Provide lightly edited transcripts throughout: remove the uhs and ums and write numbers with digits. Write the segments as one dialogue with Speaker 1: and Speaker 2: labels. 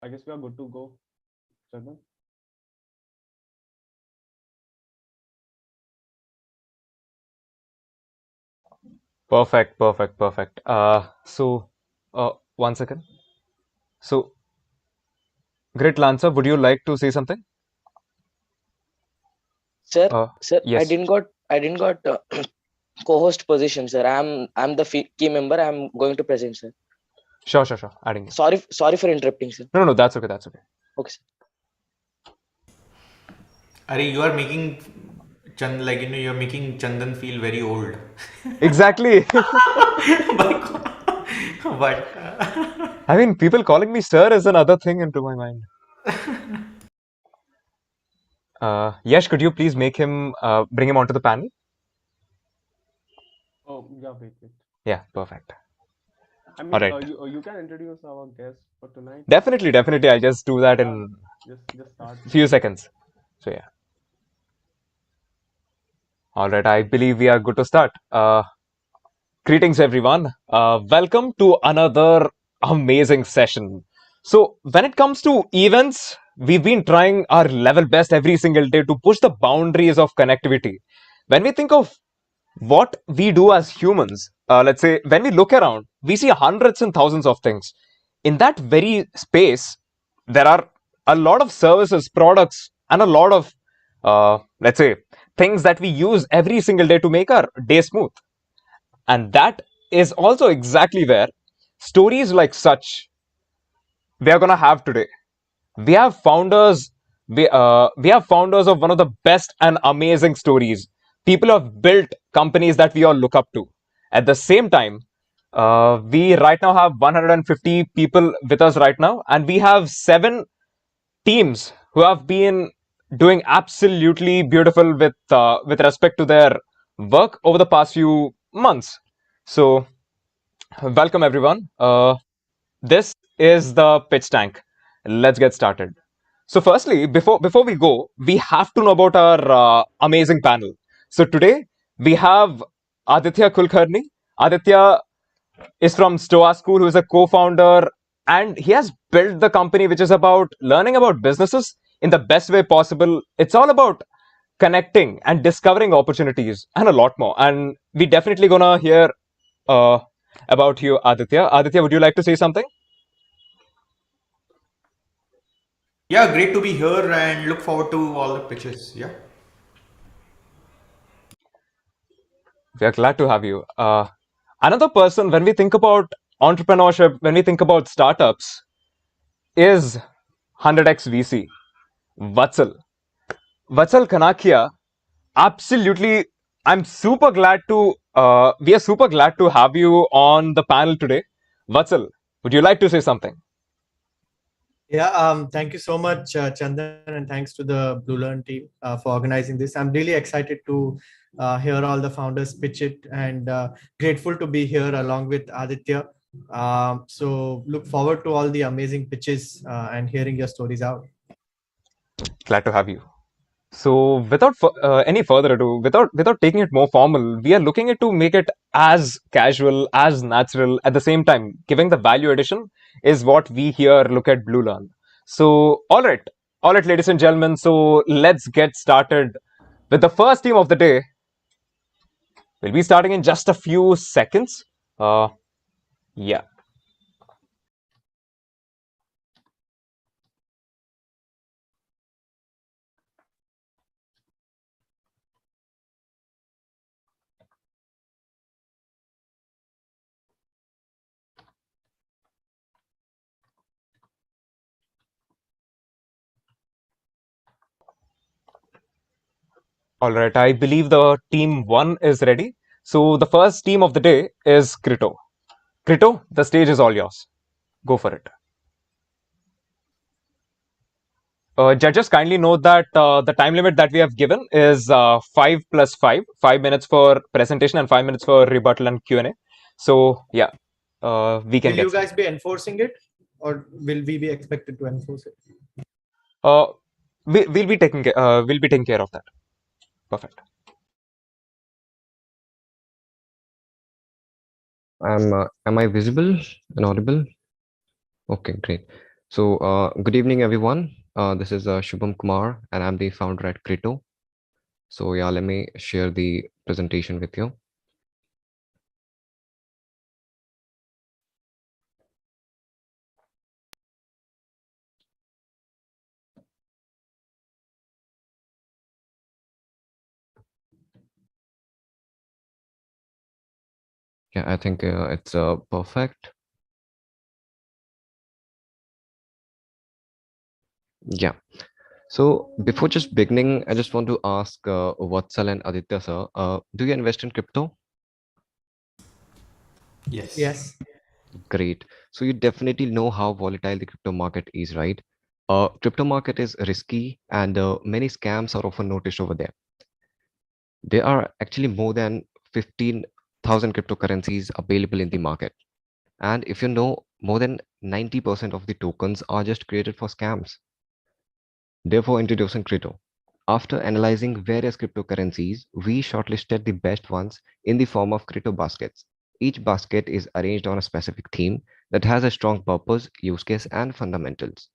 Speaker 1: I guess we are good to go, Chandan.
Speaker 2: Perfect. One second. So, great, Lancer. Would you like to say something?
Speaker 3: Sir,
Speaker 2: Uh,
Speaker 3: sir,
Speaker 2: yes.
Speaker 3: I didn't got co-host position, sir. I'm the key member. I'm going to present, sir.
Speaker 2: Sure. Adding you.
Speaker 3: Sorry for interrupting, sir.
Speaker 2: No, that's okay. That's okay.
Speaker 3: Okay, sir.
Speaker 4: Are you are making you're making Chandan feel very old.
Speaker 2: Exactly.
Speaker 4: but
Speaker 2: I mean, people calling me sir is another thing into my mind. Yash, could you please make him bring him onto the panel?
Speaker 1: Oh, yeah, wait.
Speaker 2: Yeah, perfect.
Speaker 1: I
Speaker 2: All
Speaker 1: mean,
Speaker 2: right.
Speaker 1: you can introduce our guest for tonight.
Speaker 2: Definitely. I'll just do that
Speaker 1: Yeah,
Speaker 2: in
Speaker 1: just start.
Speaker 2: a few seconds. So yeah. All right. I believe we are good to start. Greetings, everyone. Welcome to another amazing session. So, when it comes to events, we've been trying our level best every single day to push the boundaries of connectivity. When we think of what we do as humans, let's say when we look around, we see hundreds and thousands of things. In that very space, there are a lot of services, products, and a lot of, let's say, things that we use every single day to make our day smooth. And that is also exactly where stories like such we are going to have today. We have founders. We have founders of one of the best and amazing stories. People who have built companies that we all look up to. At the same time, we right now have 150 people with us right now, and we have 7 teams who have been doing absolutely beautiful with respect to their work over the past few months. So, welcome everyone. This is the pitch tank. Let's get started. So, firstly, before we go, we have to know about our amazing panel. So today we have Aditya Kulkarni. Aditya is from Stoa School, who is a co-founder, and he has built the company which is about learning about businesses in the best way possible. It's all about connecting and discovering opportunities and a lot more. And we definitely gonna hear uh, about you, Aditya. Aditya, would you like to say something?
Speaker 4: yeah, great to be here and look forward to all the pitches. Yeah.
Speaker 2: We are glad to have you. Another person, when we think about entrepreneurship, when we think about startups, is 100x VC, Vatsal. Vatsal Kanakia, absolutely. We are super glad to have you on the panel today. Vatsal, would you like to say something?
Speaker 5: Yeah, thank you so much, Chandan, and thanks to the BlueLearn team for organizing this. I'm really excited to hear all the founders pitch it, and grateful to be here along with Aditya. So look forward to all the amazing pitches and hearing your stories out.
Speaker 2: Glad to have you. So, without any further ado, without taking it more formal, we are looking at to make it as casual, as natural, at the same time, giving the value addition is what we here look at BlueLearn. So, all right, ladies and gentlemen. So, let's get started with the first team of the day. We'll be starting in just a few seconds. Uh, yeah. All right. I believe the team 1 is ready. So, the first team of the day is Krito. Krito, the stage is all yours. Go for it. Judges, kindly note that the time limit that we have given is 5 plus 5, 5 minutes for presentation and 5 minutes for rebuttal and Q&A. So yeah, we can
Speaker 5: Will
Speaker 2: get
Speaker 5: you
Speaker 2: started.
Speaker 5: guys be enforcing it, or will we be expected to enforce it?
Speaker 2: Uh, we'll be taking care of that. Perfect.
Speaker 6: Am I visible and audible? Okay, great. Good evening, everyone. This is Shubham Kumar, and I'm the founder at Crypto. So, yeah, let me share the presentation with you. Yeah, I think it's perfect. Yeah. So, before just beginning, I just want to ask Vatsal and Aditya sir, do you invest in crypto?
Speaker 4: Yes.
Speaker 5: Yes.
Speaker 6: Great. So, you definitely know how volatile the crypto market is, right? Crypto market is risky, and many scams are often noticed over there. There are actually more than 15,000 cryptocurrencies available in the market. And if you know, more than 90% of the tokens are just created for scams. Therefore, introducing crypto. After analyzing various cryptocurrencies, we shortlisted the best ones in the form of crypto baskets. Each basket is arranged on a specific theme that has a strong purpose, use case, and fundamentals.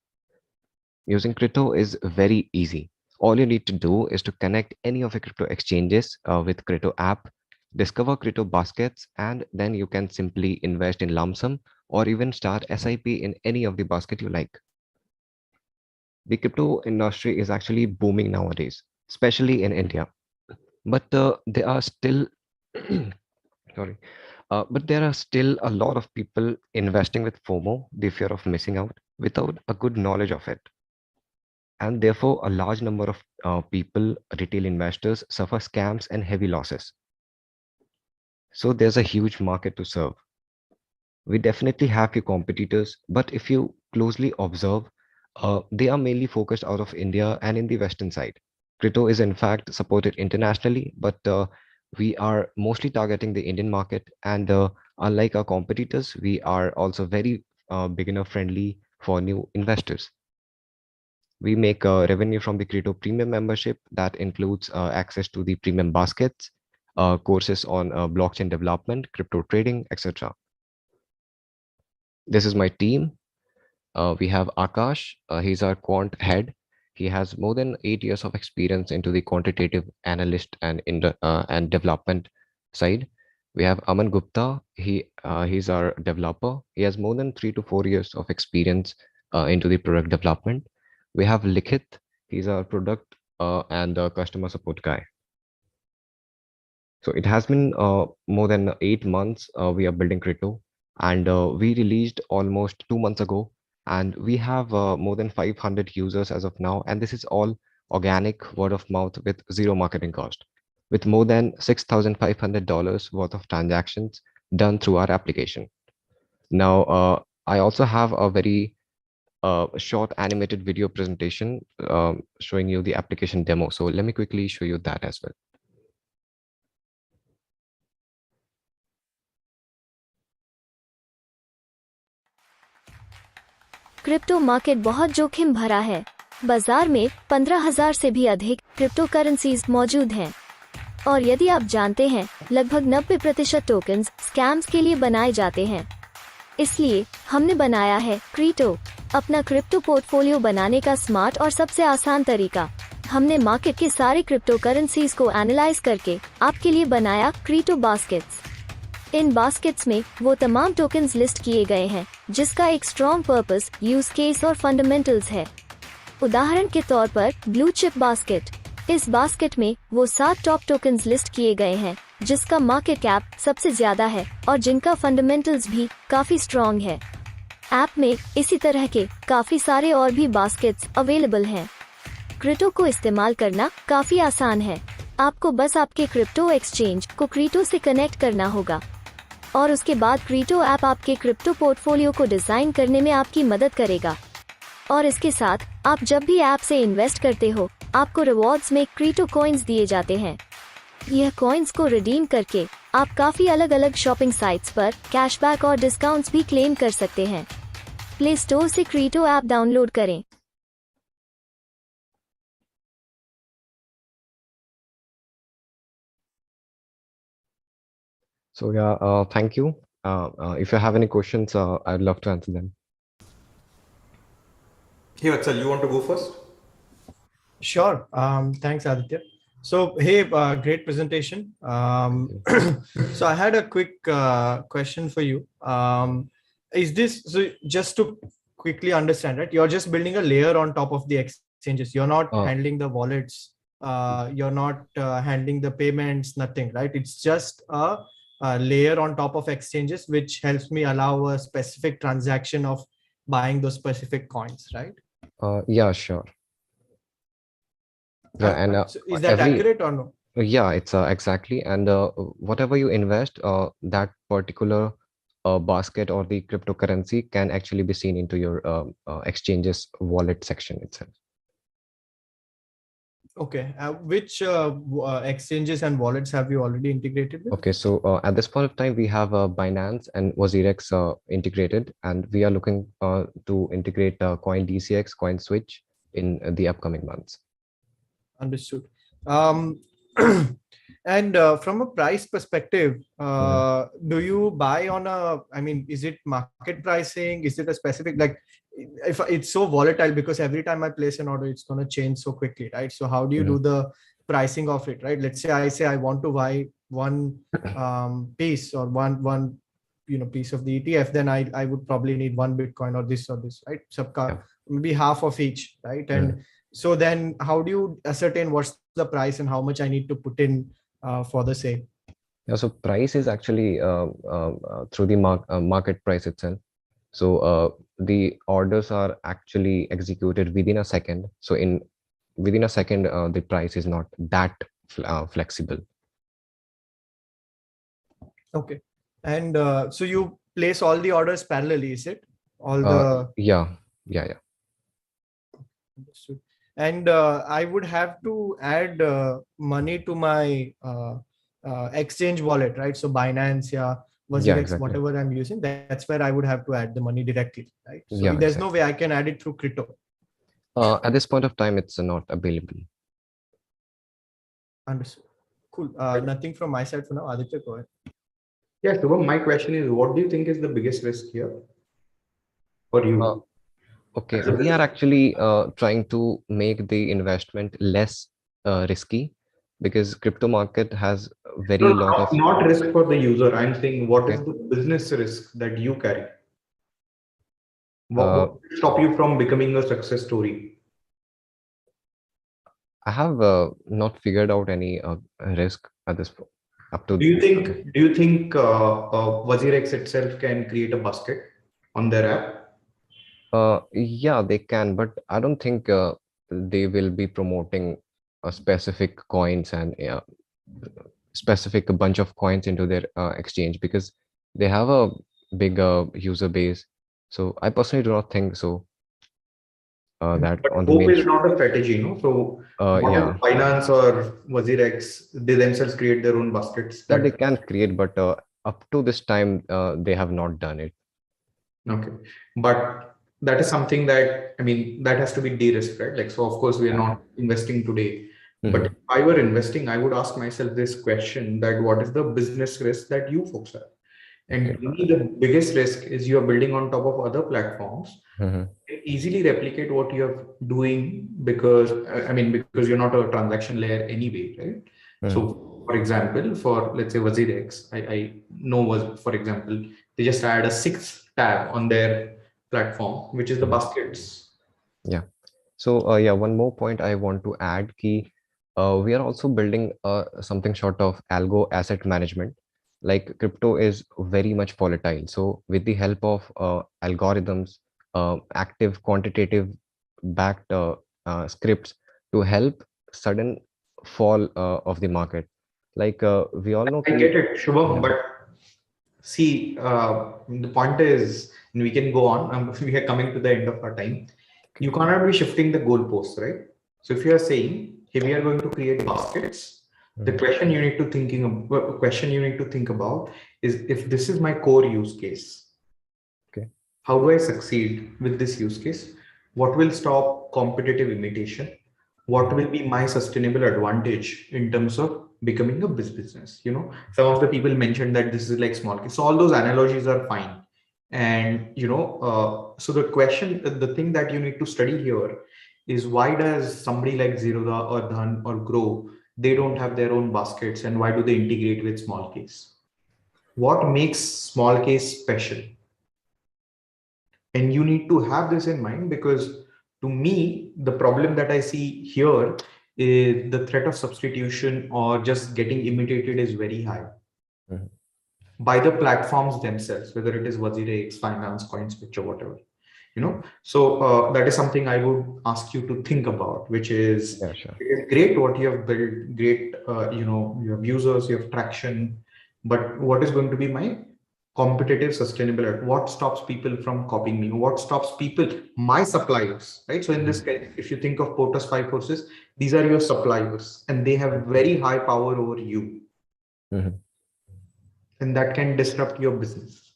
Speaker 6: Using crypto is very easy. All you need to do is to connect any of your crypto exchanges with crypto app, discover crypto baskets, and then you can simply invest in lump sum or even start SIP in any of the basket you like. The crypto industry is actually booming nowadays, especially in India. But there are still sorry, but there are still a lot of people investing with FOMO, the fear of missing out, without a good knowledge of it. And therefore, a large number of people, retail investors, suffer scams and heavy losses. So there's a huge market to serve. We definitely have few competitors, but if you closely observe, they are mainly focused out of India and in the Western side. Crypto is in fact supported internationally, but we are mostly targeting the Indian market. And unlike our competitors, we are also very beginner friendly for new investors. We make revenue from the Crypto Premium membership that includes access to the premium baskets, courses on blockchain development, crypto trading, etc. This is my team. We have Akash. He's our quant head. He has more than 8 years of experience into the quantitative analyst and development side. We have Aman Gupta. He's our developer. He has more than 3 to 4 years of experience into the product development. We have Likhit. He's our product and customer support guy. So it has been more than 8 months we are building crypto, and we released almost 2 months ago, and we have more than 500 users as of now, and this is all organic word of mouth with zero marketing cost, with more than $6,500 worth of transactions done through our application. Now, I also have a very short animated video presentation showing you the application demo. So let me quickly show you that as well.
Speaker 7: Crypto market बहुत जोखिम भरा है। बाजार में 15,000 से भी अधिक crypto currencies मौजूद हैं और यदि आप जानते हैं, लगभग 90% टोकन्स स्कैम्स के लिए बनाए जाते हैं। इसलिए हमने बनाया है क्रिप्टो, अपना क्रिप्टो पोर्टफोलियो बनाने का स्मार्ट और सबसे आसान तरीका। हमने मार्केट के सारे क्रिप्टो करेंसीज को एनालाइज करके आपके लिए बनाया क्रिप्टो बास्केट्स। इन बास्केट्स में वो तमाम टोकन्स लिस्ट किए गए हैं जिसका एक स्ट्रॉन्ग पर्पस, यूज केस और फंडामेंटल्स है। उदाहरण के तौर पर ब्लू चिप बास्केट। इस बास्केट में वो 7 टॉप टोकन्स लिस्ट किए गए हैं जिसका मार्केट कैप सबसे ज्यादा है और जिनका फंडामेंटल्स भी काफी स्ट्रॉन्ग है। ऐप में इसी तरह के काफी सारे और भी बास्केट्स अवेलेबल हैं। क्रिप्टो को इस्तेमाल करना काफी आसान है। आपको बस आपके क्रिप्टो एक्सचेंज को क्रिप्टो से कनेक्ट करना होगा और उसके बाद क्रिप्टो ऐप आपके क्रिप्टो पोर्टफोलियो को डिजाइन करने में आपकी मदद करेगा। और इसके साथ आप जब भी ऐप से इन्वेस्ट करते हो, आपको रिवॉर्ड्स में क्रिप्टो कॉइन्स दिए जाते हैं। यह कॉइन्स को रिडीम करके आप काफी अलग अलग शॉपिंग साइट्स पर कैशबैक और डिस्काउंट्स भी क्लेम कर सकते हैं। प्ले स्टोर से क्रिप्टो ऐप डाउनलोड करें।
Speaker 6: So yeah, thank you. If you have any questions, I'd love to answer them.
Speaker 4: Hey, Vatsal, you want to go first?
Speaker 5: Sure. Thanks, Aditya. So, hey, great presentation. So I had a quick question for you. Is this, so just to quickly understand, right? You're just building a layer on top of the exchanges. You're not handling the wallets. You're not handling the payments, nothing, right? It's just a layer on top of exchanges, which helps me allow a specific transaction of buying those specific coins, right?
Speaker 6: Yeah, sure. Yeah, and
Speaker 5: So is that accurate or no?
Speaker 6: yeah, it's exactly. And whatever you invest, that particular basket or the cryptocurrency can actually be seen into your exchanges wallet section itself.
Speaker 5: Okay. Which exchanges and wallets have you already integrated with?
Speaker 6: Okay, so at this point of time, we have Binance and WazirX integrated, and we are looking to integrate Coin DCX, Coin Switch in the upcoming months.
Speaker 5: Understood. And from a price perspective, do you buy on a, I mean, is it market pricing? Is it a specific, like, if it's so volatile because every time I place an order, it's going to change so quickly, right? So how do you do the pricing of it, right? Let's say I want to buy one piece or one piece of the ETF, then I would probably need one Bitcoin or this, right? So maybe half of each, right? And so then how do you ascertain what's the price and how much I need to put in for the sale?
Speaker 6: Yeah, so price is actually through the market price itself. So the orders are actually executed within a second. So within a second, the price is not that flexible.
Speaker 5: Okay. And so you place all the orders parallelly, is it? All the
Speaker 6: yeah.
Speaker 5: Understood. And I would have to add money to my exchange wallet, right? So Binance, WazirX,
Speaker 6: exactly.
Speaker 5: whatever I'm using, that's where I would have to add the money directly, right? So
Speaker 6: Yeah,
Speaker 5: there's no way I can add it through crypto.
Speaker 6: At this point of time, it's not available.
Speaker 5: Understood. Cool. Nothing from my side for now. Aditya, go ahead.
Speaker 4: Yeah, Shubham, my question is, what do you think is the biggest risk here for you?
Speaker 6: Okay, we are actually trying to make the investment less risky, because crypto market has very lot of
Speaker 4: not risk for the user. I'm saying, what is the business risk that you carry? What will stop you from becoming a success story?
Speaker 6: I have not figured out any risk at this point. Up to
Speaker 4: Do you think WazirX itself can create a basket on their app?
Speaker 6: Yeah, they can, but I don't think they will be promoting a specific coins and specific bunch of coins into their exchange, because they have a big user base. So I personally do not think so. That
Speaker 4: But
Speaker 6: on the
Speaker 4: hope
Speaker 6: main
Speaker 4: is not a strategy, no? So
Speaker 6: yeah,
Speaker 4: Binance or WazirX, they themselves create their own baskets.
Speaker 6: that they can create, but up to this time they have not done it.
Speaker 4: Okay, but that is something that, I mean, that has to be de-risked, right? Like, so of course we are not investing today, but if I were investing, I would ask myself this question, that what is the business risk that you folks have? And to me, the biggest risk is you are building on top of other platforms. Easily replicate what you're doing, because because you're not a transaction layer anyway, right? So for example, for let's say WazirX, I know was, for example, they just add a sixth tab on their platform, which is the baskets.
Speaker 6: Yeah. So yeah, one more point I want to add, key we are also building something sort of algo asset management. Like crypto is very much volatile, so with the help of algorithms, active quantitative backed scripts to help sudden fall of the market, like we all know
Speaker 4: I get it, Shubham, but see, the point is, and we can go on, we are coming to the end of our time. You cannot be shifting the goalposts, right? So if you are saying, hey, we are going to create baskets, the question you need to think about is, if this is my core use case, how do I succeed with this use case? What will stop competitive imitation? What will be my sustainable advantage in terms of becoming a business? You know, some of the people mentioned that this is like small case. So all those analogies are fine. And so the thing that you need to study here is, why does somebody like Zerodha or Dhan or Grow, they don't have their own baskets, and why do they integrate with small case? What makes small case special? And you need to have this in mind, because to me, the problem that I see here is the threat of substitution or just getting imitated is very high by the platforms themselves, whether it is Wazir, Finance, CoinSwitch, or whatever. So that is something I would ask you to think about, which is,
Speaker 6: Yeah, sure.
Speaker 4: it is great what you have built, great, you have users, you have traction, but what is going to be my competitive sustainable? What stops people from copying me? What stops people, my suppliers, right? So in this case, if you think of Porter's 5 forces, these are your suppliers, and they have very high power over you, and that can disrupt your business.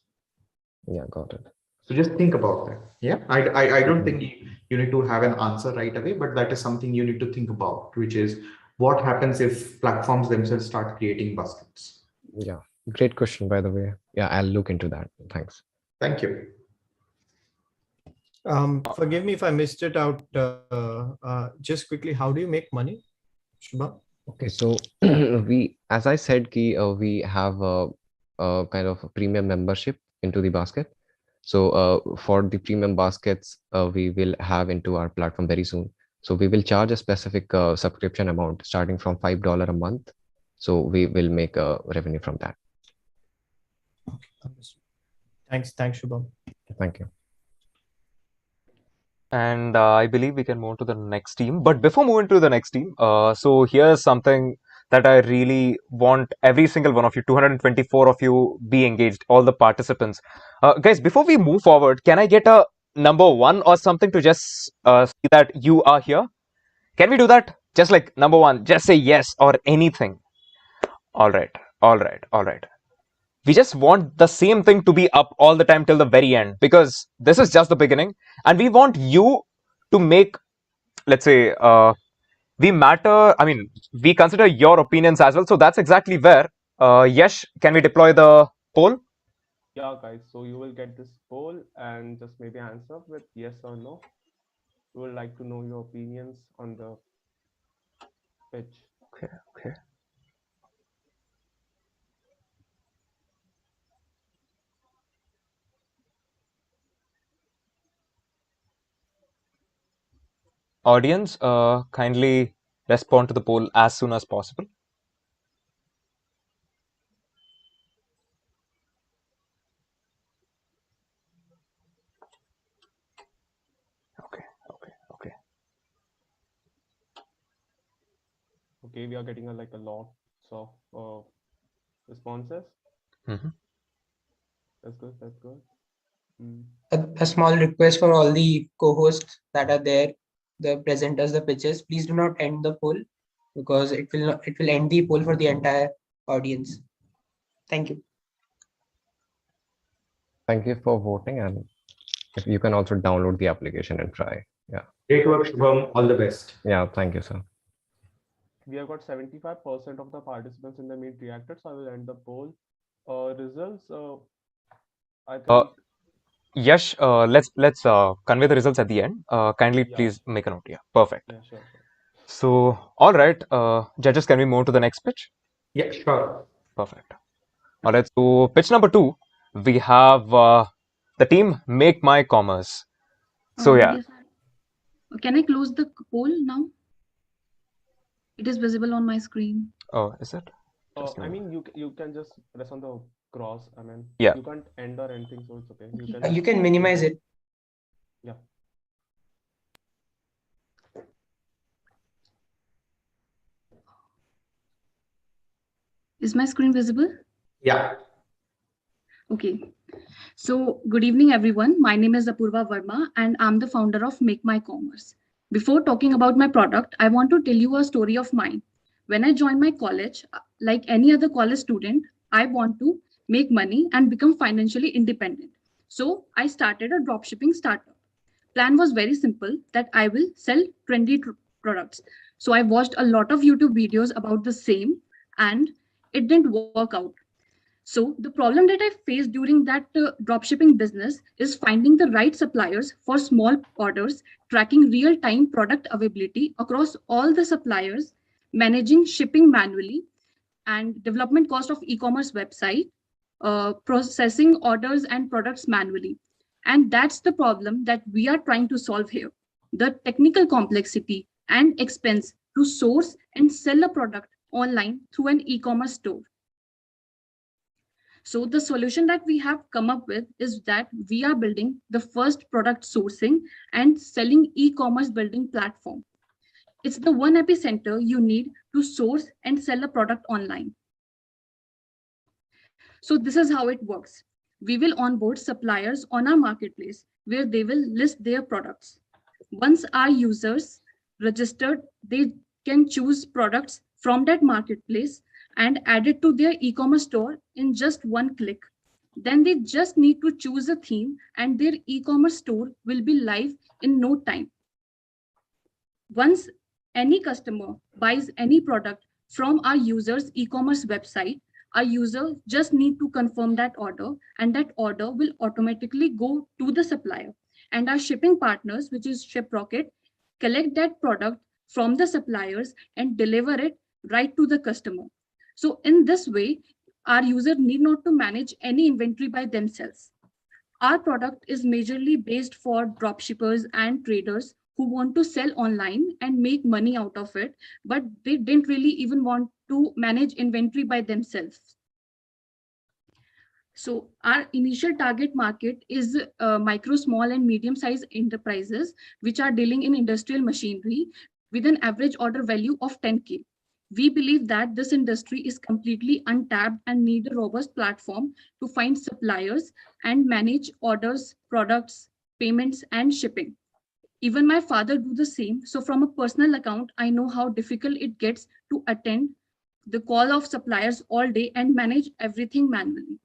Speaker 6: Yeah, got it.
Speaker 4: So just think about that. Yeah, I don't think you need to have an answer right away, but that is something you need to think about, which is, what happens if platforms themselves start creating baskets?
Speaker 6: Yeah, great question, by the way. Yeah, I'll look into that. Thanks.
Speaker 4: Thank you.
Speaker 5: Forgive me if I missed it out. Just quickly, how do you make money, Shubham?
Speaker 6: Okay, so as I said, we have a kind of a premium membership into the basket. So for the premium baskets, we will have into our platform very soon. So we will charge a specific subscription amount starting from $5 a month. So we will make a revenue from that.
Speaker 5: Okay, understood. Thanks, Shubham.
Speaker 6: Thank you.
Speaker 2: And I believe we can move to the next team. But before moving to the next team, so here's something that I really want every single one of you, 224 of you, be engaged, all the participants. Guys, before we move forward, can I get a number 1 or something to just see that you are here? Can we do that? Just like number 1, just say yes or anything. All right. We just want the same thing to be up all the time till the very end, because this is just the beginning, and we want you to make, let's say, we consider your opinions as well. So that's exactly where, Yash, can we deploy the poll?
Speaker 1: Yeah, guys. So you will get this poll and just maybe answer with yes or no. We would like to know your opinions on the pitch.
Speaker 2: Okay. Audience, kindly respond to the poll as soon as possible.
Speaker 1: Okay, we are getting a lot of responses.
Speaker 2: Mhm.
Speaker 1: That's good.
Speaker 8: A small request for all the co-hosts that are there, the presenters, the pitches. Please do not end the poll, because it will end the poll for the entire audience. Thank you.
Speaker 6: Thank you for voting, and if you can also download the application and try. Yeah.
Speaker 4: Great work, Shubham. All the best.
Speaker 6: Yeah, thank you, sir.
Speaker 1: We have got 75% of the participants in the meet reacted, so I will end the poll. Results, I think.
Speaker 2: Yash, let's convey the results at the end. Kindly
Speaker 1: Yeah.
Speaker 2: please make a note. Yeah, perfect.
Speaker 1: Yeah, sure.
Speaker 2: So, all right, judges, can we move to the next pitch?
Speaker 4: Yeah, sure.
Speaker 2: Perfect. All right, so pitch number 2, we have the team Make My Commerce. So yeah.
Speaker 9: Yes. Can I close the poll now? It is visible on my screen.
Speaker 2: Oh, is it?
Speaker 1: I mean, you can just press on the cross. I mean,
Speaker 2: yeah,
Speaker 1: you can't end or anything, so it's okay.
Speaker 8: You can minimize it.
Speaker 1: Yeah.
Speaker 9: Is my screen visible?
Speaker 4: Yeah.
Speaker 9: Okay. So good evening, everyone. My name is Apurva Verma, and I'm the founder of Make My Commerce. Before talking about my product, I want to tell you a story of mine. When I joined my college, like any other college student, I want to make money and become financially independent. So I started a dropshipping startup. Plan was very simple, that I will sell trendy products. So I watched a lot of YouTube videos about the same, and it didn't work out. So the problem that I faced during that dropshipping business is finding the right suppliers for small orders, tracking real-time product availability across all the suppliers, managing shipping manually, and development cost of e-commerce website, processing orders and products manually. And that's the problem that we are trying to solve here. The technical complexity and expense to source and sell a product online through an e-commerce store. So the solution that we have come up with is that we are building the first product sourcing and selling e-commerce building platform. It's the one epicenter you need to source and sell a product online. So this is how it works. We will onboard suppliers on our marketplace where they will list their products. Once our users registered, they can choose products from that marketplace and add it to their e-commerce store in just one click. Then they just need to choose a theme and their e-commerce store will be live in no time. Once any customer buys any product from our user's e-commerce website, our user just need to confirm that order, and that order will automatically go to the supplier. And our shipping partners, which is ShipRocket, collect that product from the suppliers and deliver it right to the customer. So in this way, our user need not to manage any inventory by themselves. Our product is majorly based for dropshippers and traders who want to sell online and make money out of it, but they didn't really even want to manage inventory by themselves. So our initial target market is micro, small, and medium-sized enterprises, which are dealing in industrial machinery with an average order value of 10K. We believe that this industry is completely untapped and need a robust platform to find suppliers and manage orders, products, payments, and shipping. Even my father do the same. So from a personal account, I know how difficult it gets to attend the call of suppliers all day and manage everything manually.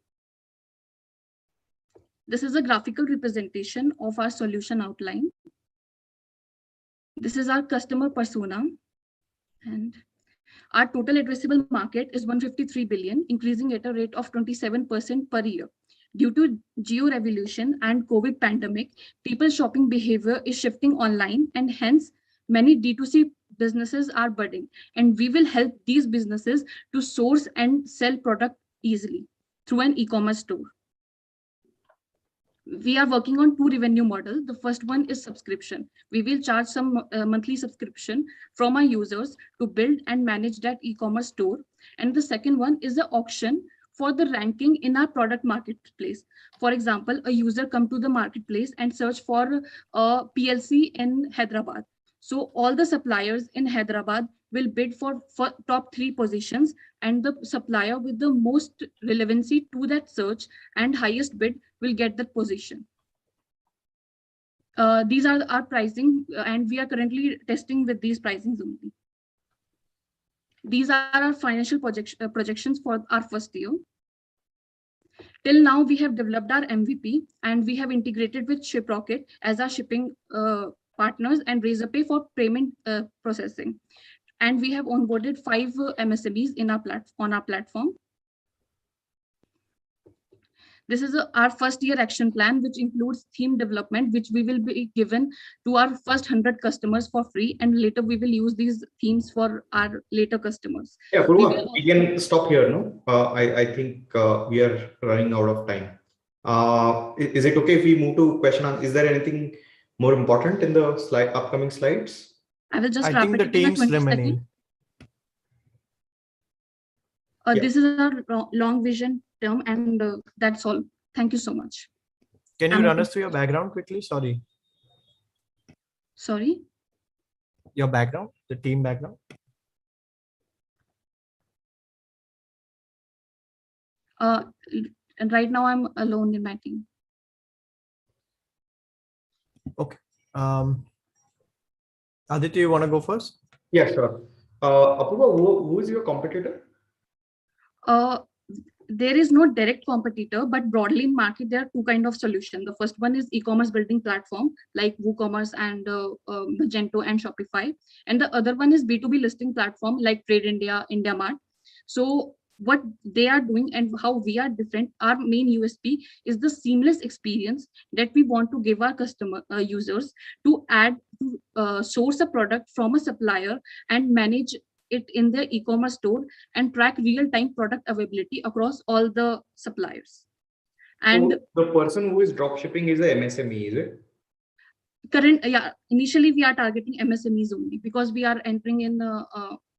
Speaker 9: This is a graphical representation of our solution outline. This is our customer persona. And our total addressable market is 153 billion, increasing at a rate of 27% per year. Due to geo-revolution and COVID pandemic, people's shopping behavior is shifting online, and hence many D2C businesses are budding. And we will help these businesses to source and sell product easily through an e-commerce store. We are working on two revenue models. The first one is subscription. We will charge some monthly subscription from our users to build and manage that e-commerce store. And the second one is the auction for the ranking in our product marketplace. For example, a user come to the marketplace and search for a PLC in Hyderabad. So all the suppliers in Hyderabad will bid for top 3 positions, and the supplier with the most relevancy to that search and highest bid will get that position. These are our pricing, and we are currently testing with these pricings only. These are our financial projections for our first year. Till now, we have developed our MVP, and we have integrated with ShipRocket as our shipping partners and Razorpay for payment processing. And we have onboarded 5 MSMEs in on our platform. This is our first year action plan, which includes theme development, which we will be given to our first 100 customers for free. And later we will use these themes for our later customers.
Speaker 4: Yeah, Purva, we can stop here, no? I think we are running out of time. Is it okay if we move to question on, is there anything more important in the upcoming slides?
Speaker 9: I will just
Speaker 5: I think the teams remaining.
Speaker 9: Yeah. This is our long vision term, and that's all. Thank you so much.
Speaker 5: Can you run us through your background quickly? Sorry.
Speaker 9: Sorry?
Speaker 5: Your background, the team background.
Speaker 9: And right now I'm alone in my team.
Speaker 5: Okay. Aditya, you want to go first?
Speaker 4: Yeah, sure. Apurva, who is your competitor?
Speaker 9: There is no direct competitor, but broadly in market, there are 2 kinds of solutions. The first one is e-commerce building platform like WooCommerce and Magento and Shopify. And the other one is B2B listing platform like Trade India, IndiaMart. So what they are doing and how we are different. Our main USP is the seamless experience that we want to give our customer users to source a product from a supplier and manage it in their e-commerce store and track real-time product availability across all the suppliers. And
Speaker 4: so the person who is drop shipping is a MSME, is it?
Speaker 9: Initially we are targeting MSMEs only because we are entering in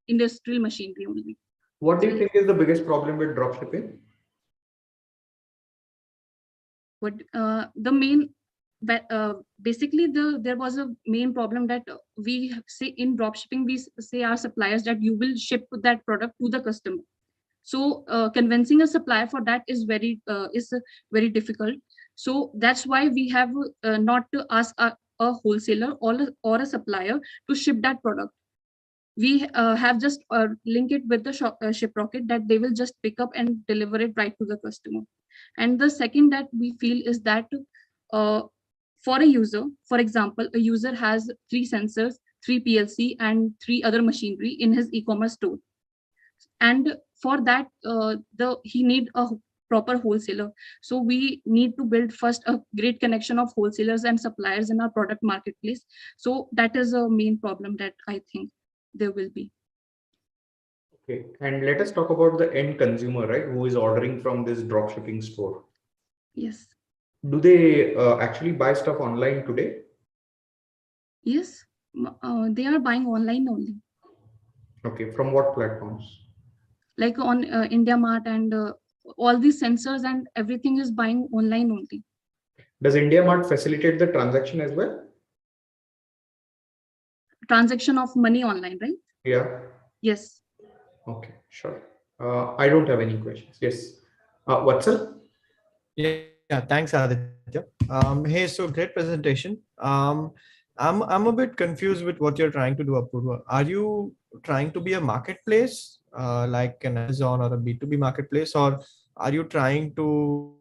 Speaker 9: industrial machinery only.
Speaker 4: What do you think is the biggest problem with drop shipping?
Speaker 9: But the main, basically there was a main problem that we say in dropshipping, we say our suppliers that you will ship that product to the customer. So convincing a supplier for that is very difficult. So that's why we have not to ask a wholesaler or a supplier to ship that product. We have just link it with the ship rocket that they will just pick up and deliver it right to the customer. And the second that we feel is that for a user, for example, a user has 3 sensors, 3 PLC and 3 other machinery in his e-commerce store. And for that, he need a proper wholesaler. So we need to build first a great connection of wholesalers and suppliers in our product marketplace. So that is a main problem that I think there will be.
Speaker 4: Okay, and let us talk about the end consumer, right? Who is ordering from this dropshipping store?
Speaker 9: Yes.
Speaker 4: Do they actually buy stuff online today?
Speaker 9: Yes, they are buying online only.
Speaker 4: Okay, from what platforms?
Speaker 9: Like on IndiaMart and all these sensors and everything is buying online only.
Speaker 4: Does IndiaMart facilitate the transaction as well?
Speaker 9: Transaction of money online, right?
Speaker 4: Yeah.
Speaker 9: Yes.
Speaker 4: Okay, sure. I don't have any questions. Yes. Vatsal?
Speaker 5: Yeah, thanks, Aditya. Hey, so great presentation. I'm a bit confused with what you're trying to do, Apurva. Are you trying to be a marketplace, like an Amazon or a B2B marketplace, or are you trying to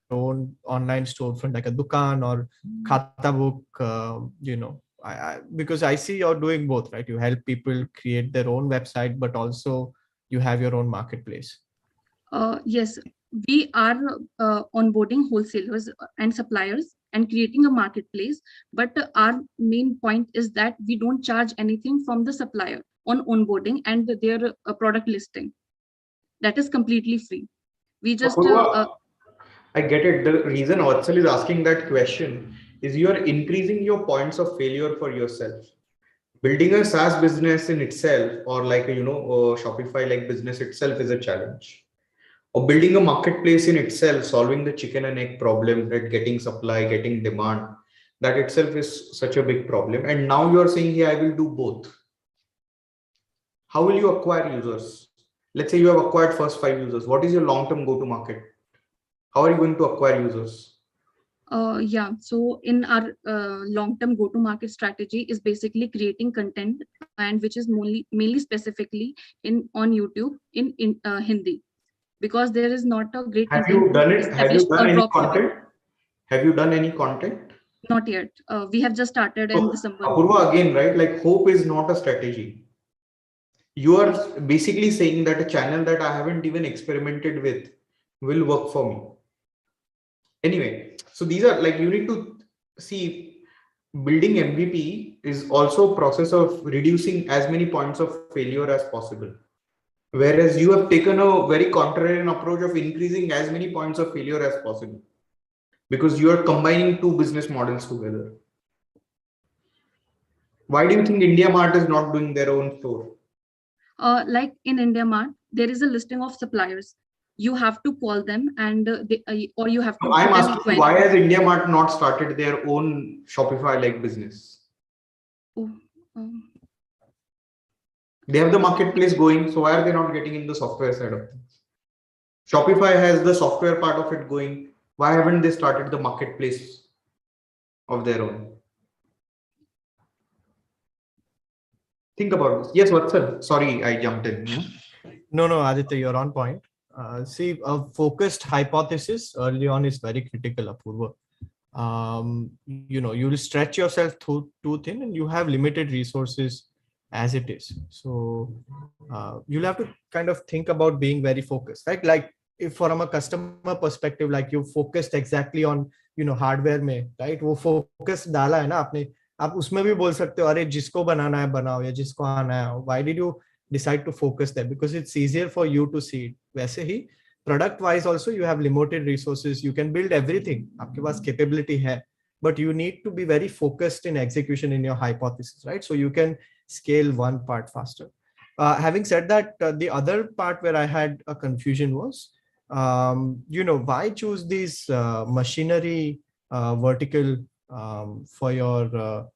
Speaker 5: own online storefront like a Dukan or Khata book? Because I see you're doing both, right? You help people create their own website, but also you have your own marketplace.
Speaker 9: Yes, we are onboarding wholesalers and suppliers and creating a marketplace. But our main point is that we don't charge anything from the supplier on onboarding and their product listing. That is completely free. We just
Speaker 4: I get it. The reason Vatsal is asking that question is you are increasing your points of failure for yourself. Building a SaaS business in itself, or like a Shopify like business itself, is a challenge. Or building a marketplace in itself, solving the chicken and egg problem, right? Getting supply, getting demand, that itself is such a big problem. And now you are saying, hey, I will do both. How will you acquire users? Let's say you have acquired first 5 users. What is your long-term go-to-market? How are you going to acquire users?
Speaker 9: Yeah, so in our long-term go-to-market strategy is basically creating content, and which is mainly specifically on YouTube in Hindi, because there is not a great
Speaker 4: Have
Speaker 9: content
Speaker 4: you done it? Have you done any content? Have you done any content?
Speaker 9: Not yet. We have just started in December.
Speaker 4: Apurva, again, right? Like hope is not a strategy. You are basically saying that a channel that I haven't even experimented with will work for me. Anyway, so these are like, you need to see, building MVP is also a process of reducing as many points of failure as possible. Whereas you have taken a very contrarian approach of increasing as many points of failure as possible, because you are combining 2 business models together. Why do you think IndiaMart is not doing their own store?
Speaker 9: Like in IndiaMart, there is a listing of suppliers. You have to call them and or you have to.
Speaker 4: I'm asking, why has IndiaMart not started their own Shopify-like business? They have the marketplace going, so why are they not getting in the software side of things? Shopify has the software part of it going. Why haven't they started the marketplace of their own? Think about this. Yes, Vatsal. Sorry, I jumped in.
Speaker 5: No, Aditya, you're on point. See, a focused hypothesis early on is very critical, Apurva. You will stretch yourself too thin, and you have limited resources as it is. So you'll have to kind of think about being very focused, right? Like if from a customer perspective, like you focused exactly on hardware में, right? वो focus डाला है ना आपने, आप उसमें भी बोल सकते हो अरे जिसको बनाना है बनाओ या जिसको आना है. Why did you decide to focus there? Because it's easier for you to see it. वैसे ही product wise also you have limited resources, you can build everything, आपके पास capability है, but you need to be very focused in execution in your hypothesis, right? So you can scale one part faster. Having said that, the other part where I had a confusion was, why choose these machinery vertical for your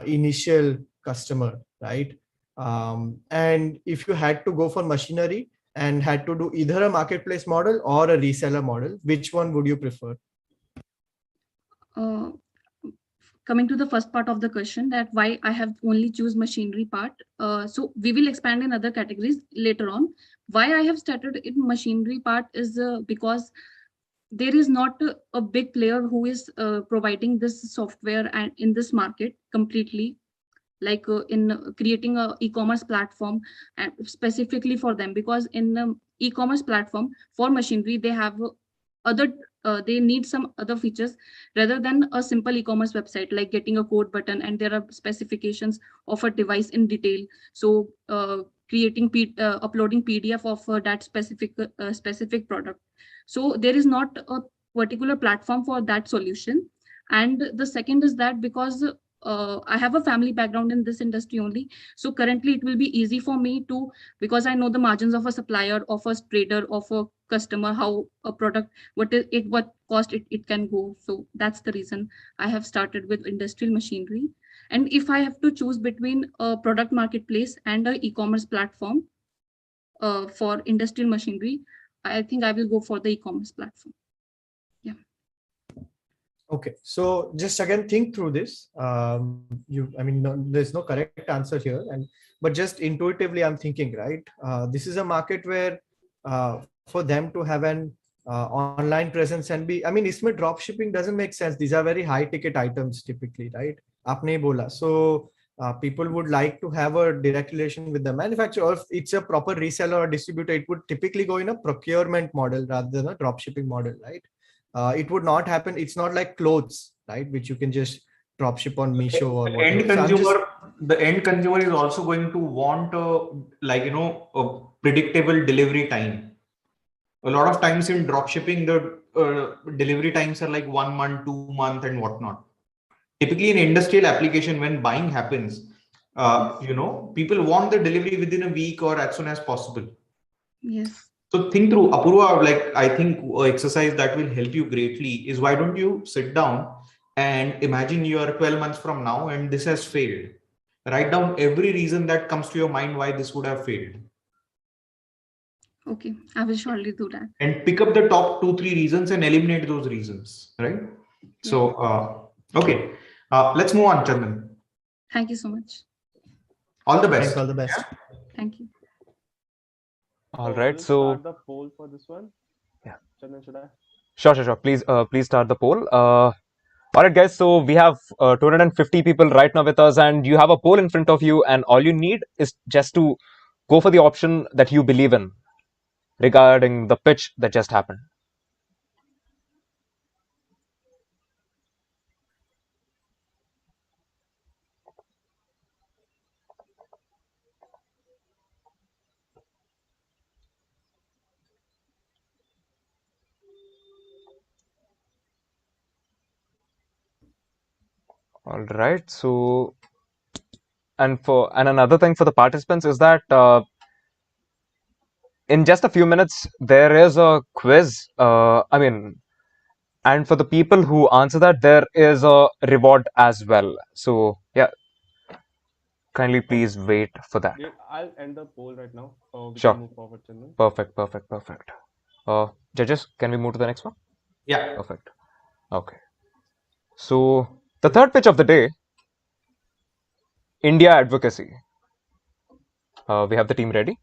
Speaker 5: initial customer, right? And if you had to go for machinery and had to do either a marketplace model or a reseller model, which one would you prefer?
Speaker 9: Coming to the first part of the question, that why I have only choose machinery part. So we will expand in other categories later on. Why I have started in machinery part is because there is not a big player who is providing this software and in this market completely, like in creating a e-commerce platform and specifically for them, because in the e-commerce platform for machinery, they have other they need some other features rather than a simple e-commerce website, like getting a code button, and there are specifications of a device in detail. So creating uploading PDF of that specific product. So there is not a particular platform for that solution. And the second is that because I have a family background in this industry only. So currently it will be easy for me to, because I know the margins of a supplier, of a trader, of a customer, how a product, what cost it can go. So that's the reason I have started with industrial machinery. And if I have to choose between a product marketplace and an e-commerce platform for industrial machinery, I think I will go for the e-commerce platform. Yeah.
Speaker 5: Okay, so just again think through this. There's no correct answer here, but just intuitively, I'm thinking, right? This is a market where for them to have an online presence and be, इसमें drop shipping doesn't make sense. These are very high ticket items typically, right? आपने बोला. So people would like to have a direct relation with the manufacturer, or if it's a proper reseller or distributor, it would typically go in a procurement model rather than a drop shipping model, right? It would not happen. It's not like clothes, right? Which you can just drop ship on Meesho or whatever.
Speaker 4: The end consumer is also going to want a predictable delivery time. A lot of times in drop shipping, the delivery times are like 1 month, 2 months, and whatnot. Typically in industrial application, when buying happens, people want the delivery within a week or as soon as possible.
Speaker 9: Yes.
Speaker 4: So think through, Apurva, like I think exercise that will help you greatly is, why don't you sit down and imagine you are 12 months from now and this has failed. Write down every reason that comes to your mind why this would have failed.
Speaker 9: Okay, I will surely do that.
Speaker 4: And pick up the top 2-3 reasons and eliminate those reasons, right? Yeah. So, okay, let's move on, Chandan.
Speaker 9: Thank you so much.
Speaker 4: All the best.
Speaker 5: Thanks, all the best.
Speaker 4: Yeah?
Speaker 9: Thank you.
Speaker 2: All right,
Speaker 1: so start the poll for this one.
Speaker 2: Yeah.
Speaker 1: Chandan, should I?
Speaker 2: Sure. Please start the poll. All right, guys. So we have 250 people right now with us, and you have a poll in front of you, and all you need is just to go for the option that you believe in regarding the pitch that just happened. All right. So, and another thing for the participants is that in just a few minutes there is a quiz. And for the people who answer that, there is a reward as well. So yeah, kindly please wait for that.
Speaker 1: I'll end the poll right now. We
Speaker 2: Sure.
Speaker 1: can move forward, Chandan.
Speaker 2: Perfect. Judges, can we move to the next one?
Speaker 4: Yeah.
Speaker 2: Perfect. Okay. So the third pitch of the day, India Advocacy. We have the team ready?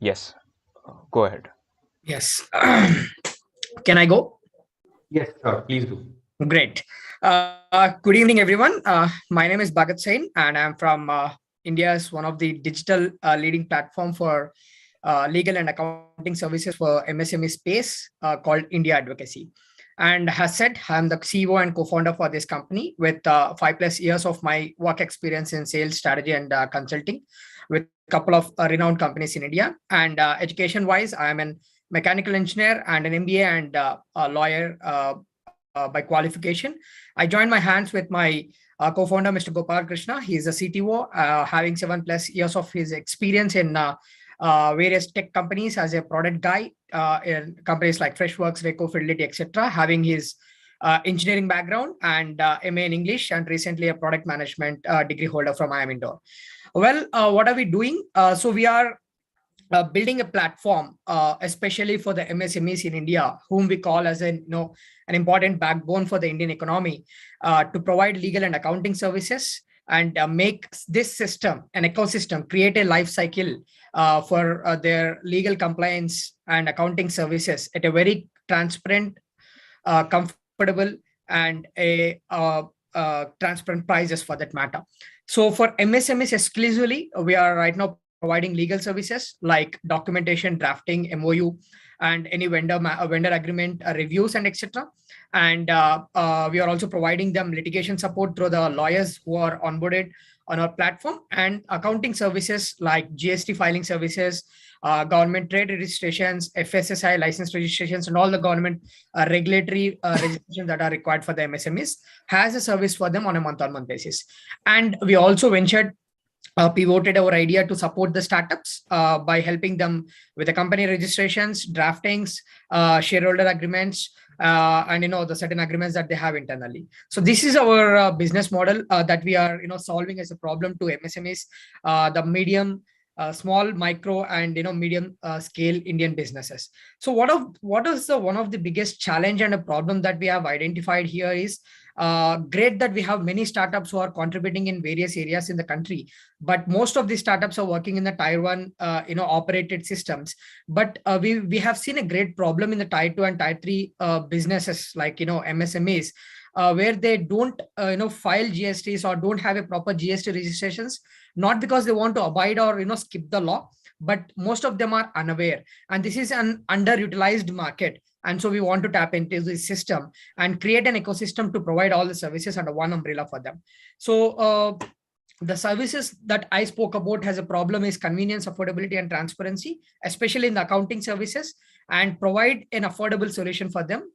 Speaker 2: Yes. Go ahead.
Speaker 10: Yes. Can I go?
Speaker 4: Yes, sir. Please do.
Speaker 10: Great. Good evening, everyone. My name is Bhagat Sain, and I'm from India is one of the digital leading platform for legal and accounting services for MSME space called India Advocacy. And as said, I'm the CEO and co-founder for this company with 5+ years of my work experience in sales, strategy, and consulting with a couple of renowned companies in India. And education-wise, I'm an mechanical engineer and an MBA and a lawyer by qualification. I joined my hands with my co-founder, Mr. Gopal Krishna. He's a CTO, having 7+ years of his experience in various tech companies as a product guy in companies like Freshworks, Reco, Fidelity, etc. Having his engineering background and MA in English, and recently a product management degree holder from IIM Indore. Well, what are we doing? So we are building a platform, especially for the MSMEs in India, whom we call as an important backbone for the Indian economy, to provide legal and accounting services and make this system an ecosystem, create a life cycle for their legal compliance and accounting services at a very transparent, comfortable, and a transparent prices for that matter. So for MSMEs exclusively, we are right now providing legal services like documentation, drafting, MOU, and any vendor agreement reviews and etc. And we are also providing them litigation support through the lawyers who are onboarded on our platform, and accounting services like GST filing services, government trade registrations, FSSI license registrations, and all the government regulatory registrations that are required for the MSMEs has a service for them on a month-on-month basis. And we also pivoted our idea to support the startups by helping them with the company registrations, draftings, shareholder agreements, and the certain agreements that they have internally. So this is our business model that we are solving as a problem to MSMEs, the medium, small, micro, and medium scale Indian businesses. So what is one of the biggest challenge and a problem that we have identified here is great that we have many startups who are contributing in various areas in the country, but most of these startups are working in the tier 1 operated systems. But we have seen a great problem in the tier 2 and tier 3 businesses like MSMEs, where they don't file GSTs or don't have a proper GST registrations, not because they want to abide or skip the law, but most of them are unaware, and this is an underutilized market. And so we want to tap into this system and create an ecosystem to provide all the services under one umbrella for them. So the services that I spoke about has a problem is convenience, affordability, and transparency, especially in the accounting services, and provide an affordable solution for them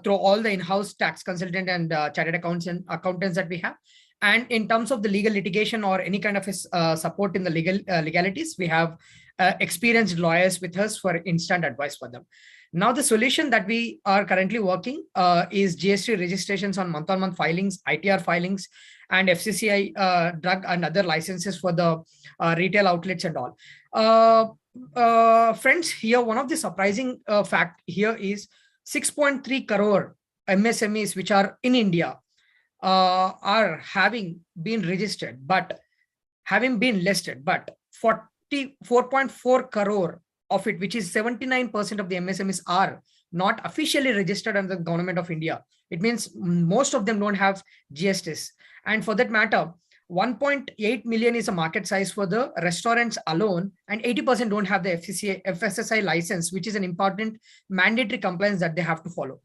Speaker 10: through all the in-house tax consultant and chartered accountants that we have. And in terms of the legal litigation or any kind of support in the legalities, we have experienced lawyers with us for instant advice for them. Now, the solution that we are currently working is GST registrations on month-on-month filings, ITR filings, and FCCI drug and other licenses for the retail outlets and all. Friends, here one of the surprising fact here is 6.3 crore MSMEs which are in India are having been registered, but having been listed, but 44.4 crore of it, which is 79% of the MSMEs, are not officially registered under the government of India. It means most of them don't have GSTs. And for that matter, 1.8 million is a market size for the restaurants alone, and 80% don't have the FSSI license, which is an important mandatory compliance that they have to follow.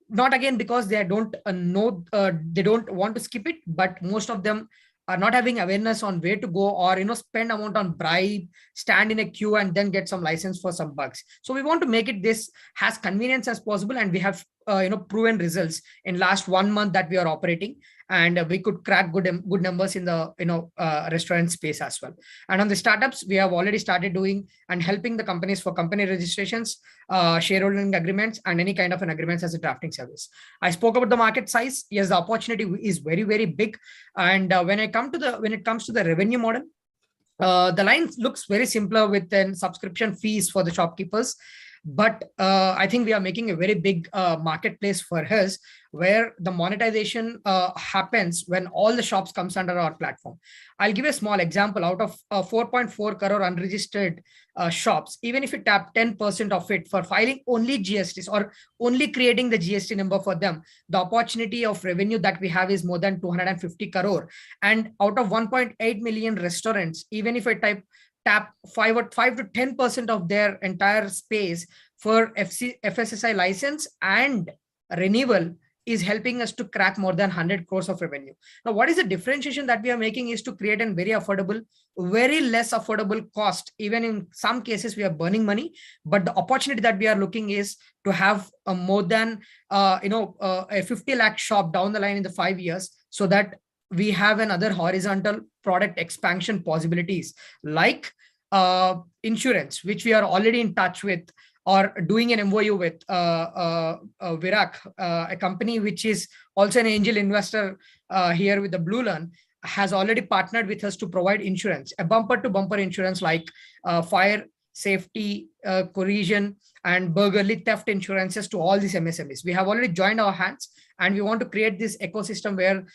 Speaker 10: Not again because they don't they don't want to skip it, but most of them are not having awareness on where to go, or spend amount on bribe, stand in a queue, and then get some license for some bugs. So we want to make it this as convenient as possible, and we have proven results in last 1 month that we are operating, and we could crack good numbers in the restaurant space as well. And on the startups, we have already started doing and helping the companies for company registrations, shareholding agreements, and any kind of an agreements as a drafting service. I spoke about the market size. Yes, the opportunity is very, very big. And when it comes to the revenue model, the line looks very simpler with then subscription fees for the shopkeepers. but I think we are making a very big marketplace for us, where the monetization happens when all the shops comes under our platform. I'll give a small example. Out of 4.4 crore unregistered shops, even if you tap 10% of it for filing only GSTs or only creating the GST number for them, the opportunity of revenue that we have is more than 250 crore. And out of 1.8 million restaurants, even if I tap 5 to 10% of their entire space for FSSI license and renewal, is helping us to crack more than 100 crores of revenue. Now, what is the differentiation that we are making is to create a very affordable, very less affordable cost. Even in some cases, we are burning money, but the opportunity that we are looking is to have a more than a 50 lakh shop down the line in the 5 years, so that we have another horizontal product expansion possibilities, like insurance, which we are already in touch with or doing an MOU with Virak, a company which is also an angel investor here with the BlueLearn, has already partnered with us to provide insurance, a bumper to bumper insurance like fire, safety, collision, and burglary theft insurances to all these MSMEs. We have already joined our hands, and we want to create this ecosystem where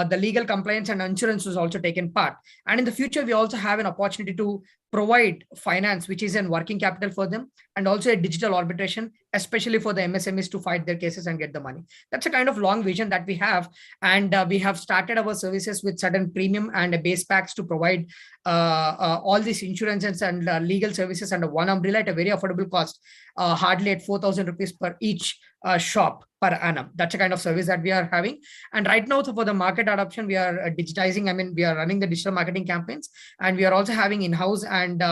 Speaker 10: the legal compliance and insurance is also taken part. And in the future, we also have an opportunity to provide finance, which is in working capital for them, and also a digital arbitration, especially for the MSMEs to fight their cases and get the money. That's a kind of long vision that we have. And we have started our services with certain premium and base packs to provide all these insurances and legal services under one umbrella at a very affordable cost, hardly at 4,000 rupees per each shop per annum. That's a kind of service that we are having. And right now, for the market adoption, we are digitizing. I mean, we are running the digital marketing campaigns, and we are also having in-house and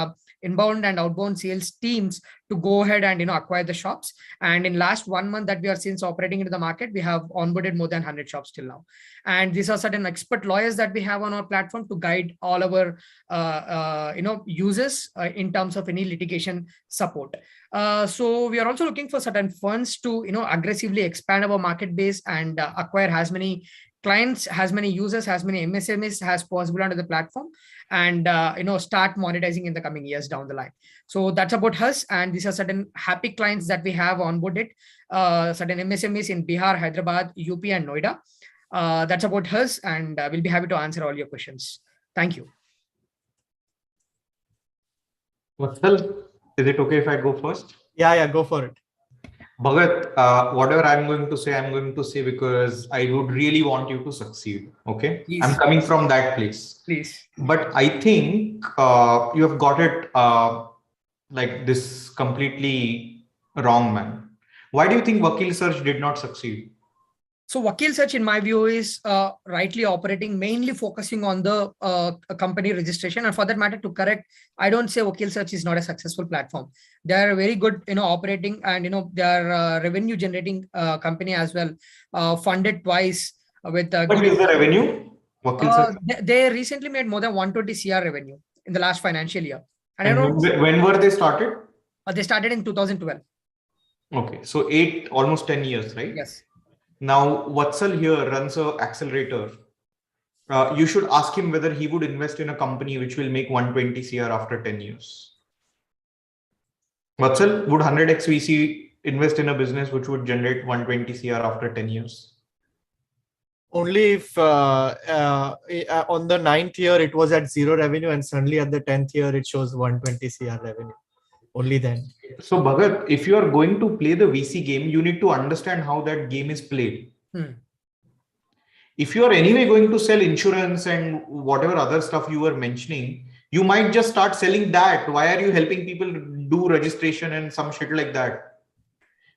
Speaker 10: inbound and outbound sales teams to go ahead and acquire the shops. And in last 1 month that we are since operating into the market, we have onboarded more than 100 shops till now. And these are certain expert lawyers that we have on our platform to guide all our users in terms of any litigation support. So we are also looking for certain funds to aggressively expand our market base and acquire as many clients, as many users, as many MSMEs as possible under the platform, and start monetizing in the coming years down the line. So that's about us. And these are certain happy clients that we have onboarded, certain MSMEs in Bihar, Hyderabad, UP, and Noida. That's about us, and we'll be happy to answer all your questions. Thank you.
Speaker 4: Vatsal, is it okay if I go first?
Speaker 5: Yeah, go for it.
Speaker 4: Bhagat, whatever I'm going to say because I would really want you to succeed. Okay,
Speaker 10: Please.
Speaker 4: I'm coming from that place.
Speaker 10: Please.
Speaker 4: But I think you have got it like this completely wrong, man. Why do you think Vakil Search did not succeed?
Speaker 10: So Vakil Search, in my view, is rightly operating, mainly focusing on the company registration. And for that matter, to correct, I don't say Vakil Search is not a successful platform. They are very good, operating, and they are revenue generating company as well, funded twice with.
Speaker 4: What is the revenue? Vakil Search?
Speaker 10: They recently made more than 120 CR revenue in the last financial year. And
Speaker 4: when were they started?
Speaker 10: They started in 2012.
Speaker 4: Okay, so almost 10 years, right?
Speaker 10: Yes.
Speaker 4: Now, Vatsal here runs an accelerator. You should ask him whether he would invest in a company which will make 120 CR after 10 years. Vatsal, would 100x VC invest in a business which would generate 120 CR after 10 years?
Speaker 5: Only if on the 9th year it was at 0 revenue, and suddenly at the 10th year it shows 120 CR revenue. Only then.
Speaker 4: So Bhagat, if you are going to play the VC game, you need to understand how that game is played. If you are anyway going to sell insurance and whatever other stuff you were mentioning, you might just start selling that. Why are you helping people do registration and some shit like that?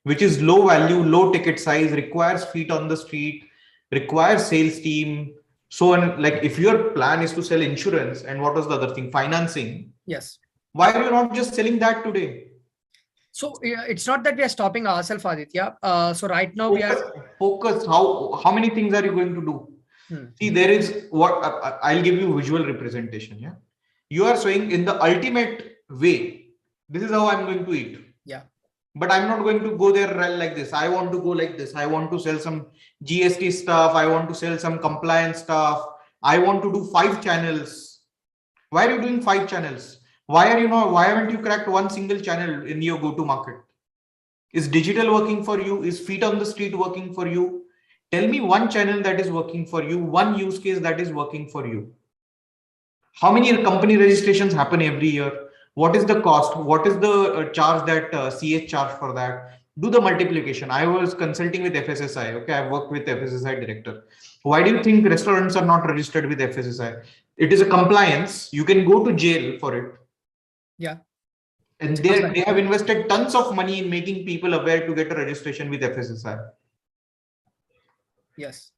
Speaker 4: Which is low value, low ticket size, requires feet on the street, requires sales team. So like if your plan is to sell insurance and what was the other thing? Financing.
Speaker 10: Yes.
Speaker 4: Why are you not just selling that today?
Speaker 10: So it's not that we are stopping ourselves, Aditya. So right now we are
Speaker 4: focused. How many things are you going to do? See, there is what I'll give you visual representation. Yeah, you are saying in the ultimate way, this is how I'm going to eat.
Speaker 10: Yeah,
Speaker 4: but I'm not going to go there like this. I want to go like this. I want to sell some GST stuff. I want to sell some compliance stuff. I want to do 5 channels. Why are you doing 5 channels? Why haven't you cracked one single channel in your go-to market? Is digital working for you? Is feet on the street working for you? Tell me one channel that is working for you, one use case that is working for you. How many company registrations happen every year? What is the cost? What is the charge that CH charge for that? Do the multiplication. I was consulting with FSSI. Okay, I've worked with FSSI director. Why do you think restaurants are not registered with FSSI? It is a compliance. You can go to jail for it.
Speaker 10: Yeah.
Speaker 4: And they have invested tons of money in making people aware to get a registration with FSSI.
Speaker 10: Yes.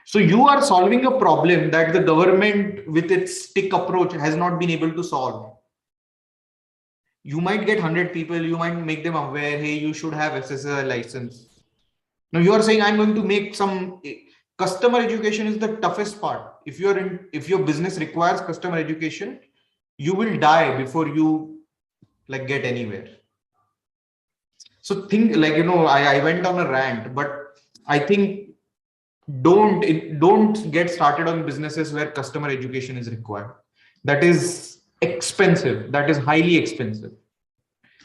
Speaker 4: So you are solving a problem that the government with its stick approach has not been able to solve. You might get 100 people, you might make them aware, hey, you should have SSI license. Now you are saying I'm going to make some customer education is the toughest part. If your business requires customer education, you will die before you like get anywhere. So think like, I went on a rant, but I think don't get started on businesses where customer education is required. That is expensive. That is highly expensive.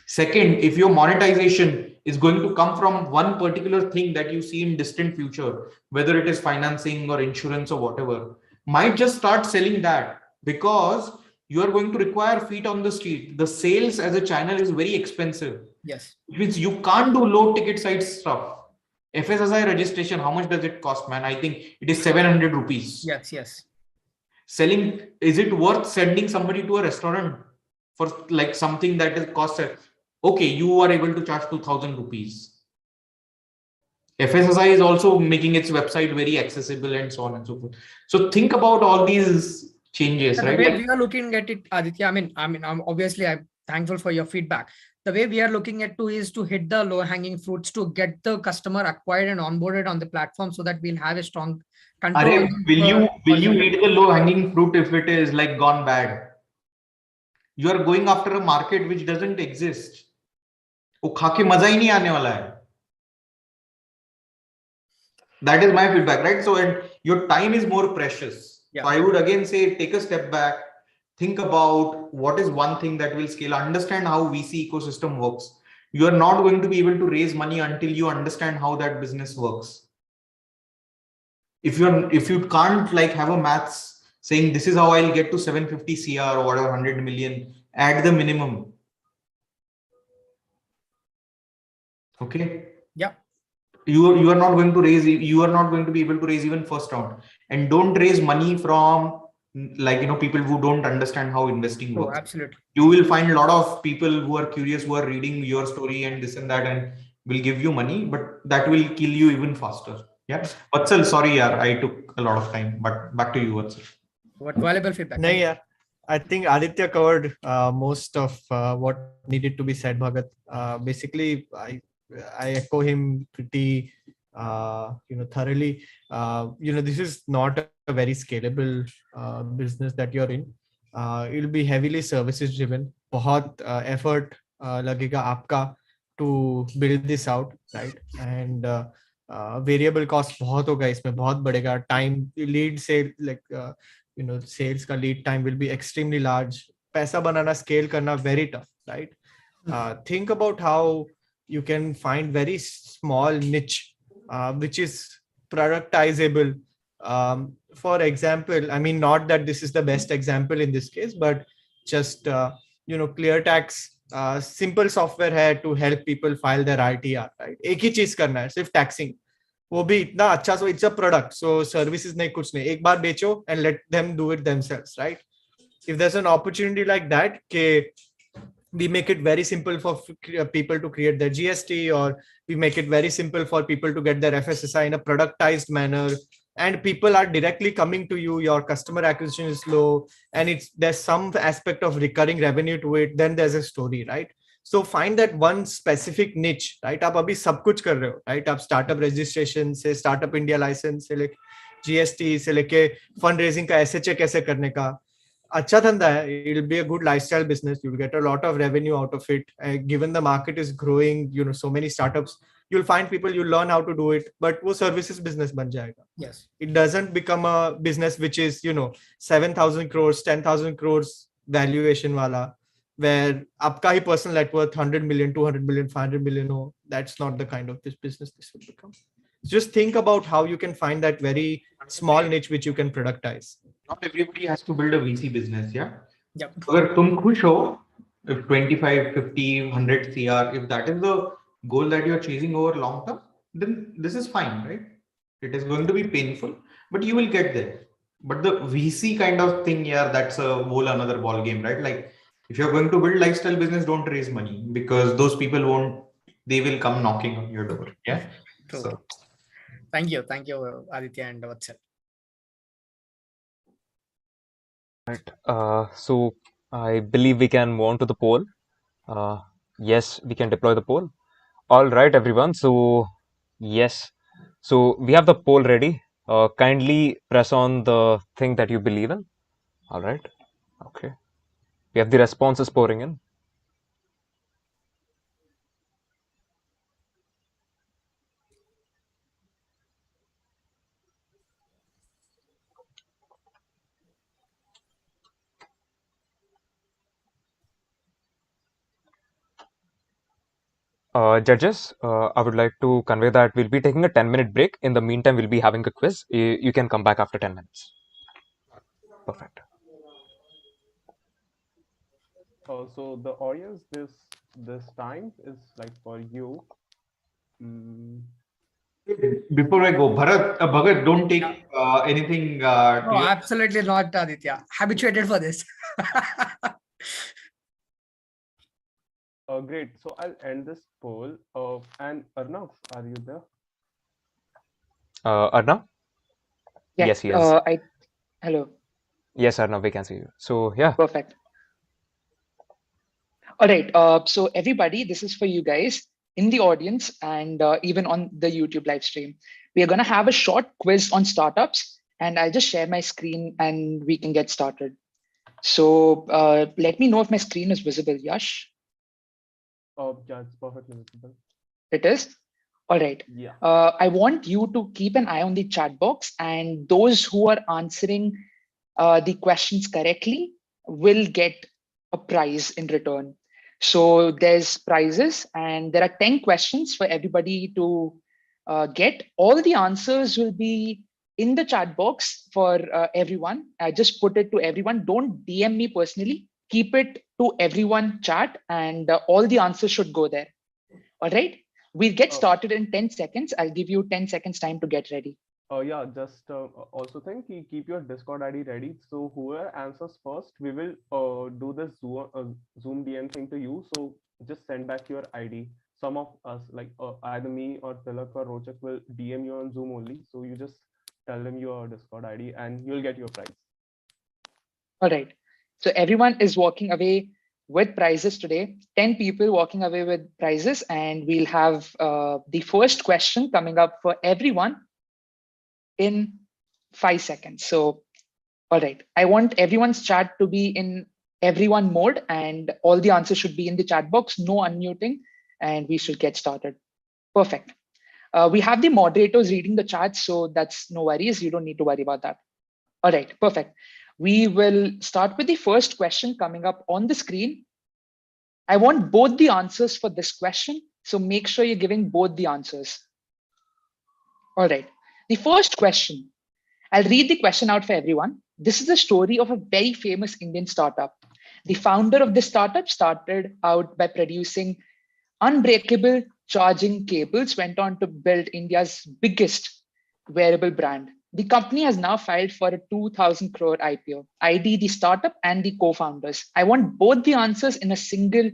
Speaker 4: Second, if your monetization is going to come from one particular thing that you see in distant future, whether it is financing or insurance or whatever, might just start selling that, because you are going to require feet on the street. The sales as a channel is very expensive.
Speaker 10: Yes.
Speaker 4: Which means you can't do low ticket size stuff. FSSI registration, how much does it cost, man? I think it is 700 rupees.
Speaker 10: Yes.
Speaker 4: Selling, is it worth sending somebody to a restaurant for like something that is cost? Okay, you are able to charge 2000 rupees. FSSI is also making its website very accessible and so on and so forth. So think about all these changes, right?
Speaker 10: The way we are looking at it, Aditya, I'm obviously I'm thankful for your feedback. The way we are looking at is to hit the low hanging fruits to get the customer acquired and onboarded on the platform so that we'll have a strong control.
Speaker 4: Will you eat the low hanging fruit if it is like gone bad? You are going after a market which doesn't exist. वो खा के मजा ही नहीं आने वाला है. That is my feedback, right? So, and your time is more precious.
Speaker 10: Yeah.
Speaker 4: So I would again say, take a step back, think about what is one thing that will scale, understand how VC ecosystem works. You are not going to be able to raise money until you understand how that business works. If you can't like have a maths saying this is how I'll get to 750 CR or whatever 100 million at the minimum. Okay.
Speaker 10: Yeah.
Speaker 4: You are not going to raise, you are not going to be able to raise even first round. And don't raise money from like, people who don't understand how investing works.
Speaker 10: Absolutely.
Speaker 4: You will find a lot of people who are curious, who are reading your story and this and that, and will give you money, but that will kill you even faster. Yeah. Vatsal, sorry, yaar, I took a lot of time, but back to you, Vatsal.
Speaker 10: What valuable feedback.
Speaker 5: No, yeah. I think Aditya covered most of what needed to be said, Bhagat. Basically, I echo him pretty, thoroughly. This is not a very scalable business that you're in. It'll be heavily services driven. बहुत effort लगेगा आपका to build this out, right? And variable cost बहुत होगा इसमें, बहुत बढ़ेगा. Time lead sale like sales का lead time will be extremely large. पैसा बनाना, scale करना very tough, right? Think about how you can find very small niche which is productizable. For example, not that this is the best example in this case, but just clear tax, simple software है to help people file their ITR, right? एक ही चीज करना है, सिर्फ taxing. वो भी इतना अच्छा, so it's a product, so services नहीं, कुछ नहीं, एक बार बेचो and let them do it themselves, right? If there's an opportunity like that, we make it very simple for people to create their GST, or we make it very simple for people to get their FSSI in a productized manner, and people are directly coming to you, your customer acquisition is low, and there's some aspect of recurring revenue to it, then there's a story, right? So find that one specific niche, right? आप अभी सब कुछ कर रहे हो, right? आप startup registration से startup India license से लेके GST से लेके fundraising का SHA कैसे करने का, अच्छा धंधा है. It'll be a good lifestyle business. You'll get a lot of revenue out of it. Given the market is growing, so many startups, you'll find people, you learn how to do it, but वो services business बन जाएगा.
Speaker 10: Yes.
Speaker 5: It doesn't become a business which is 7,000 crores, 10,000 crores valuation वाला, where आपका ही personal net worth 100 million, 200 million, 500 million हो, that's not the kind of this business this will become. Just think about how you can find that very small niche which you can productize.
Speaker 4: Not everybody has to build a VC business, yeah?
Speaker 10: Yep.
Speaker 4: अगर तुम खुश हो, if 25, 50, 100 CR, if that is the goal that you're chasing over long term, then this is fine, right? It is going to be painful, but you will get there. But the VC kind of thing, yeah, that's a whole another ball game, right? Like if you're going to build lifestyle business, don't raise money because those people won't, they will come knocking on your door. Yeah.
Speaker 10: True.
Speaker 4: So
Speaker 10: Thank you, Aditya and Vatsal.
Speaker 2: Right. So I believe we can move on to the poll. Yes, we can deploy the poll. All right, everyone. So yes. So we have the poll ready. Kindly press on the thing that you believe in. All right. Okay. We have the responses pouring in. Judges, I would like to convey that we'll be taking a 10-minute break. In the meantime, we'll be having a quiz. You can come back after 10 minutes. Perfect.
Speaker 1: So the audience this time is like for you.
Speaker 4: before I go, Bhagat, don't take anything.
Speaker 10: No, absolutely not, Aditya. Habituated for this.
Speaker 1: Great. So I'll end this poll. And Arnav, are you there?
Speaker 2: Arnav?
Speaker 3: Yeah,
Speaker 2: Yes, he is.
Speaker 3: Hello.
Speaker 2: Yes, Arnav, we can see you. So yeah.
Speaker 3: Perfect. All right. So everybody, this is for you guys in the audience and even on the YouTube live stream. We are going to have a short quiz on startups, and I'll just share my screen and we can get started. So let me know if my screen is visible, Yash.
Speaker 1: Yeah, it's perfectly visible.
Speaker 3: It is? All right.
Speaker 1: Yeah.
Speaker 3: I want you to keep an eye on the chat box, and those who are answering the questions correctly will get a prize in return. So there's prizes, and there are 10 questions for everybody to get. All the answers will be in the chat box for everyone. I just put it to everyone. Don't DM me personally. Keep it to everyone chat, and all the answers should go there. All right. We'll get started in 10 seconds. I'll give you 10 seconds time to get ready.
Speaker 1: Yeah, just also think keep your Discord ID ready. So whoever answers first, we will do this Zoom DM thing to you. So just send back your ID. Some of us, like either me or Tilak or Rochak, will DM you on Zoom only. So you just tell them your Discord ID and you'll get your prize.
Speaker 3: All right. So everyone is walking away with prizes today. 10 people walking away with prizes, and we'll have the first question coming up for everyone in 5 seconds. So, all right, I want everyone's chat to be in everyone mode, and all the answers should be in the chat box, no unmuting, and we should get started. Perfect. We have the moderators reading the chat, so that's no worries. You don't need to worry about that. All right, perfect. We will start with the first question coming up on the screen. I want both the answers for this question, so make sure you're giving both the answers. All right, the first question, I'll read the question out for everyone. This is a story of a very famous Indian startup. The founder of this startup started out by producing unbreakable charging cables, went on to build India's biggest wearable brand. The company has now filed for a 2,000 crore IPO. ID, the startup, and the co-founders. I want both the answers in a single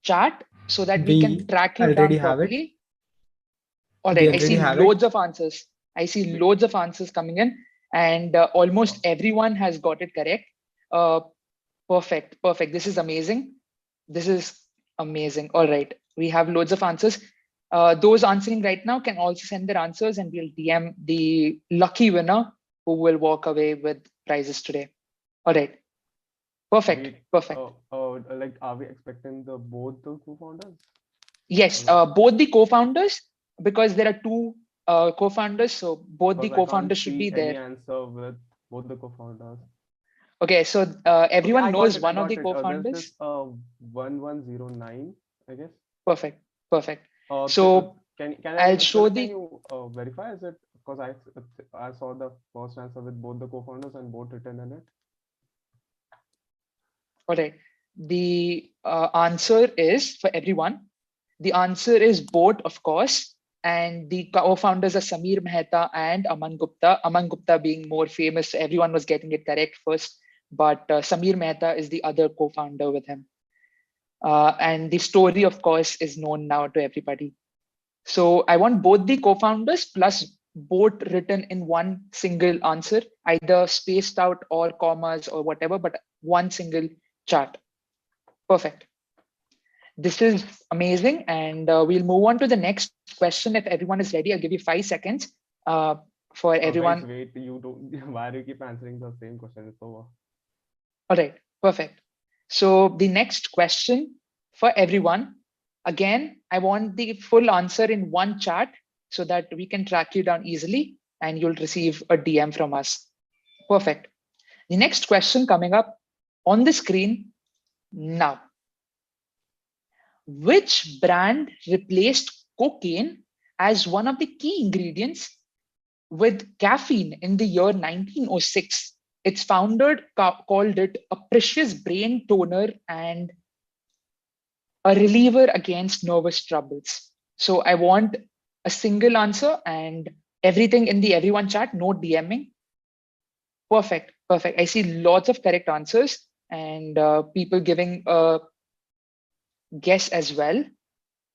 Speaker 3: chat so that we can track you down properly. All right, I see loads of answers. I see loads of answers coming in, and almost everyone has got it correct. Perfect, perfect. This is amazing. This is amazing. All right, we have loads of answers. Those answering right now can also send their answers, and we'll DM the lucky winner who will walk away with prizes today. All right, perfect, perfect.
Speaker 1: Like, are we expecting both the co-founders?
Speaker 3: Yes, both the co-founders, because there are two co-founders, so both the co-founders should be there.
Speaker 1: Any answer with both the co-founders?
Speaker 3: Okay, so everyone
Speaker 1: I got
Speaker 3: knows
Speaker 1: it. I
Speaker 3: one of
Speaker 1: got
Speaker 3: the
Speaker 1: it. There's
Speaker 3: co-founders.
Speaker 1: this 1109, I guess.
Speaker 3: Perfect, perfect.
Speaker 1: Uh, th- uh,
Speaker 3: So
Speaker 1: can
Speaker 3: I'll
Speaker 1: I
Speaker 3: show
Speaker 1: Philip, can
Speaker 3: the.
Speaker 1: you verify? Is it because I saw the first answer with both the co-founders and both written in it?
Speaker 3: All right. The answer is for everyone. The answer is both, of course. And the co-founders are Samir Mehta and Aman Gupta. Aman Gupta being more famous, everyone was getting it correct first. But Samir Mehta is the other co-founder with him. And the story, of course, is known now to everybody. So I want both the co-founders plus both written in one single answer, either spaced out or commas or whatever, but one single chart. Perfect. This is amazing. And we'll move on to the next question. If everyone is ready, I'll give you 5 seconds for everyone.
Speaker 1: Guys, wait, you don't. Why do you keep answering the same question? It's over.
Speaker 3: All right, perfect. So the next question for everyone, again, I want the full answer in one chat so that we can track you down easily and you'll receive a DM from us. Perfect. The next question coming up on the screen now. Which brand replaced cocaine as one of the key ingredients with caffeine in the year 1906? Its founder called it a precious brain toner and a reliever against nervous troubles. So I want a single answer and everything in the everyone chat, no DMing. Perfect, perfect. I see lots of correct answers and people giving a guess as well.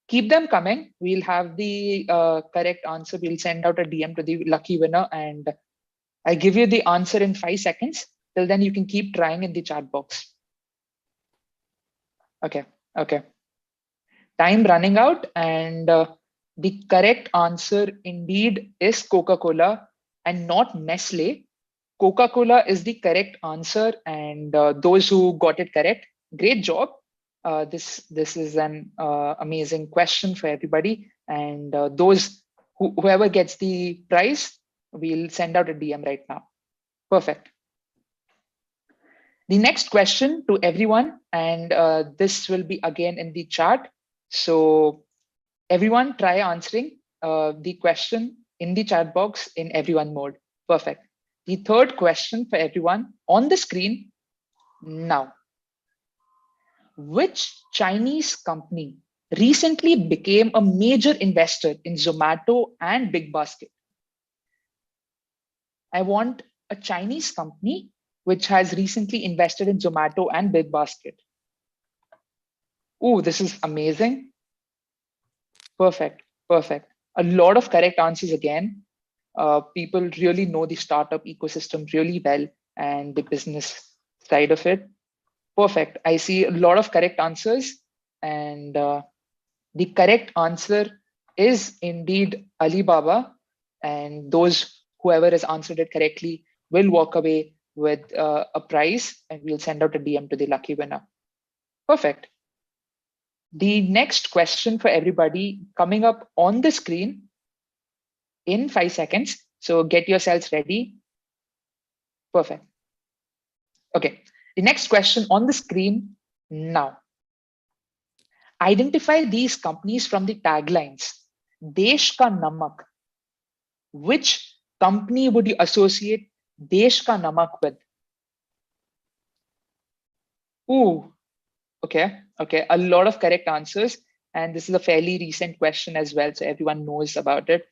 Speaker 3: Keep them coming. We'll have the correct answer. We'll send out a DM to the lucky winner and I give you the answer in 5 seconds. Till then, you can keep trying in the chat box. Okay, okay. Time running out, and the correct answer indeed is Coca-Cola and not Nestle. Coca-Cola is the correct answer, and those who got it correct, great job. This is an amazing question for everybody, and whoever gets the prize, we'll send out a DM right now. Perfect. The next question to everyone, and this will be again in the chat. So everyone try answering the question in the chat box in everyone mode. Perfect. The third question for everyone on the screen now. Which Chinese company recently became a major investor in Zomato and Big Basket? I want a Chinese company which has recently invested in Zomato and Big Basket. Oh, this is amazing. Perfect, perfect. A lot of correct answers again. People really know the startup ecosystem really well and the business side of it. Perfect. I see a lot of correct answers, and the correct answer is indeed Alibaba. And whoever has answered it correctly will walk away with a prize, and we'll send out a DM to the lucky winner. Perfect. The next question for everybody coming up on the screen in 5 seconds. So get yourselves ready. Perfect. Okay. The next question on the screen now. Identify these companies from the taglines. Desh ka namak. Which company would you associate Desh ka namak with? Ooh, okay, okay. A lot of correct answers. And this is a fairly recent question as well, so everyone knows about it.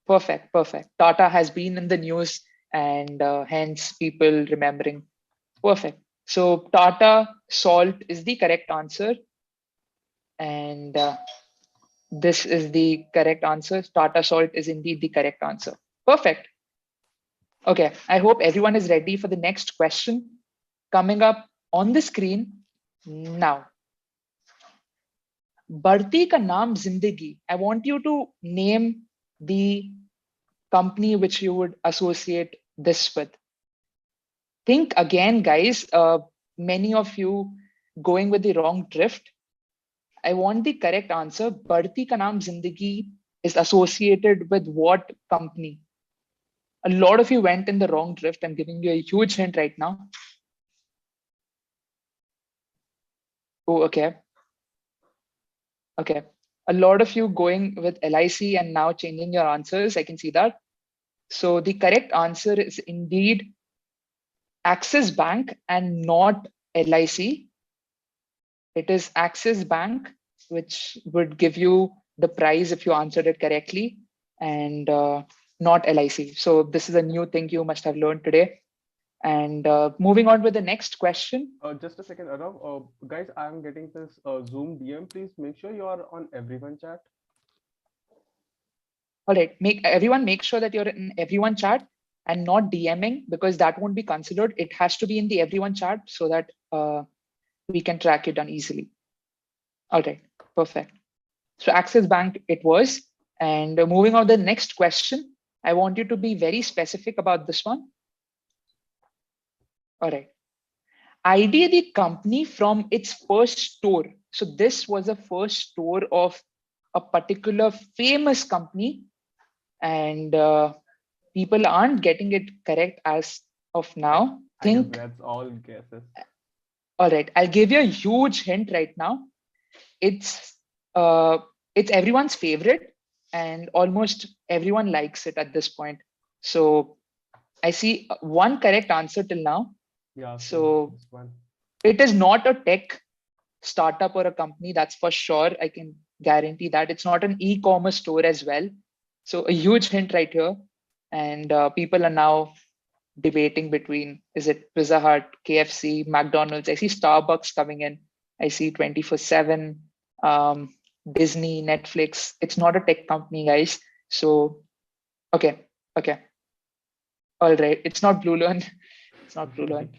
Speaker 3: Perfect, perfect. Tata has been in the news and hence people remembering. Perfect. So Tata Salt is the correct answer. And this is the correct answer. Tata Salt is indeed the correct answer. Perfect. Okay, I hope everyone is ready for the next question coming up on the screen now. Bharti ka naam zindagi. I want you to name the company which you would associate this with. Think again, guys. Many of you going with the wrong drift. I want the correct answer. Bharti ka naam zindagi is associated with what company? A lot of you went in the wrong drift. I'm giving you a huge hint right now. Oh, okay. Okay. A lot of you going with LIC and now changing your answers. I can see that. So the correct answer is indeed Axis Bank and not LIC. It is Axis Bank, which would give you the prize if you answered it correctly, and not LIC. So this is a new thing you must have learned today. And moving on with the next question.
Speaker 1: Just a second, Arav. Guys, I'm getting this Zoom DM. Please make sure you are on everyone chat.
Speaker 3: All right, everyone make sure that you're in everyone chat and not DMing, because that won't be considered. It has to be in the everyone chat so that we can track it down easily. All right, perfect. So Axis Bank it was. And moving on to the next question, I want you to be very specific about this one. All right. ID the company from its first store. So this was the first store of a particular famous company, and people aren't getting it correct as of now. Think.
Speaker 1: That's all guesses.
Speaker 3: All right, I'll give you a huge hint right now. It's everyone's favorite, and almost everyone likes it at this point. So I see one correct answer till now.
Speaker 1: Yeah.
Speaker 3: So it is not a tech startup or a company, that's for sure. I can guarantee that. It's not an e-commerce store as well. So a huge hint right here. And people are now debating between, is it Pizza Hut, KFC, McDonald's? I see Starbucks coming in. I see 24/7, Disney, Netflix. It's not a tech company, guys. So, okay. All right, it's not BlueLearn. It's not BlueLearn.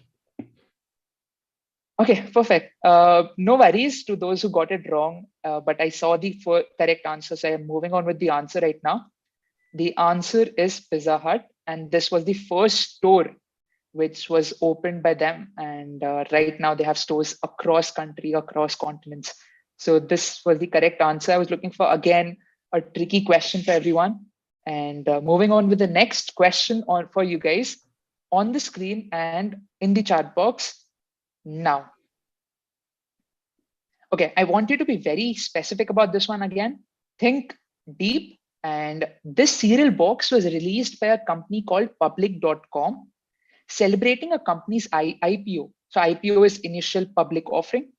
Speaker 3: Okay, perfect. No worries to those who got it wrong, but I saw the correct answer, so I am moving on with the answer right now. The answer is Pizza Hut, and this was the first store which was opened by them. And right now they have stores across country, across continents. So this was the correct answer. I was looking for, again, a tricky question for everyone. And moving on with the next question for you guys on the screen and in the chat box now. Okay, I want you to be very specific about this one again. Think deep. And this cereal box was released by a company called public.com, celebrating a company's IPO. So IPO is initial public offering.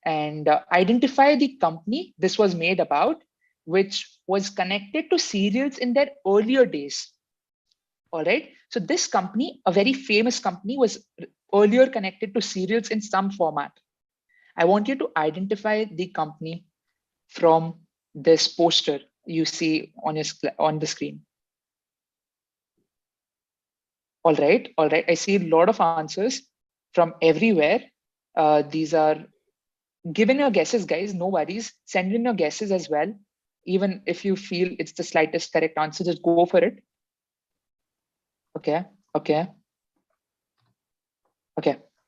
Speaker 3: And identify the company this was made about, which was connected to cereals in their earlier days. All right. So this company, a very famous company, was earlier connected to cereals in some format. I want you to identify the company from this poster you see on the screen. All right. I see a lot of answers from everywhere. These are given your guesses, guys. No worries. Send in your guesses as well. Even if you feel it's the slightest correct answer, just go for it. Okay.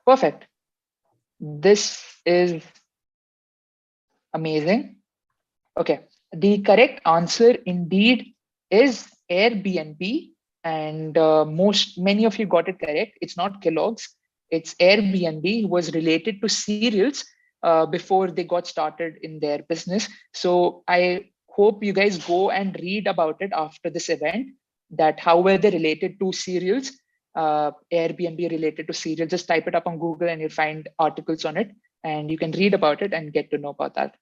Speaker 3: Perfect. This is amazing. Okay. The correct answer indeed is Airbnb, and many of you got it correct. It's not Kellogg's. It's Airbnb, who was related to cereals before they got started in their business. So I hope you guys go and read about it after this event, that how were they related to cereals, Airbnb related to cereals. Just type it up on Google and you'll find articles on it, and you can read about it and get to know about that.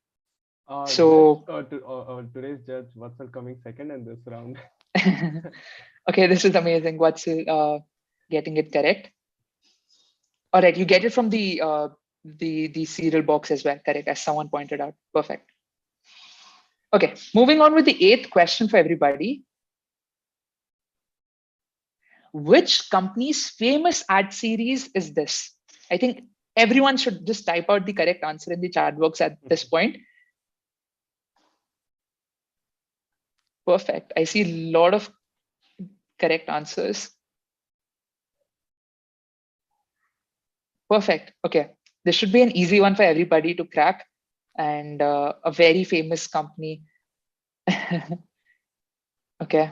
Speaker 3: So
Speaker 1: today's judge, Vatsal, coming second in this round.
Speaker 3: Okay, this is amazing. Vatsal getting it correct. All right, you get it from the cereal box as well, correct, as someone pointed out. Perfect. Okay, moving on with the 8th question for everybody. Which company's famous ad series is this? I think everyone should just type out the correct answer in the chat box at this point. Perfect. I see a lot of correct answers. Perfect. Okay, this should be an easy one for everybody to crack, and a very famous company. Okay.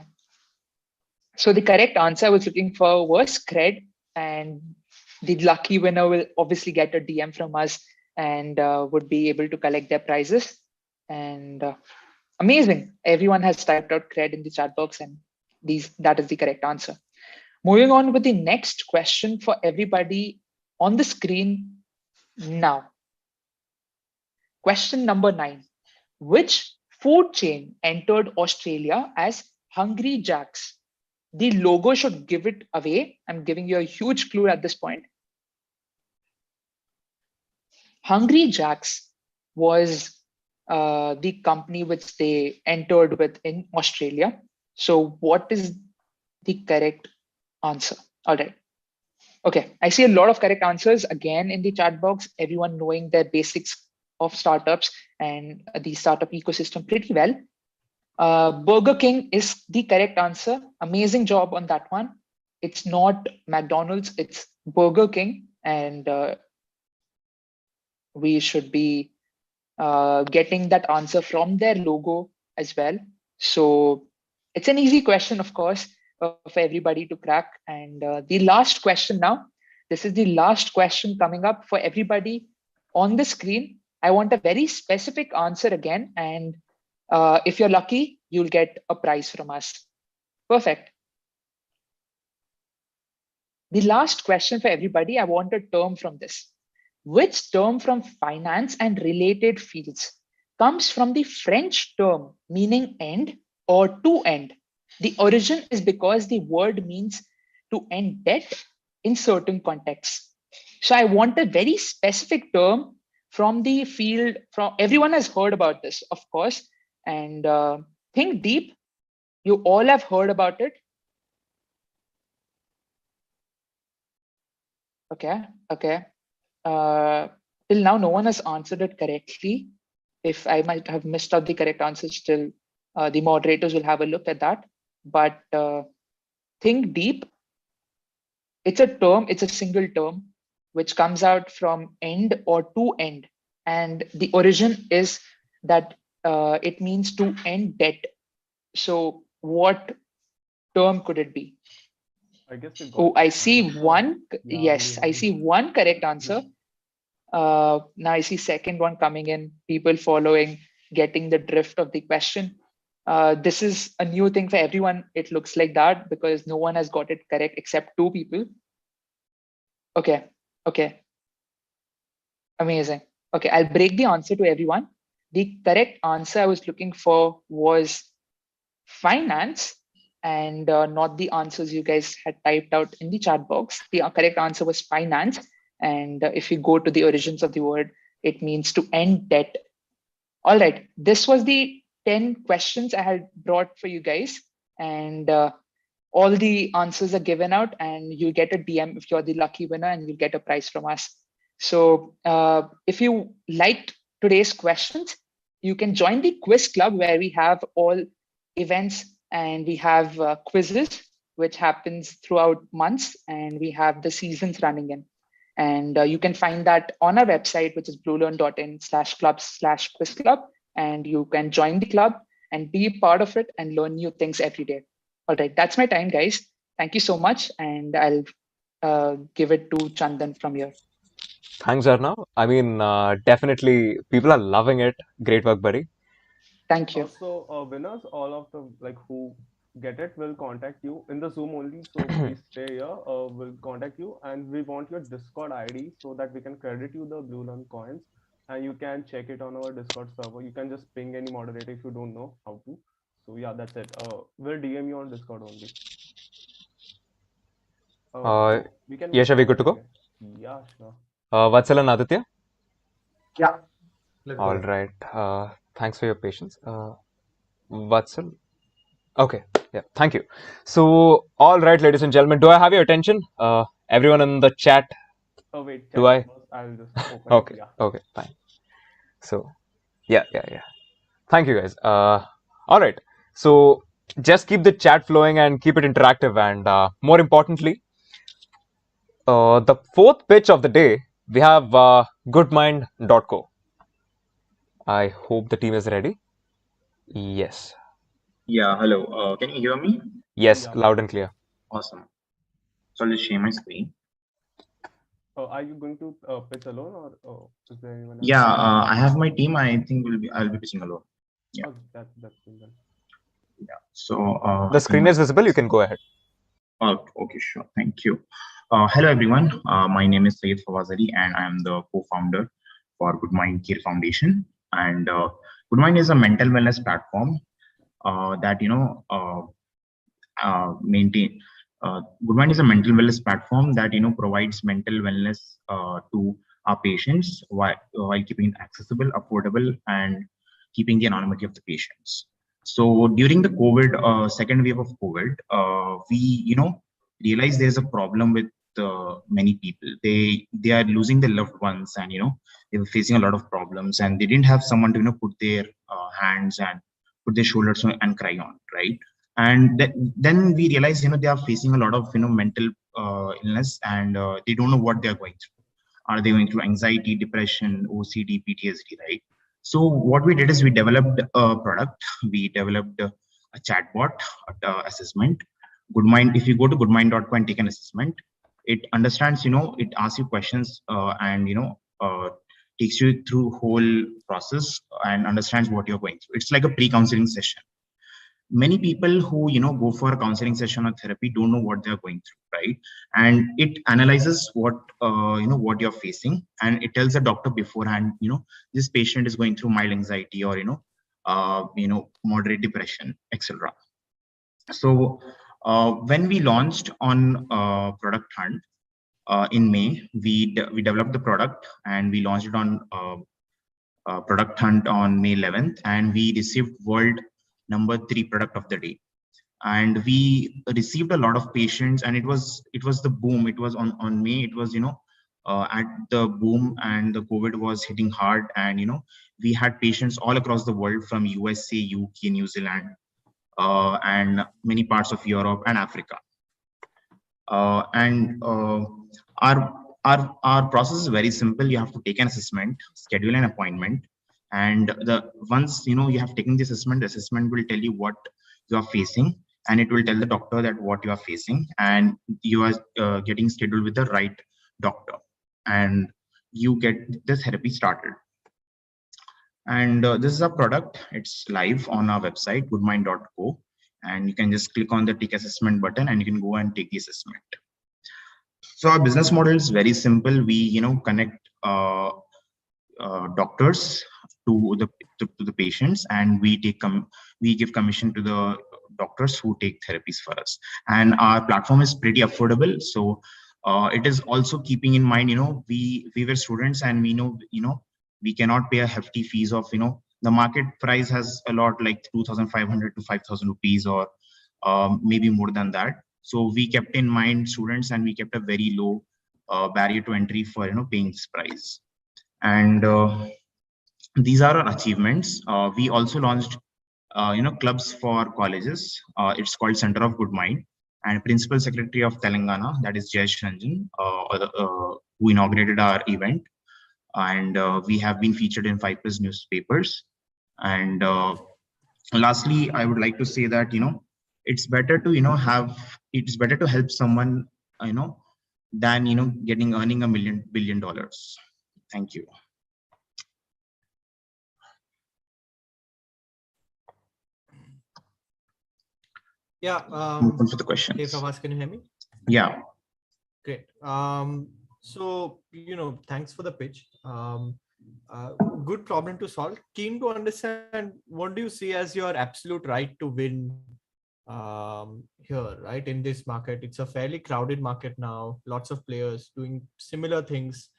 Speaker 3: So the correct answer I was looking for was cred, and the lucky winner will obviously get a DM from us and would be able to collect their prizes. And amazing, everyone has typed out cred in the chat box, and that is the correct answer. Moving on with the next question for everybody on the screen now. Question number 9. Which food chain entered Australia as Hungry Jacks? The logo should give it away. I'm giving you a huge clue at this point. Hungry Jacks was the company which they entered with in Australia. So what is the correct answer? All right. Okay, I see a lot of correct answers again in the chat box, everyone knowing their basics of startups and the startup ecosystem pretty well. Burger King is the correct answer. Amazing job on that one. It's not McDonald's, it's Burger King. And we should be getting that answer from their logo as well. So it's an easy question, of course, for everybody to crack. And the last question now, this is the last question coming up for everybody on the screen. I want a very specific answer again. And if you're lucky, you'll get a prize from us. Perfect. The last question for everybody, I want a term from this. Which term from finance and related fields comes from the French term meaning end or to end? The origin is because the word means to end debt in certain contexts. So I want a very specific term from the field. From everyone has heard about this, of course, and think deep. You all have heard about it. Okay. Till now, no one has answered it correctly. If I might have missed out the correct answer, still the moderators will have a look at that. But think deep. It's a term, it's a single term, which comes out from end or to end. And the origin is that it means to end debt. So what term could it be?
Speaker 1: I guess it
Speaker 3: Oh,
Speaker 1: got
Speaker 3: I see
Speaker 1: answered.
Speaker 3: one.
Speaker 1: Yeah,
Speaker 3: Yes, I see one correct answer. Now I see second one coming in, people following, getting the drift of the question. This is a new thing for everyone. It looks like that because no one has got it correct except 2 people. Okay. Amazing. Okay, I'll break the answer to everyone. The correct answer I was looking for was finance, and not the answers you guys had typed out in the chat box. The correct answer was finance. And if you go to the origins of the word, it means to end debt. All right, this was the 10 questions I had brought for you guys. And all the answers are given out, and you'll get a DM if you're the lucky winner, and you'll get a prize from us. So if you liked today's questions, you can join the quiz club where we have all events and we have quizzes, which happens throughout months, and we have the seasons running in. And you can find that on our website, which is bluelearn.in/clubs/quiz club. And you can join the club and be part of it and learn new things every day. All right, that's my time, guys. Thank you so much. And I'll give it to Chandan from here.
Speaker 2: Thanks, Arnav. I mean, definitely people are loving it. Great work, buddy.
Speaker 3: Thank you.
Speaker 1: Also, winners, all of the who get it will contact you in the Zoom only. So please stay here. We'll contact you, and we want your Discord ID so that we can credit you the BlueLearn coins, and you can check it on our Discord server. You can just ping any moderator if you don't know how to. So yeah, that's it. We'll DM you on Discord only. So we can.
Speaker 2: Yash, are we good to go?
Speaker 1: Yeah, sure.
Speaker 2: Vatsal and Aditya?
Speaker 4: Yeah.
Speaker 2: All right. Thanks for your patience. Vatsal? Okay. Yeah. Thank you. So, all right, ladies and gentlemen, do I have your attention? Everyone in the chat?
Speaker 1: Oh, wait.
Speaker 2: Do I?
Speaker 1: I'll just open
Speaker 2: Okay.
Speaker 1: it. Yeah.
Speaker 2: Okay. Fine. So, yeah. Thank you, guys. All right. So, just keep the chat flowing and keep it interactive. And more importantly, the fourth pitch of the day, we have goodmind.co. I hope the team is ready. Yes.
Speaker 11: Yeah, hello. Can you hear me?
Speaker 2: Yes,
Speaker 1: Yeah.
Speaker 2: loud and clear.
Speaker 11: Awesome. So I'll just share my screen.
Speaker 1: Are you going to pitch alone, or is there anyone else?
Speaker 11: Yeah, I have my team. I think I'll be pitching alone. Yeah.
Speaker 1: Oh, that's good then.
Speaker 11: Yeah. So
Speaker 2: The screen is visible. You can go ahead.
Speaker 11: okay, sure. Thank you. Hello, everyone. My name is Syed Fawazali, and I am the co-founder for Good Mind Care Foundation. And Good Mind is a mental wellness platform that maintain. Good Mind is a mental wellness platform that provides mental wellness to our patients while keeping it accessible, affordable, and keeping the anonymity of the patients. So during the COVID, second wave of COVID, we realized there's a problem with many people. They are losing their loved ones, and they were facing a lot of problems, and they didn't have someone to put their hands and put their shoulders on and cry on, right? And then we realized they are facing a lot of mental illness, and they don't know what they're going through. Are they going through anxiety, depression, OCD, PTSD, right? So what we did is we developed a product. We developed a chatbot assessment. Goodmind. If you go to goodmind.co and take an assessment, it understands. It asks you questions and takes you through whole process and understands what you're going through. It's like a pre-counseling session. Many people who go for a counseling session or therapy don't know what they're going through, right? And it analyzes what what you're facing, and it tells the doctor beforehand, this patient is going through mild anxiety or moderate depression, etc. So when we launched on Product Hunt in May, we developed the product and we launched it on Product Hunt on May 11th, and we received world number 3 product of the day. And we received a lot of patients, and it was the boom. It was on May. It was at the boom, and the COVID was hitting hard, and we had patients all across the world from USA, UK, New Zealand, and many parts of Europe and Africa. Our process is very simple. You have to take an assessment, schedule an appointment, and once you have taken the assessment will tell you what you are facing, and it will tell the doctor that what you are facing, and you are getting scheduled with the right doctor, and you get the therapy started. And this is a product. It's live on our website, goodmind.co, and you can just click on the take assessment button and you can go and take the assessment. So our business model is very simple. We connect doctors to the patients, and we give commission to the doctors who take therapies for us. And our platform is pretty affordable. So it is also keeping in mind, we were students, and we know we cannot pay a hefty fees of the market price has a lot like 2,500 to 5,000 rupees, or maybe more than that. So we kept in mind students, and we kept a very low barrier to entry for paying this price. And these are our achievements. We also launched clubs for colleges. It's called Center of Good Mind, and Principal Secretary of Telangana, that is Jayesh Ranjan, who inaugurated our event. And we have been featured in 5+ newspapers. And lastly, I would like to say that it's better to it's better to help someone than earning $1 billion. Thank you.
Speaker 5: Yeah.
Speaker 11: Open for the questions.
Speaker 5: Hey, Fawaz, can you hear me?
Speaker 11: Yeah.
Speaker 5: Great. So thanks for the pitch. Good problem to solve. Keen to understand, what do you see as your absolute right to win here, right? In this market, it's a fairly crowded market now. Lots of players doing similar things.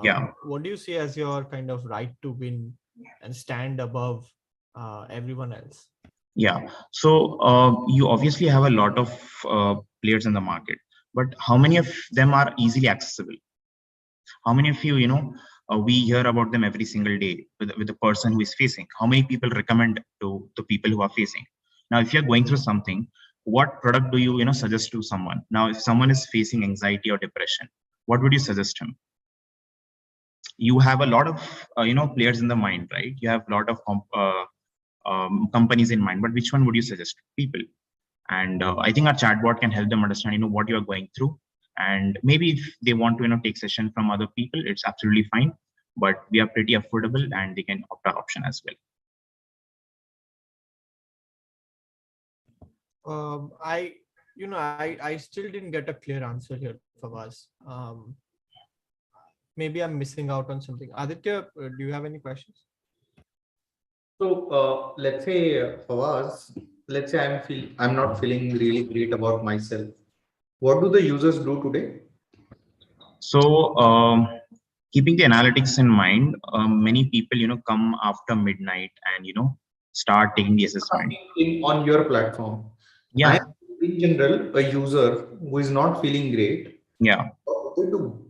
Speaker 11: Yeah.
Speaker 5: What do you see as your kind of right to win and stand above everyone else?
Speaker 11: Yeah. So you obviously have a lot of players in the market, but how many of them are easily accessible? How many of you, we hear about them every single day with the person who is facing? How many people recommend to the people who are facing? Now, if you're going through something, what product do you suggest to someone? Now, if someone is facing anxiety or depression, what would you suggest him? You have a lot of players in the mind, right? You have a lot of companies in mind, but which one would you suggest? People. And I think our chatbot can help them understand, what you are going through. And maybe if they want to, take session from other people, it's absolutely fine. But we are pretty affordable, and they can opt our option as well.
Speaker 5: I still didn't get a clear answer here, Fawaz. Maybe I'm missing out on something. Aditya, do you have any questions?
Speaker 4: So let's say, Fawaz, let's say I'm not feeling really great about myself. What do the users do today?
Speaker 11: So keeping the analytics in mind, many people, come after midnight and, start taking the assessment.
Speaker 4: On your platform.
Speaker 11: Yeah.
Speaker 4: I'm in general a user who is not feeling great.
Speaker 11: Yeah.
Speaker 4: What do they do?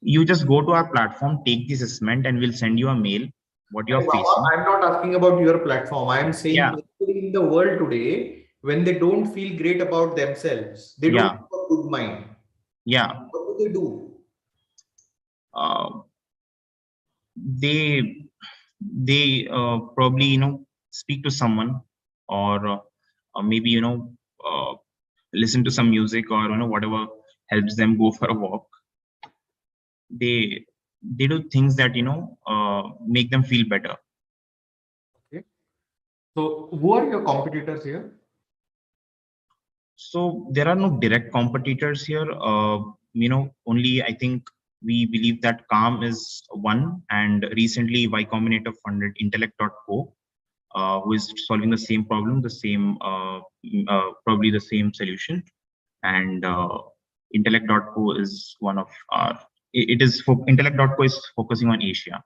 Speaker 11: You just go to our platform, take the assessment, and we'll send you a mail what you're facing.
Speaker 4: I'm not asking about your platform. I'm saying in the world today, when they don't feel great about themselves, they don't have a good mind.
Speaker 11: Yeah.
Speaker 4: What do they do?
Speaker 11: They probably, speak to someone, or maybe, listen to some music, or, whatever helps them go for a walk. They do things that, make them feel better.
Speaker 4: Okay. So who are your competitors here?
Speaker 11: So there are no direct competitors here. Only I think we believe that Calm is one, and recently Y Combinator funded Intellect.co, who is solving the same problem, probably the same solution. And Intellect.co is one of our. Intellect.co is focusing on Asia.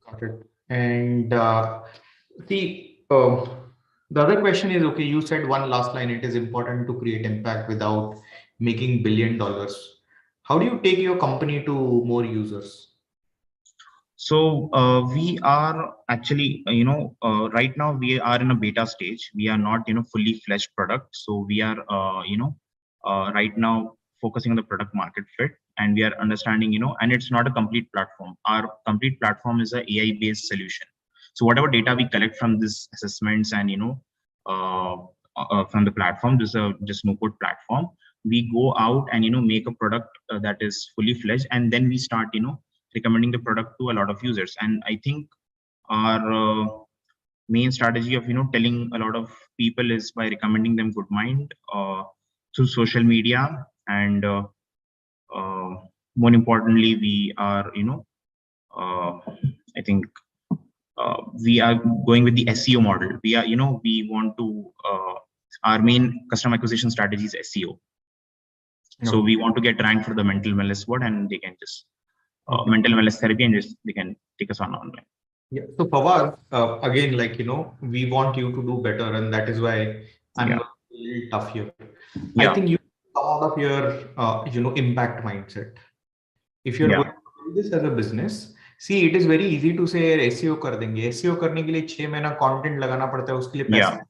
Speaker 4: Got it. And the other question is, okay, you said one last line, it is important to create impact without making $1 billion. How do you take your company to more users?
Speaker 11: So we are actually, right now we are in a beta stage. We are not, fully fledged product. So we are, right now focusing on the product market fit, and we are understanding, and it's not a complete platform. Our complete platform is a AI based solution. So whatever data we collect from this assessments and, from the platform, this is a just no code platform. We go out and, make a product that is fully fledged, and then we start, recommending the product to a lot of users. And I think our main strategy of, telling a lot of people is by recommending them Good Mind through social media. And more importantly, we are, I think we are going with the SEO model. We are, we want to, our main customer acquisition strategy is SEO. So we want to get ranked for the mental wellness word, and they can just mental wellness therapy, and just they can take us on online.
Speaker 4: Yeah. So Fawaz, again, we want you to do better, and that is why I'm a little tough here. I think you come out of your, impact mindset. If you're going to do this as a business, see, it is very easy to say SEO कर देंगे. SEO करने के लिए 6 महीना content लगाना पड़ता है, उसके लिए पैसे.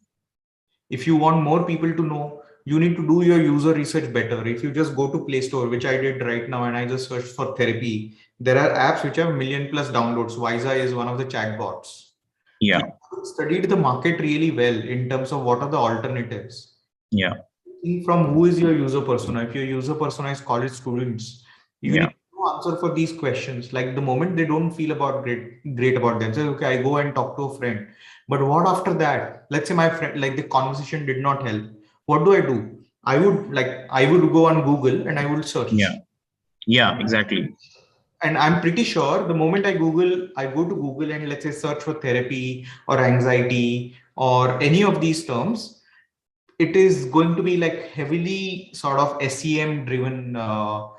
Speaker 4: If you want more people to know, you need to do your user research better. If you just go to Play Store, which I did right now, and I just searched for therapy, there are apps which have 1 million+ downloads. Visa is one of the chatbots.
Speaker 11: Yeah.
Speaker 4: You studied the market really well in terms of what are the alternatives.
Speaker 11: Yeah.
Speaker 4: From who is your user persona? If your user persona is college students, you need to answer for these questions. Like the moment they don't feel great about themselves, okay, I go and talk to a friend. But what after that? Let's say my friend, like the conversation did not help. What do? I would go on Google and I would search.
Speaker 11: Yeah, exactly.
Speaker 4: And I'm pretty sure the moment I go to Google and let's say search for therapy or anxiety or any of these terms, it is going to be like heavily sort of SEM driven. I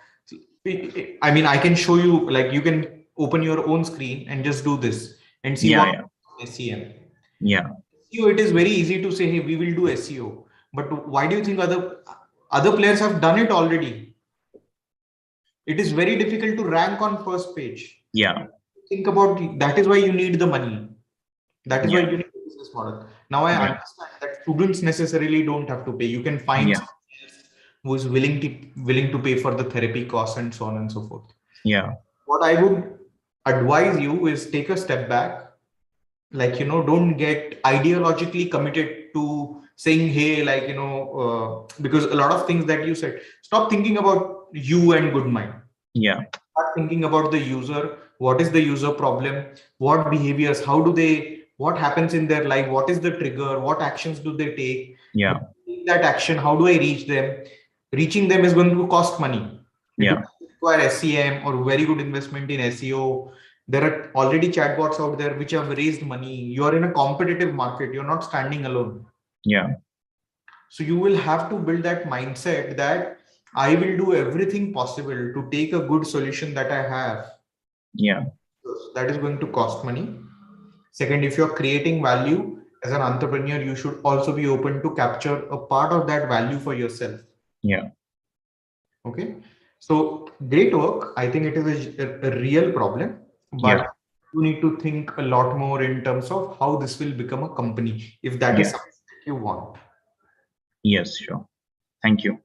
Speaker 4: mean, I can show you, like you can open your own screen and just do this and see what SEM.
Speaker 11: Yeah.
Speaker 4: SEO, it is very easy to say, hey, we will do SEO. But why do you think other players have done it already? It is very difficult to rank on first page.
Speaker 11: Yeah.
Speaker 4: Think about that is why you need the money. That is why you need the business model. Now I understand that students necessarily don't have to pay. You can find someone else who is willing to pay for the therapy costs and so on and so forth.
Speaker 11: Yeah.
Speaker 4: What I would advise you is take a step back. Like, don't get ideologically committed to saying, hey, like, because a lot of things that you said, stop thinking about you and good mind.
Speaker 11: Yeah.
Speaker 4: Start thinking about the user. What is the user problem? What behaviors? What happens in their life? What is the trigger? What actions do they take?
Speaker 11: Yeah.
Speaker 4: That action, how do I reach them? Reaching them is going to cost money.
Speaker 11: Yeah.
Speaker 4: Require SEM or very good investment in SEO. There are already chatbots out there which have raised money. You are in a competitive market. You're not standing alone.
Speaker 11: Yeah.
Speaker 4: So you will have to build that mindset that I will do everything possible to take a good solution that I have.
Speaker 11: Yeah.
Speaker 4: That is going to cost money. Second, if you're creating value as an entrepreneur, you should also be open to capture a part of that value for yourself.
Speaker 11: Yeah.
Speaker 4: Okay. So great work. I think it is a real problem, but you need to think a lot more in terms of how this will become a company, if that is something that you want.
Speaker 11: Yes, sure. Thank you.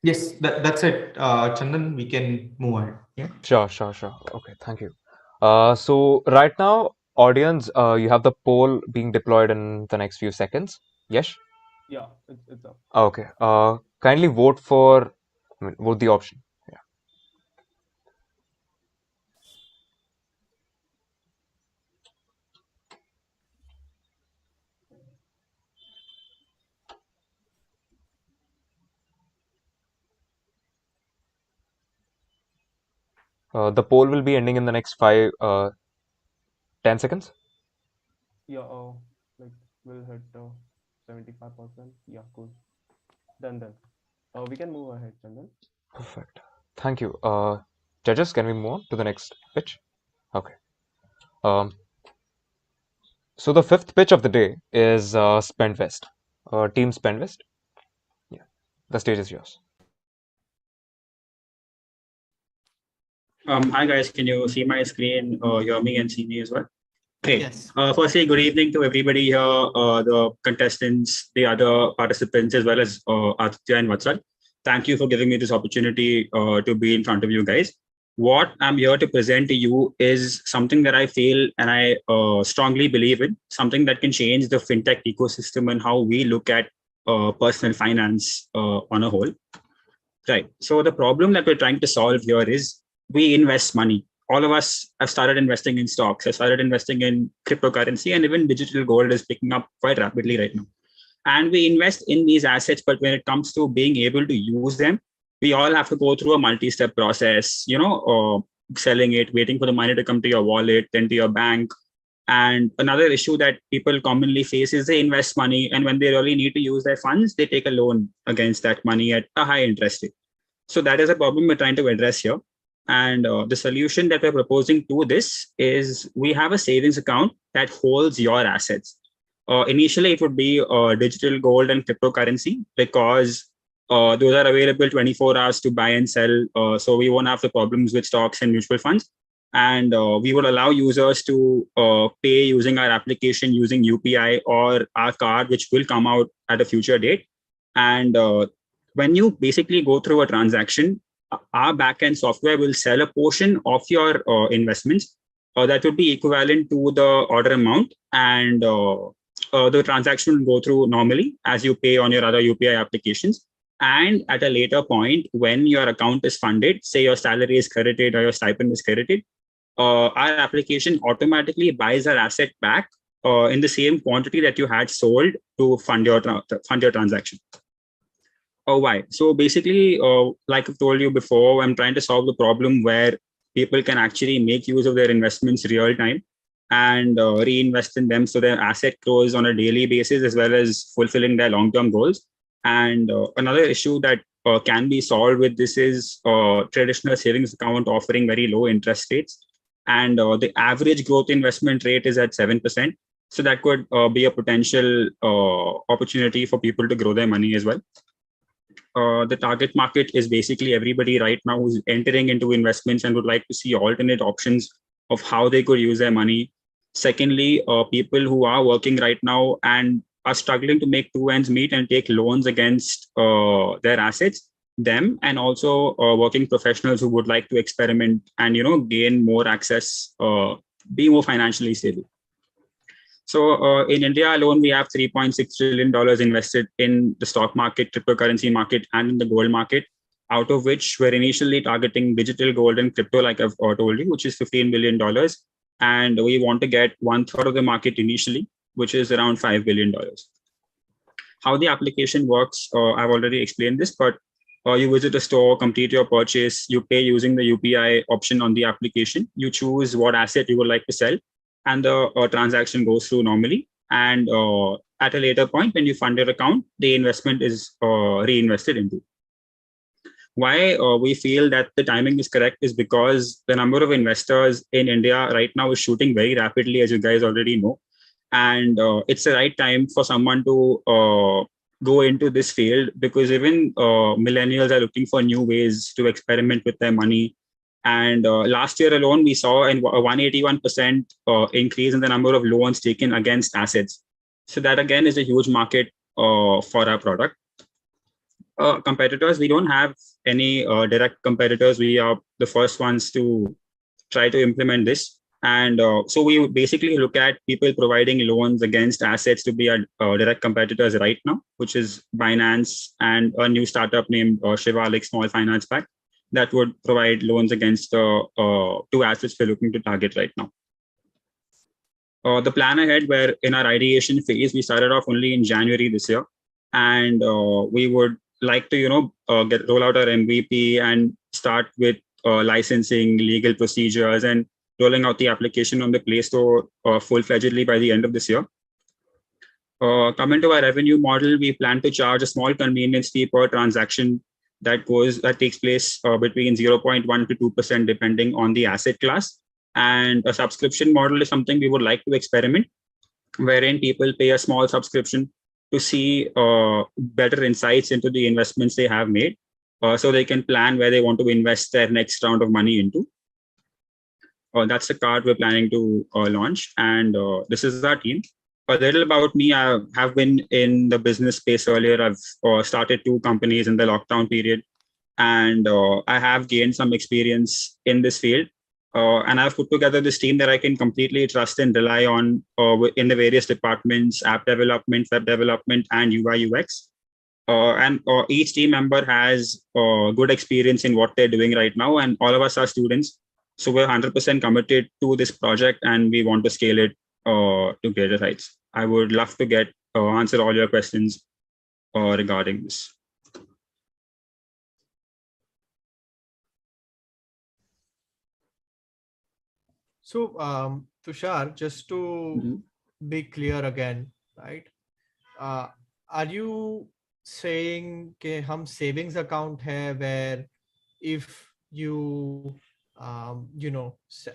Speaker 4: Yes, that's it. Chandan, we can move ahead. Yeah.
Speaker 2: Sure. Okay, thank you. So right now, audience, you have the poll being deployed in the next few seconds. Yes?
Speaker 1: Yeah, it's up.
Speaker 2: Okay. Kindly vote for, vote the option. Yeah. The poll will be ending in the next 10 seconds.
Speaker 1: Yeah, like we'll hit 75%. Yeah, cool. Then we can move ahead, Chandan.
Speaker 2: Perfect. Thank you. Judges, can we move on to the next pitch? Okay. So the fifth pitch of the day is Spendvest, Team Spendvest. Yeah, the stage is yours.
Speaker 12: Hi guys, can you see my screen, hear me and see me as well? Great.
Speaker 5: Yes.
Speaker 12: Firstly, good evening to everybody here, the contestants, the other participants, as well as Aditya and Vatsal. Thank you for giving me this opportunity to be in front of you guys. What I'm here to present to you is something that I feel and I strongly believe in, something that can change the fintech ecosystem and how we look at personal finance on a whole. Right. So the problem that we're trying to solve here is we invest money. All of us have started investing in stocks, have started investing in cryptocurrency, and even digital gold is picking up quite rapidly right now. And we invest in these assets, but when it comes to being able to use them, we all have to go through a multi-step process, selling it, waiting for the money to come to your wallet, then to your bank. And another issue that people commonly face is they invest money, and when they really need to use their funds, they take a loan against that money at a high interest rate. So that is a problem we're trying to address here. And the solution that we're proposing to this is we have a savings account that holds your assets. Initially, it would be digital gold and cryptocurrency because those are available 24 hours to buy and sell. So we won't have the problems with stocks and mutual funds. And we will allow users to pay using our application using UPI or our card, which will come out at a future date. And when you basically go through a transaction, our backend software will sell a portion of your investments that would be equivalent to the order amount, and the transaction will go through normally as you pay on your other UPI applications. And at a later point, when your account is funded, say your salary is credited or your stipend is credited, our application automatically buys our asset back in the same quantity that you had sold to fund your transaction. Why? So basically, like I've told you before, I'm trying to solve the problem where people can actually make use of their investments real time and reinvest in them so their asset grows on a daily basis as well as fulfilling their long-term goals. And another issue that can be solved with this is traditional savings account offering very low interest rates. And the average growth investment rate is at 7%. So that could be a potential opportunity for people to grow their money as well. The target market is basically everybody right now who's entering into investments and would like to see alternate options of how they could use their money. Secondly, people who are working right now and are struggling to make two ends meet and take loans against their assets, them, and also working professionals who would like to experiment and gain more access, be more financially stable. So in India alone, we have $3.6 trillion invested in the stock market, cryptocurrency market, and in the gold market, out of which we're initially targeting digital gold and crypto, like I've told you, which is $15 billion. And we want to get 1/3 of the market initially, which is around $5 billion. How the application works, I've already explained this, but you visit a store, complete your purchase, you pay using the UPI option on the application, you choose what asset you would like to sell, and the transaction goes through normally. And at a later point, when you fund your account, the investment is reinvested into. Why we feel that the timing is correct is because the number of investors in India right now is shooting very rapidly, as you guys already know. And it's the right time for someone to go into this field, because even millennials are looking for new ways to experiment with their money. And last year alone, we saw a 181% increase in the number of loans taken against assets. So that again is a huge market for our product. Competitors, we don't have any direct competitors. We are the first ones to try to implement this. And so we basically look at people providing loans against assets to be our direct competitors right now, which is Binance and a new startup named Shiva, like Small Finance Bank, that would provide loans against two assets we're looking to target right now. The plan ahead, where in our ideation phase, we started off only in January this year, and we would like to, roll out our MVP and start with licensing, legal procedures, and rolling out the application on the Play Store full-fledgedly by the end of this year. Coming to our revenue model, we plan to charge a small convenience fee per transaction that takes place between 0.1 to 2% depending on the asset class. And a subscription model is something we would like to experiment, wherein people pay a small subscription to see better insights into the investments they have made, so they can plan where they want to invest their next round of money into. That's the card we're planning to launch. And this is our team. A little about me: I have been in the business space earlier. I've started 2 companies in the lockdown period, and I have gained some experience in this field. And I've put together this team that I can completely trust and rely on in the various departments: app development, web development, and UI UX. And each team member has good experience in what they're doing right now, and all of us are students. So we're 100% committed to this project, and we want to scale it to greater heights. I would love to answer all your questions regarding this.
Speaker 5: So, Tushar, just to be clear again, right? Are you saying कि हम savings account है where if you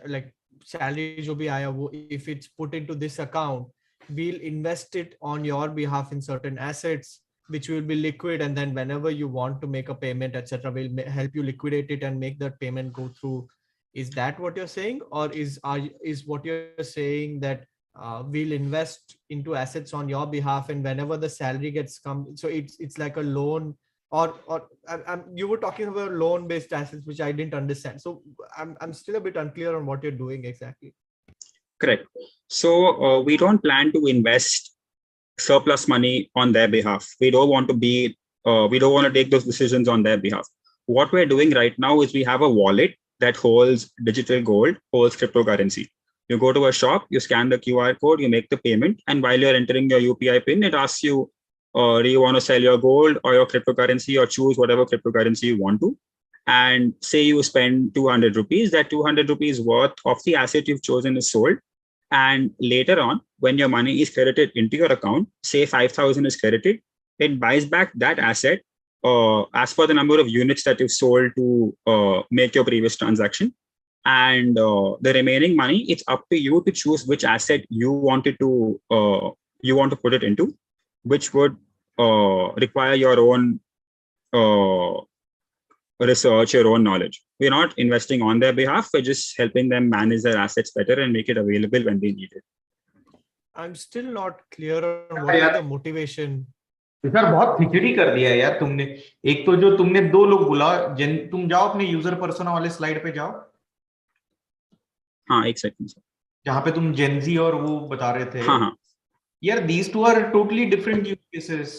Speaker 5: like salary जो भी आया वो if it's put into this account, we'll invest it on your behalf in certain assets which will be liquid, and then whenever you want to make a payment, etc., we'll help you liquidate it and make that payment go through. Is that what you're saying, or is what you're saying that we'll invest into assets on your behalf, and whenever the salary gets come, so it's like a loan, or you were talking about loan-based assets, which I didn't understand. So I'm still a bit unclear on what you're doing exactly.
Speaker 12: Correct. So we don't plan to invest surplus money on their behalf. We don't want to take those decisions on their behalf. What we're doing right now is we have a wallet that holds digital gold, holds cryptocurrency. You go to a shop, you scan the QR code, you make the payment, and while you're entering your UPI PIN, it asks you, do you want to sell your gold or your cryptocurrency, or choose whatever cryptocurrency you want to. And say you spend 200 rupees, that 200 rupees worth of the asset you've chosen is sold. And later on, when your money is credited into your account, say 5,000 is credited, it buys back that asset as per the number of units that you've sold to make your previous transaction. And the remaining money, it's up to you to choose which asset you want to put it into, which would require your own research, your own knowledge. We're not investing on their behalf. We're just helping them manage their assets better and make it available when they need it.
Speaker 5: I'm still not clear on what is the motivation.
Speaker 4: Sir बहुत खिचड़ी कर दिया यार तुमने. एक तो जो तुमने 2 लोग बुला, तुम जाओ अपने यूजर पर्सोना वाले स्लाइड पे जाओ.
Speaker 12: हाँ, एक सेकंड सर.
Speaker 4: जहाँ पे तुम जेनजी और वो बता रहे थे.
Speaker 12: हाँ.
Speaker 4: Yeah, these two are totally different use cases.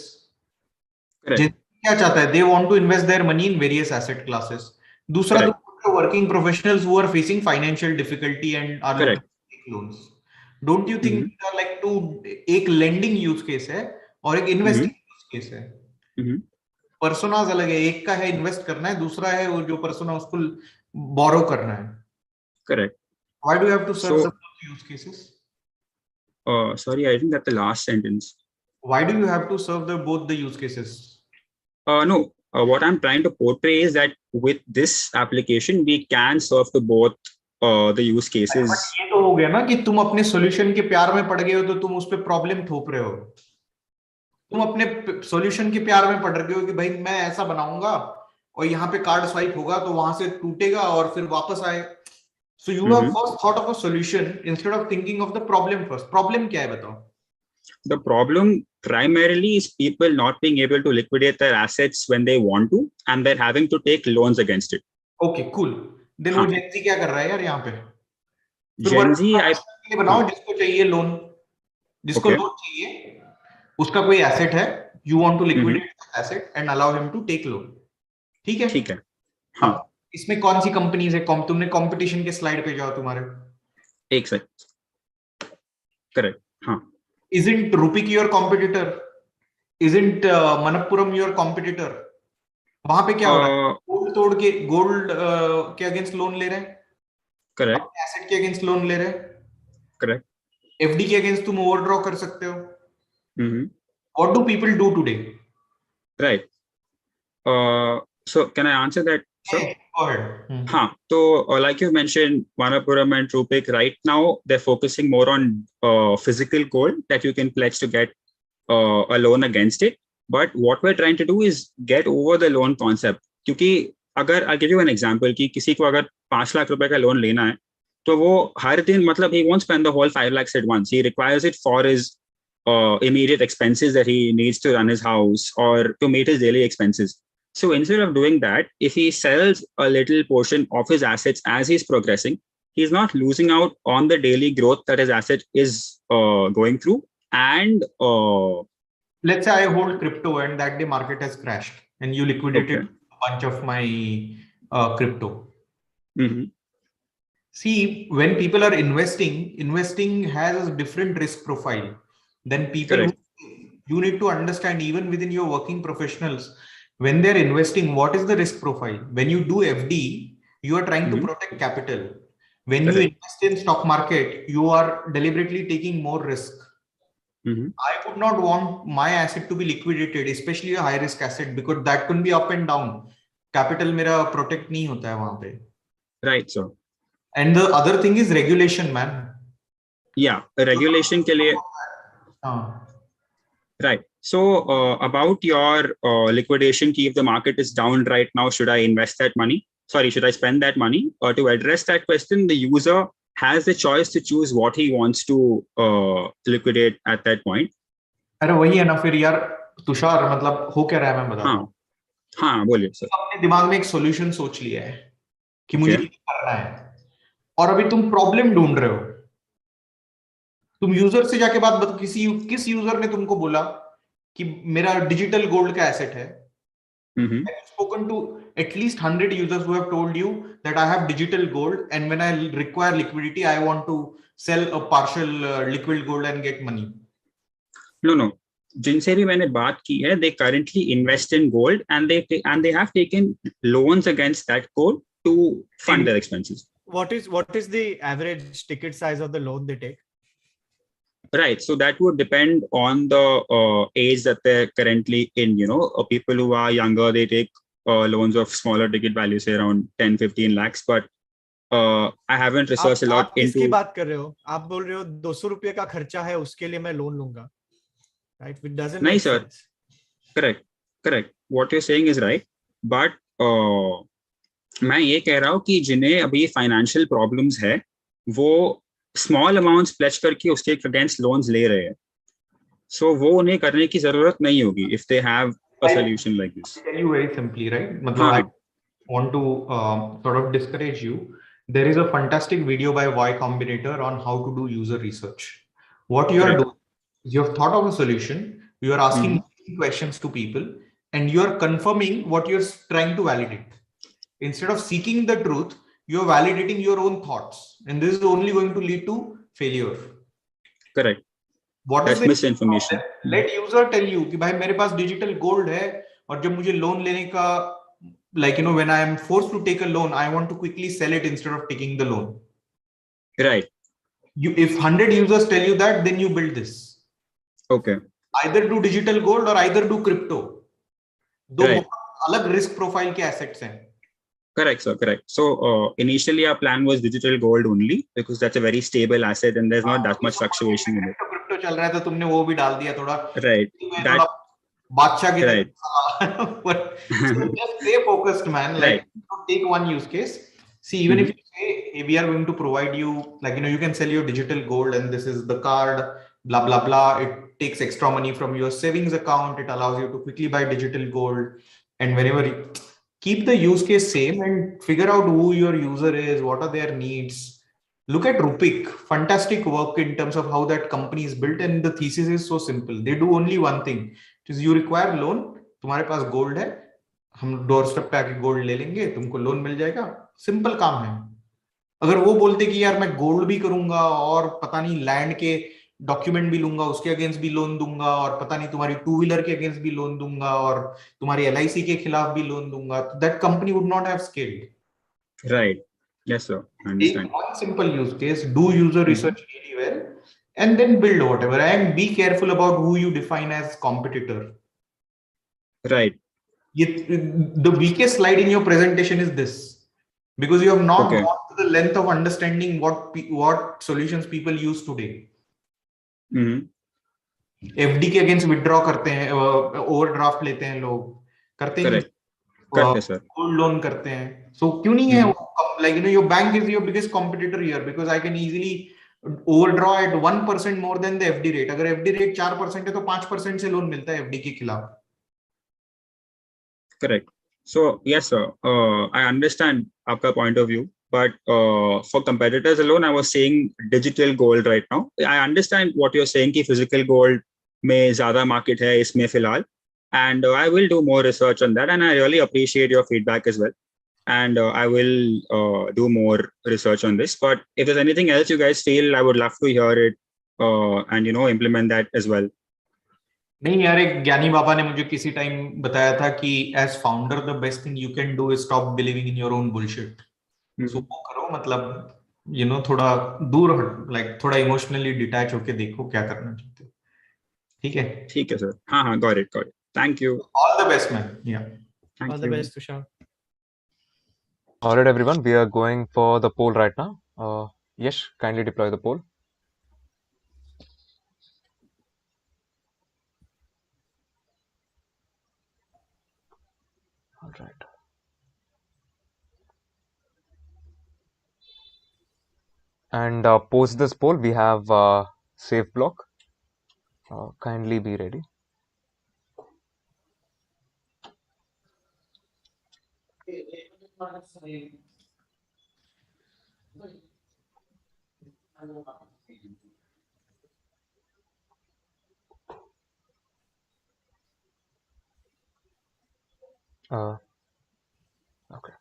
Speaker 12: Correct.
Speaker 4: क्या चाहता है? They want to invest their money in various asset classes. दूसरा
Speaker 12: Correct.
Speaker 4: तो working professionals who are facing financial difficulty and are looking
Speaker 12: Correct.
Speaker 4: to take loans. Don't you think these are like two? एक lending use case है और एक investing use case है. Personas अलग है. एक का है invest करना है, दूसरा है वो जो persona उसको borrow करना है.
Speaker 12: Correct.
Speaker 4: Why do you have to serve
Speaker 12: So,
Speaker 4: both use cases?
Speaker 12: Sorry, I think that's the last sentence.
Speaker 4: Why do you have to serve both the use cases?
Speaker 12: No, what I'm trying to portray is that with this application, we can serve to both the use cases.
Speaker 4: But ये तो हो गया ना कि तुम अपने solution के प्यार में पड़ गए हो तो तुम उस पे problem थोप रहे हो. तुम अपने solution के प्यार में पड़ रहे हो कि भाई मैं ऐसा बनाऊंगा और यहाँ पे कार्ड स्वाइप होगा तो वहां से टूटेगा और फिर वापस आए. So you have first thought of a solution instead of thinking of the problem first. Problem क्या है बताओ?
Speaker 12: The problem primarily is people not being able to liquidate their assets when they want to, and they're having to take loans against it.
Speaker 4: Okay, cool. Then वो Gen Z क्या कर रहा है यार यहाँ पे?
Speaker 12: Gen Z,
Speaker 4: बनाओ जिसको चाहिए लोन, जिसको लोन चाहिए, उसका कोई एसेट है, you want to liquidate that asset and allow him to take loan. ठीक है?
Speaker 12: ठीक है.
Speaker 4: हाँ. इसमें कौन सी कंपनीज है? तुमने कंपटीशन के स्लाइड पे जाओ तुम्हारे.
Speaker 12: एक सेकंड. Correct. हाँ.
Speaker 4: Isn't Rupik your competitor? Isn't Manappuram your competitor? वहां पे क्या हो रहा है? गोल्ड तोड़ के गोल्ड के अगेंस्ट लोन ले रहे हैं.
Speaker 12: करेक्ट.
Speaker 4: एसेट के अगेंस्ट लोन ले रहे हैं.
Speaker 12: करेक्ट.
Speaker 4: एफडी के अगेंस्ट तुम ओवरड्रॉ कर सकते हो. What do people do today?
Speaker 12: Right. So can I answer that? Sir?
Speaker 4: Go ahead.
Speaker 12: हाँ, so like you mentioned, Manappuram and Rupik, right now they're focusing more on physical gold that you can pledge to get a loan against it. But what we're trying to do is get over the loan concept. क्योंकि अगर I give you an example कि किसी को अगर 5 लाख रुपए का loan लेना है तो वो हर दिन मतलब he won't spend the whole 5 lakhs at once. He requires it for his immediate expenses that he needs to run his house or to meet his daily expenses. So instead of doing that, if he sells a little portion of his assets as he's progressing, he's not losing out on the daily growth that his asset is going through. And
Speaker 4: let's say I hold crypto and that day market has crashed and you liquidated a bunch of my crypto. See, when people are investing has a different risk profile than people. You need to understand even within your working professionals. When they're investing, what is the risk profile? When you do FD, you are trying to protect capital. When you invest in stock market, you are deliberately taking more risk. I would not want my asset to be liquidated, especially a high risk asset, because that can be up and down. Capital मेरा protect नहीं होता है वहाँ पे.
Speaker 12: Right, sir.
Speaker 4: And the other thing is regulation, man.
Speaker 12: Yeah, regulation के लिए. Right. So about your liquidation key, if the market is down right now, should I invest that money? Sorry, should I spend that money? Or to address that question, the user has the choice to choose what he wants to liquidate at that point.
Speaker 4: अरे वही है ना फिर यार तुषार, मतलब हो क्या रहा है मैं बता.
Speaker 12: हाँ बोलिए सर.
Speaker 4: अपने दिमाग में एक सॉल्यूशन सोच लिया है कि मुझे ये करना है और अभी तुम प्रॉब्लम ढूंढ रहे हो. तुम यूजर से जाके बात किस यूजर ने तुमको बोला कि मेरा डिजिटल गोल्ड का एसेट है. I've spoken to at least 100 users who have told you that I have digital gold and when I require liquidity, I want to sell a partial liquid gold and get money.
Speaker 12: No. जिनसे भी मैंने बात की है, they currently invest in gold and they have taken loans against that gold to fund their expenses.
Speaker 5: What is the average ticket size of the loan they take?
Speaker 12: Right. So that would depend on the age that they're currently in. You know, people who are younger, they take loans of smaller ticket values, say around 10-15 lakhs. But I haven't researched a lot into.
Speaker 5: किसकी बात कर रहे हो? आप बोल रहे हो 200 रुपये का खर्चा है उसके लिए मैं लोन लूंगा. Right? It doesn't make sense.
Speaker 12: Correct. What you're saying is right. But मैं ये कह रहा हूँ कि जिन्हें अभी financial problems है, वो स्मॉल अमाउंट्स प्लेज करके उसके अगेंस्ट लोन्स ले रहे हैं. सो वो उन्हें करने की जरूरत नहीं होगी if they have a solution like this.
Speaker 4: Tell you very simply, right? मतलब I want to sort of discourage you. There is a fantastic video by Y Combinator on how to do user research. What you are doing, You have thought of a solution, you are asking questions to people, and you are confirming what you're trying to validate. Instead of seeking the truth, you're validating your own thoughts, and this is only going to lead to failure.
Speaker 12: Correct.
Speaker 4: What
Speaker 12: That's
Speaker 4: is the
Speaker 12: misinformation.
Speaker 4: Let user tell you कि भाई मेरे पास digital gold है और जब मुझे loan लेने का like when I am forced to take a loan, I want to quickly sell it instead of taking the loan.
Speaker 12: Right.
Speaker 4: If 100 users tell you that, then you build this.
Speaker 12: Okay.
Speaker 4: Either do digital gold or either do crypto. दो
Speaker 12: Right.
Speaker 4: अलग risk profile के assets हैं.
Speaker 12: Correct, sir. Correct. So initially our plan was digital gold only because that's a very stable asset and there's not that much fluctuation in it.
Speaker 4: Crypto चल रहा है तो तुमने वो भी डाल दिया थोड़ा.
Speaker 12: Right. That.
Speaker 4: बादशाह की
Speaker 12: Right.
Speaker 4: But so just stay focused, man. Like take one use case. See, even if you say, hey, we are going to provide you, like you can sell your digital gold and this is the card, blah blah blah. It takes extra money from your savings account. It allows you to quickly buy digital gold, and whenever you keep the use case same and figure out who your user is, what are their needs. Look at Rupik, fantastic work in terms of how that company is built, and the thesis is so simple. They do only one thing. Is you require loan, तुम्हारे पास gold है, हम door step पे आके gold ले लेंगे, तुमको loan मिल जाएगा. Simple काम है. अगर वो बोलते कि यार मैं गोल्ड भी करूंगा और पता नहीं लैंड के डॉक्यूमेंट भी लूंगा, उसके अगेंस्ट भी लोन दूंगा और पता नहीं तुम्हारी 2 व्हीलर के अगेंस्ट भी लोन दूंगा और तुम्हारी LIC के खिलाफ भी लोन दूंगा, that company would not have scaled.
Speaker 12: Right. Yes, sir. I understand.
Speaker 4: Take one simple use case, do user research really well, and then build whatever. And be careful about who you define as competitor.
Speaker 12: Right.
Speaker 4: The weakest slide in your presentation is this, because you have not gone to the length of understanding what solutions people use today. FD के against withdraw करते हैं, overdraft लेते हैं लोग, करते हैं,
Speaker 12: करते sir,
Speaker 4: gold loan करते हैं. सो क्यों नहीं है? like your bank is your biggest competitor here because I can easily overdraw at 1% more than the FD rate. अगर FD rate 4% है तो 5% से लोन मिलता है FD के खिलाफ.
Speaker 12: Correct. So yes, sir. I understand आपका point of view, but for competitors alone, I was saying digital gold right now. I understand what you're saying कि physical gold में ज़्यादा market है इसमें फिलहाल, and I will do more research on that, and I really appreciate your feedback as well. And I will do more research on this. But if there's anything else you guys feel, I would love to hear it and implement that as well.
Speaker 4: नहीं यार, एक ज्ञानी बाबा ने मुझे किसी time बताया था कि as founder the best thing you can do is stop believing in your own bullshit. So वो करो, मतलब थोड़ा दूर हट, like थोड़ा इमोशनली डिटैच होके देखो क्या करना चाहते हो. ठीक है?
Speaker 12: ठीक है सर. हाँ, got it. Thank you.
Speaker 4: All the best, man. Yeah.
Speaker 5: All the best, Tushar.
Speaker 2: All right, everyone, we are going for the poll right now. Yes, kindly deploy the poll. All right. And post this poll, we have safe block. Kindly be ready. Okay.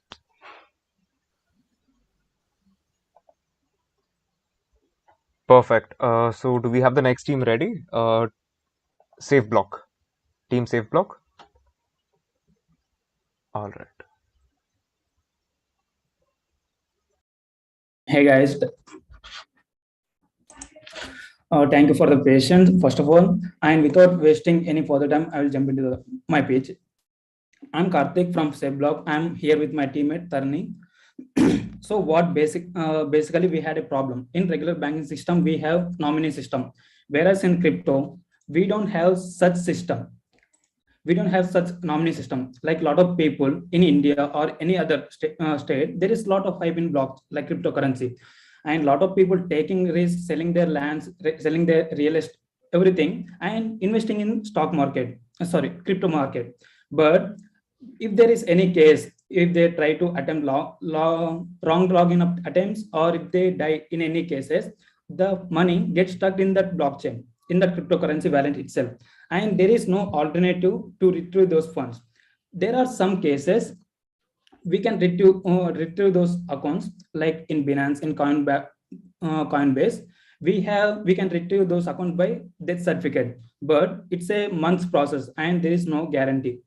Speaker 2: Perfect. So do we have the next team ready? Safe block. Team safe block. All right.
Speaker 13: Hey guys. Thank you for the patience, first of all, and without wasting any further time, I will jump into my pitch. I'm Karthik from SafeBlock. I'm here with my teammate Tarni. So what basically we had a problem. In regular banking system, we have nominee system, whereas in crypto, we don't have such system. We don't have such nominee system. Like a lot of people in India or any other state, there is a lot of hype in blocks like cryptocurrency. And a lot of people taking risks, selling their lands, selling their real estate, everything, and investing in stock market, crypto market. But if there is any case, if they try to attempt wrong login attempts, or if they die in any cases, the money gets stuck in that blockchain. in the cryptocurrency wallet itself, and there is no alternative to retrieve those funds. There are some cases we can retrieve those accounts, like in Binance, in Coinbase. We can retrieve those accounts by death certificate, but it's a month's process and there is no guarantee.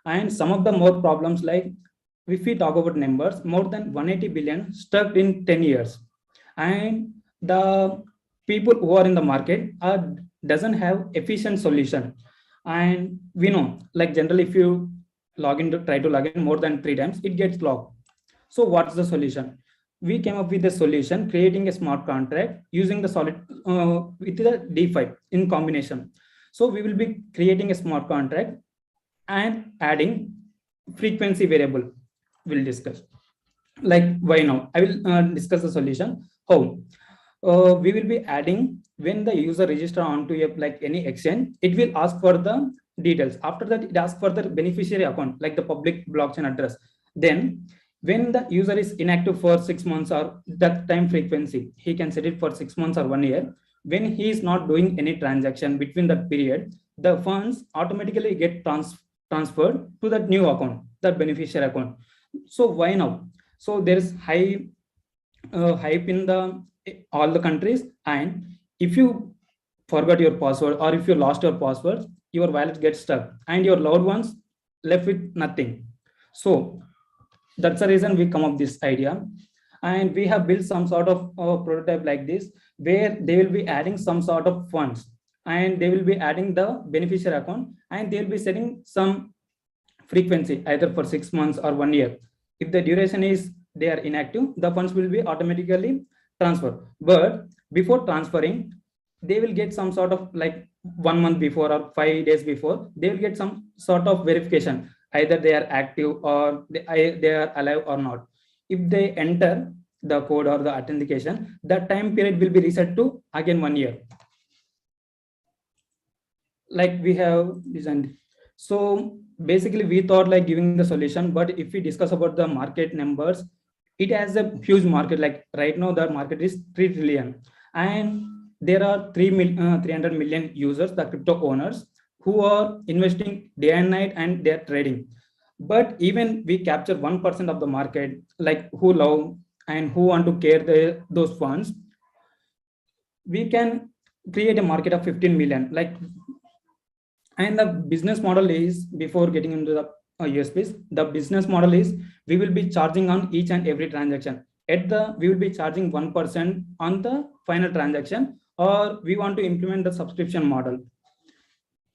Speaker 13: And some of the more problems, like if we talk about numbers, more than 180 billion stuck in 10 years, and the people who are in the market doesn't have efficient solution. And we know, like generally, if you try to log in more than 3 times, it gets locked. So what's the solution? We came up with a solution, creating a smart contract using the solid with the DeFi in combination. So we will be creating a smart contract and adding frequency variable. We'll discuss. Like why now? I will discuss the solution. How? We will be adding, when the user register onto a, like any exchange, it will ask for the details. After that, it asks for the beneficiary account, like the public blockchain address. Then when the user is inactive for 6 months, or that time frequency, he can set it for 6 months or 1 year. When he is not doing any transaction between that period, the funds automatically get transferred to that new account, that beneficiary account. So why now? So there is high hype in the all the countries, and if you forgot your password or if you lost your password, your wallet gets stuck and your loved ones left with nothing. So that's the reason we come up this idea, and we have built some sort of prototype like this, where they will be adding some sort of funds, and they will be adding the beneficiary account, and they will be setting some frequency either for 6 months or 1 year. If the duration is they are inactive, the funds will be automatically transferred. But before transferring, they will get some sort of, like 1 month before or 5 days before, they will get some sort of verification, either they are active or they are alive or not. If they enter the code or the authentication, that time period will be reset to again 1 year, like we have designed. So basically we thought like giving the solution, but if we discuss about the market numbers, it has a huge market. Like right now the market is 3 trillion, and there are 300 million users, the crypto owners, who are investing day and night and they're trading. But even we capture 1% of the market, like who love and who want to care those funds, we can create a market of 15 million. Like, and the business model is, before getting into the USPs, the business model is we will be charging on each and every transaction. We will be charging 1% on the final transaction, or we want to implement the subscription model.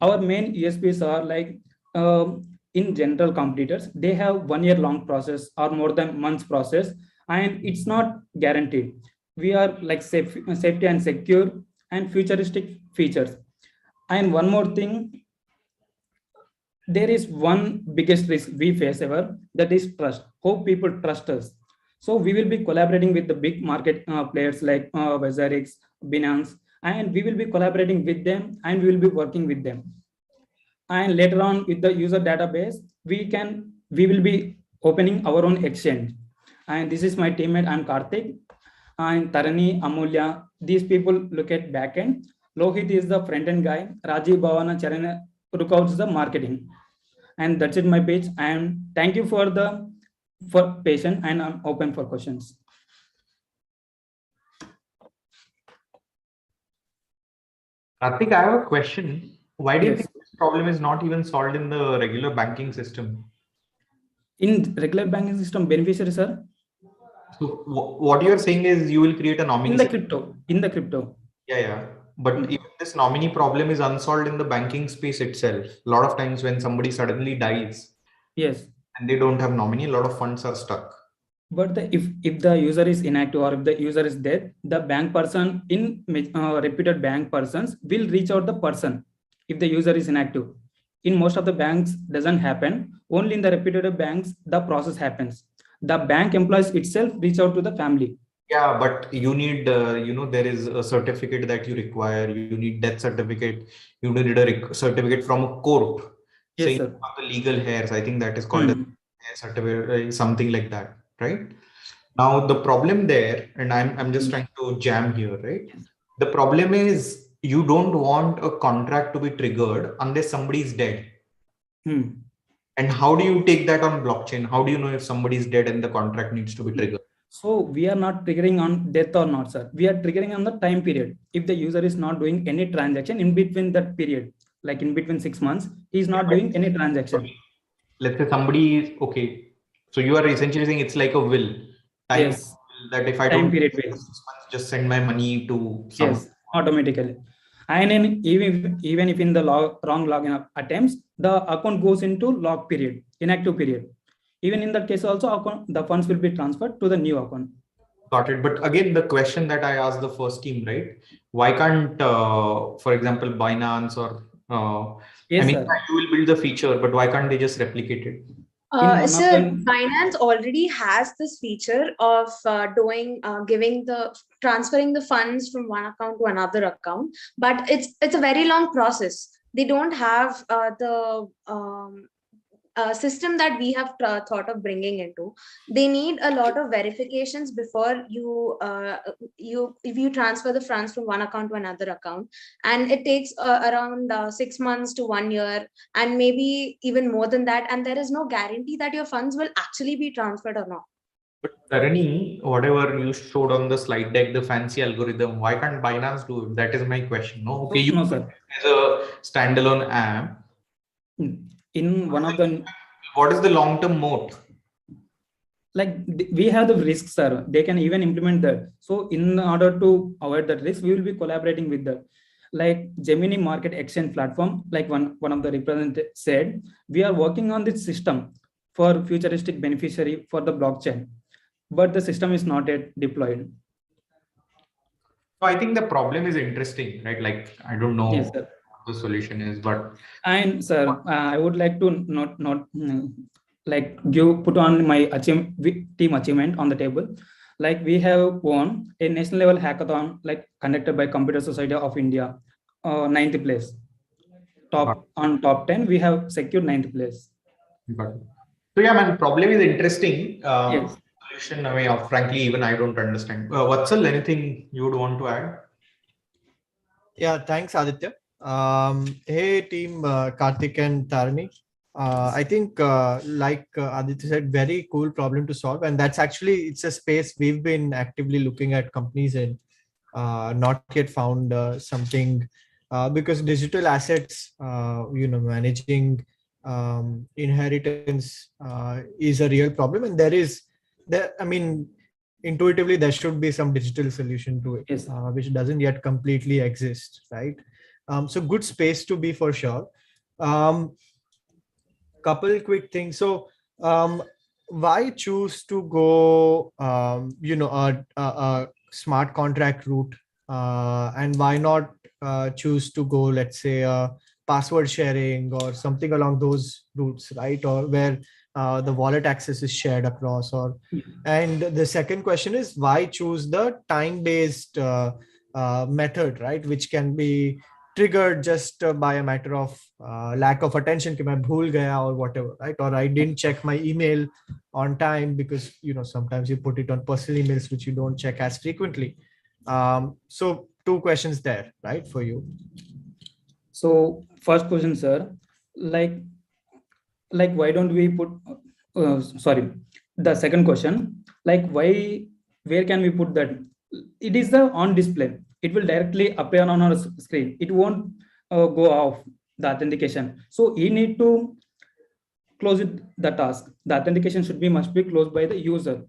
Speaker 13: Our main USPs are like, in general competitors, they have 1 year long process or more than months process, and it's not guaranteed. We are like safety and secure and futuristic features. And one more thing, there is one biggest risk we face ever, that is trust. How people trust us. So we will be collaborating with the big market players like Wazarix, Binance, and we will be collaborating with them, and we will be working with them. And later on, with the user database, we will be opening our own exchange. And this is my teammate, I'm Karthik, and Tarani, Amulya. These people look at backend. Lohit is the front-end guy. Rajiv, Bhavana, Charana Rukouts the marketing. And that's it, my page. And thank you for patience, and I'm open for questions.
Speaker 4: Karthik, I have a question. Why do you think this problem is not even solved in the regular banking system?
Speaker 13: In regular banking system, beneficiary, sir?
Speaker 4: So what you're saying is you will create a nominee.
Speaker 13: In the crypto.
Speaker 4: Yeah. But even this nominee problem is unsolved in the banking space itself. A lot of times when somebody suddenly dies,
Speaker 13: yes,
Speaker 4: and they don't have nominee, a lot of funds are stuck.
Speaker 13: But if the user is inactive or if the user is dead, the bank person in reputed bank persons will reach out the person if the user is inactive. In most of the banks, doesn't happen. Only in the reputed banks, the process happens. The bank employees itself reach out to the family.
Speaker 4: Yeah, but you need, there is a certificate that you require. You need death certificate. You need a certificate from a court.
Speaker 13: Yes,
Speaker 4: saying
Speaker 13: sir.
Speaker 4: the legal hairs. I think that is called a hair certificate, something like that, right? Now the problem there, and I'm just trying to jam here, right? The problem is you don't want a contract to be triggered unless somebody is dead. And how do you take that on blockchain? How do you know if somebody is dead and the contract needs to be triggered?
Speaker 13: So we are not triggering on death or not, sir. We are triggering on the time period. If the user is not doing any transaction in between that period, like in between 6 months, he's not doing any transaction.
Speaker 4: Let's say somebody is okay. So you are essentially saying it's like a will.
Speaker 13: Yes.
Speaker 4: That if I
Speaker 13: time
Speaker 4: don't
Speaker 13: period
Speaker 4: for 6 months, just send my money to some.
Speaker 13: Yes, automatically. And even if in the wrong login attempts, the account goes into lock period, inactive period. Even in that case also, the funds will be transferred to the new account.
Speaker 4: Got it. But again, the question that I asked the first team, right? Why can't, for example, Binance or,
Speaker 13: yes,
Speaker 4: I mean,
Speaker 13: sir.
Speaker 4: you will build the feature, but why can't they just replicate it?
Speaker 14: So Binance already has this feature of transferring the funds from one account to another account, but it's a very long process. They don't have the system that we have thought of bringing into. They need a lot of verifications before if you transfer the funds from one account to another account, and it takes around 6 months to 1 year, and maybe even more than that, and there is no guarantee that your funds will actually be transferred or not.
Speaker 4: But Tarini, whatever you showed on the slide deck, the fancy algorithm, why can't Binance do it? That is my question. No, okay,
Speaker 13: no, sir.
Speaker 4: As a standalone app.
Speaker 13: In one of the,
Speaker 4: what is the long-term moat?
Speaker 13: Like we have the risks, sir. They can even implement that. So in order to avoid that risk, we will be collaborating with that. Like Gemini Market Exchange platform, like one of the representatives said, we are working on this system for futuristic beneficiary for the blockchain, but the system is not yet deployed.
Speaker 4: So I think the problem is interesting, right? Like, I don't know
Speaker 13: yes,
Speaker 4: what the solution is, but.
Speaker 13: And sir, I would like to not put on my team achievement on the table. Like we have won a national level hackathon, like conducted by Computer Society of India, 9th place. Top 10, we have secured 9th place.
Speaker 4: So yeah, man, problem is interesting.
Speaker 13: Yes.
Speaker 4: Solution, I mean, frankly, even I don't understand. Vatsal, anything you would want to add?
Speaker 5: Yeah, thanks, Aditya. Hey, team, Karthik and Tarini. I think, like Aditya said, very cool problem to solve. And that's actually, it's a space we've been actively looking at companies in, not yet found something, because digital assets, managing inheritance is a real problem. And I mean, intuitively, there should be some digital solution to it,
Speaker 13: yes.
Speaker 5: Which doesn't yet completely exist, right? So good space to be for sure. Couple quick things. So why choose to go, a smart contract route, and why not choose to go, let's say, password sharing or something along those routes, right? Or where the wallet access is shared across. And the second question is, why choose the time-based method, right? Which can be triggered just by a matter of lack of attention, कि मैं भूल गया or whatever, right? Or I didn't check my email on time, because sometimes you put it on personal emails which you don't check as frequently. So 2 questions there, right, for you.
Speaker 13: So first question, sir, like why don't we put? Sorry, the second question, like where can we put that? It is the on display. It will directly appear on our screen. It won't go off the authentication. So you need to close the task. The authentication must be closed by the user.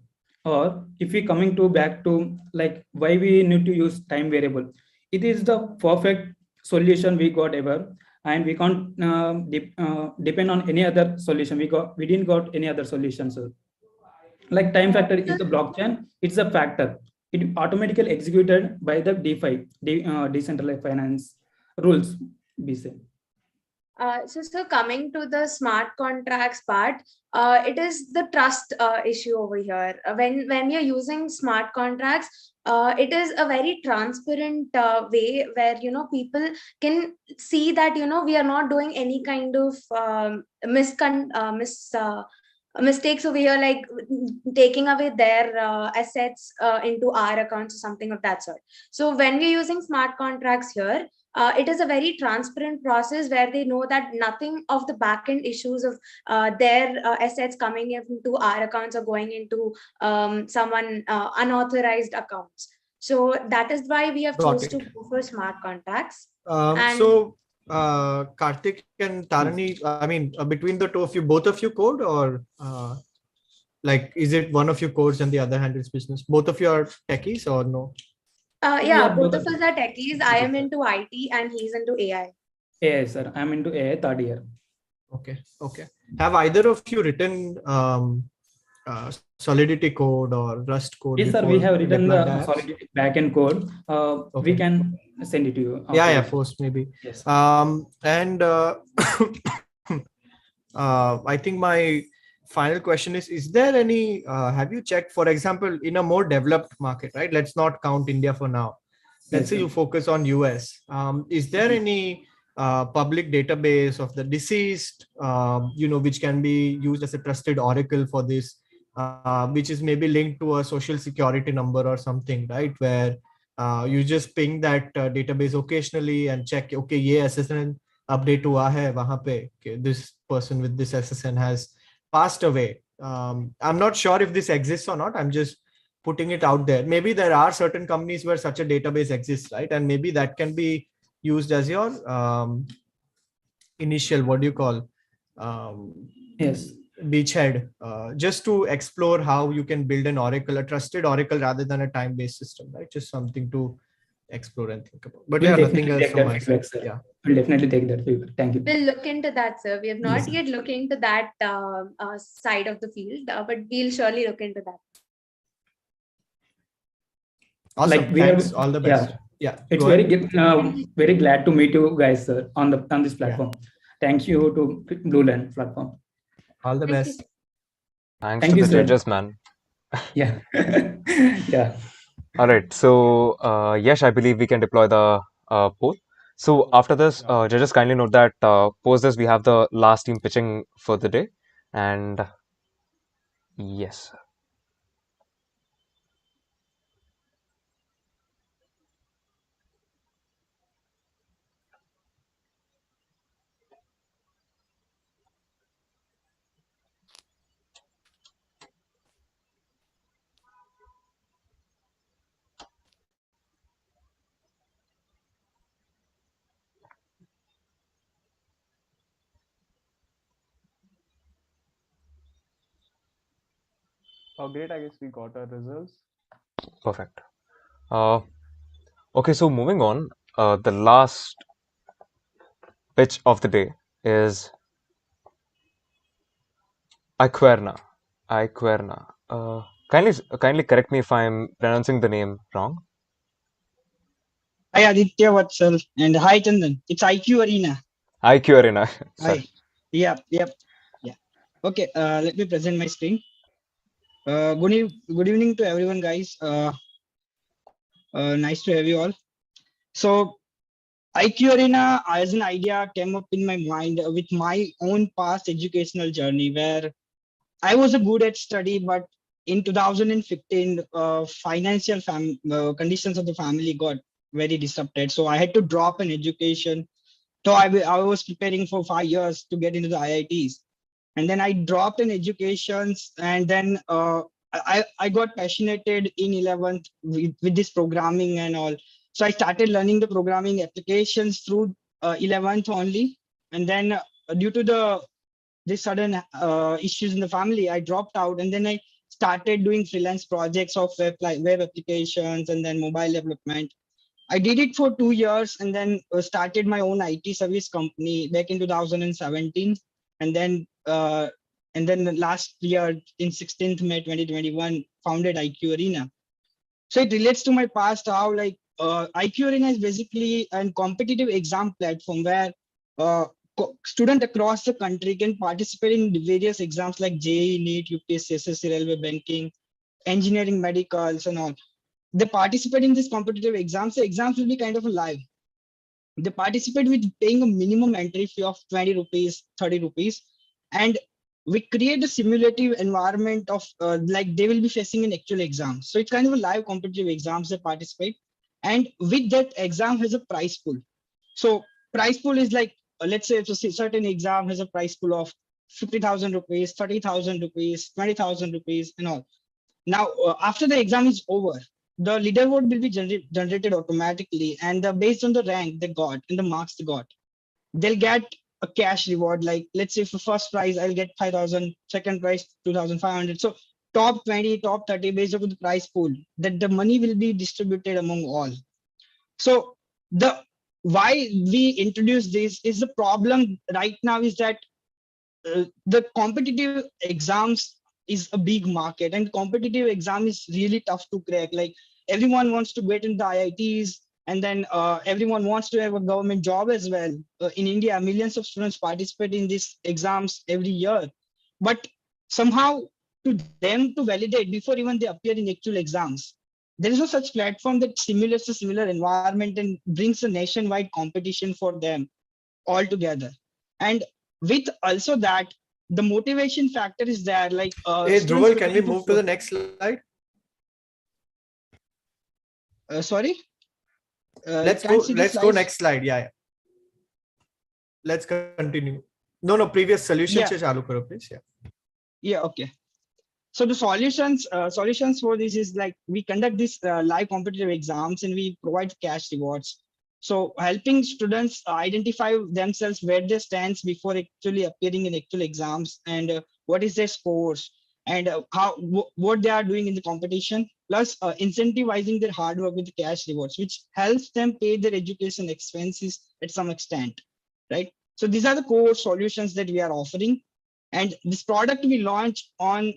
Speaker 13: Or if we coming to back to like why we need to use time variable, it is the perfect solution we got ever, and we can't depend on any other solution. We didn't got any other solution, sir. Like time factor is the blockchain. It's a factor. It automatically executed by the DeFi, decentralized finance rules. Be said.
Speaker 14: So coming to the smart contracts part, it is the trust issue over here. When you're using smart contracts, it is a very transparent way where people can see that we are not doing any kind of mistakes over here, like taking away their assets into our accounts or something of that sort. So when we're using smart contracts here, it is a very transparent process where they know that nothing of the backend issues of their assets coming into our accounts or going into someone unauthorized accounts. So that is why we have
Speaker 5: Got
Speaker 14: chosen
Speaker 5: it.
Speaker 14: to go for smart contracts.
Speaker 5: Karthik and Tarani, I mean, between the two of you, both of you code, or like, is it one of you codes and the other handles business? Both of you are techies or no?
Speaker 14: Yeah, both of us are techies. I am into IT and he's into AI.
Speaker 13: AI, sir. I'm into AI third year.
Speaker 5: Okay. Have either of you written Solidity code or Rust code?
Speaker 13: Yes, sir. We have written
Speaker 5: deployed
Speaker 13: the
Speaker 5: apps?
Speaker 13: Solidity backend code. We can send it to you.
Speaker 5: Yeah, post maybe.
Speaker 13: Yes.
Speaker 5: I think my final question is there any, have you checked, for example, in a more developed market, right? Let's not count India for now. Let's
Speaker 13: Yes,
Speaker 5: say
Speaker 13: sir.
Speaker 5: you focus on US. Is there any public database of the deceased, which can be used as a trusted oracle for this, which is maybe linked to a social security number or something, right? Where you just ping that database occasionally and check, okay, ye SSN update hua hai wahan pe, okay, this person with this SSN has passed away. I'm not sure if this exists or not. I'm just putting it out there. Maybe there are certain companies where such a database exists, right? And maybe that can be used as your initial, what do you call?
Speaker 13: Yes.
Speaker 5: Beachhead, just to explore how you can build an oracle, a trusted oracle rather than a time-based system, right? Just something to explore and think about. But
Speaker 13: We'll
Speaker 5: yeah, nothing
Speaker 13: definitely
Speaker 5: else
Speaker 13: take
Speaker 5: from
Speaker 13: that
Speaker 5: my
Speaker 13: feedback,
Speaker 5: side.
Speaker 13: sir.
Speaker 5: Yeah.
Speaker 13: We'll definitely take that feedback. Thank you.
Speaker 14: We'll look into that, sir. We have not
Speaker 13: Yes,
Speaker 14: yet looked into that side of the field, but we'll surely look into that.
Speaker 5: Awesome.
Speaker 13: Like
Speaker 5: Thanks. All the best. Yeah.
Speaker 13: It's
Speaker 5: go
Speaker 13: very
Speaker 5: ahead.
Speaker 13: very glad to meet you guys, sir, on this platform. Thank you to BlueLearn platform.
Speaker 5: All the best.
Speaker 2: Thanks
Speaker 13: Thank
Speaker 2: to
Speaker 13: you,
Speaker 2: the
Speaker 13: sir.
Speaker 2: judges, man.
Speaker 13: Yeah. Yeah.
Speaker 2: All right. So, Yash, I believe we can deploy the poll. So after this, judges kindly note that post this, we have the last team pitching for the day. And yes.
Speaker 1: Oh, great. I guess we got our results.
Speaker 2: Perfect. Okay, so moving on, the last pitch of the day is Aquarna. Aquarna. Kindly correct me if I'm pronouncing the name wrong.
Speaker 15: Hi Aditya Vatsal and hi Chandan. It's IQ Arena.
Speaker 2: IQ Arena.
Speaker 15: Hi. Yep. Yeah. Okay. Let me present my screen. Good evening to everyone, guys. Nice to have you all. So IQ Arena as an idea came up in my mind with my own past educational journey where I was a good at study, but in 2015, financial conditions of the family got very disrupted. So I had to drop an education. So I was preparing for 5 years to get into the IITs. And then I dropped in educations, and then I got passionate in 11th with this programming and all. So I started learning the programming applications through 11th only. And then due to this sudden issues in the family, I dropped out, and then I started doing freelance projects of web applications and then mobile development. I did it for 2 years and then started my own IT service company back in 2017. And then last year in 16th May 2021, founded IQ Arena. So it relates to my past, how like IQ Arena is basically a competitive exam platform where students across the country can participate in various exams like JEE, NEET, UPSC, SSC, Railway, Banking, Engineering, Medicals, and all. They participate in these competitive exams. The exams will be kind of live. They participate with paying a minimum entry fee of 20 rupees, 30 rupees. And we create a simulative environment of like they will be facing an actual exam. So it's kind of a live competitive exams they participate. And with that exam has a prize pool. So price pool is like, let's say if a certain exam has a price pool of 50,000 rupees, 30,000 rupees, 20,000 rupees, and all. Now, after the exam is over, the leaderboard will be generated automatically, and based on the rank they got and the marks they got, they'll get a cash reward. Like, let's say for first prize, I'll get 5,000, second prize 2,500. So top 20, top 30 based on the prize pool, that the money will be distributed among all. So the why we introduce this is the problem right now is that the competitive exams is a big market, and competitive exam is really tough to crack. Like everyone wants to get into the IITs, and then everyone wants to have a government job as well. In India, millions of students participate in these exams every year, but somehow to them to validate before even they appear in actual exams, there is no such platform that simulates a similar environment and brings a nationwide competition for them all together. And with also that, the motivation factor is there. Like
Speaker 5: hey Dhruval, can we move to the next slide?
Speaker 15: Sorry,
Speaker 5: let's go next slide. Yeah. Let's continue. No, previous solutions chalu karo, please.
Speaker 15: Yeah, okay. So the solutions for this is like we conduct these live competitive exams and we provide cash rewards. So helping students identify themselves where they stand before actually appearing in actual exams, and what is their scores, and what they are doing in the competition, plus incentivizing their hard work with the cash rewards, which helps them pay their education expenses at some extent, right? So these are the core solutions that we are offering. And this product we launched on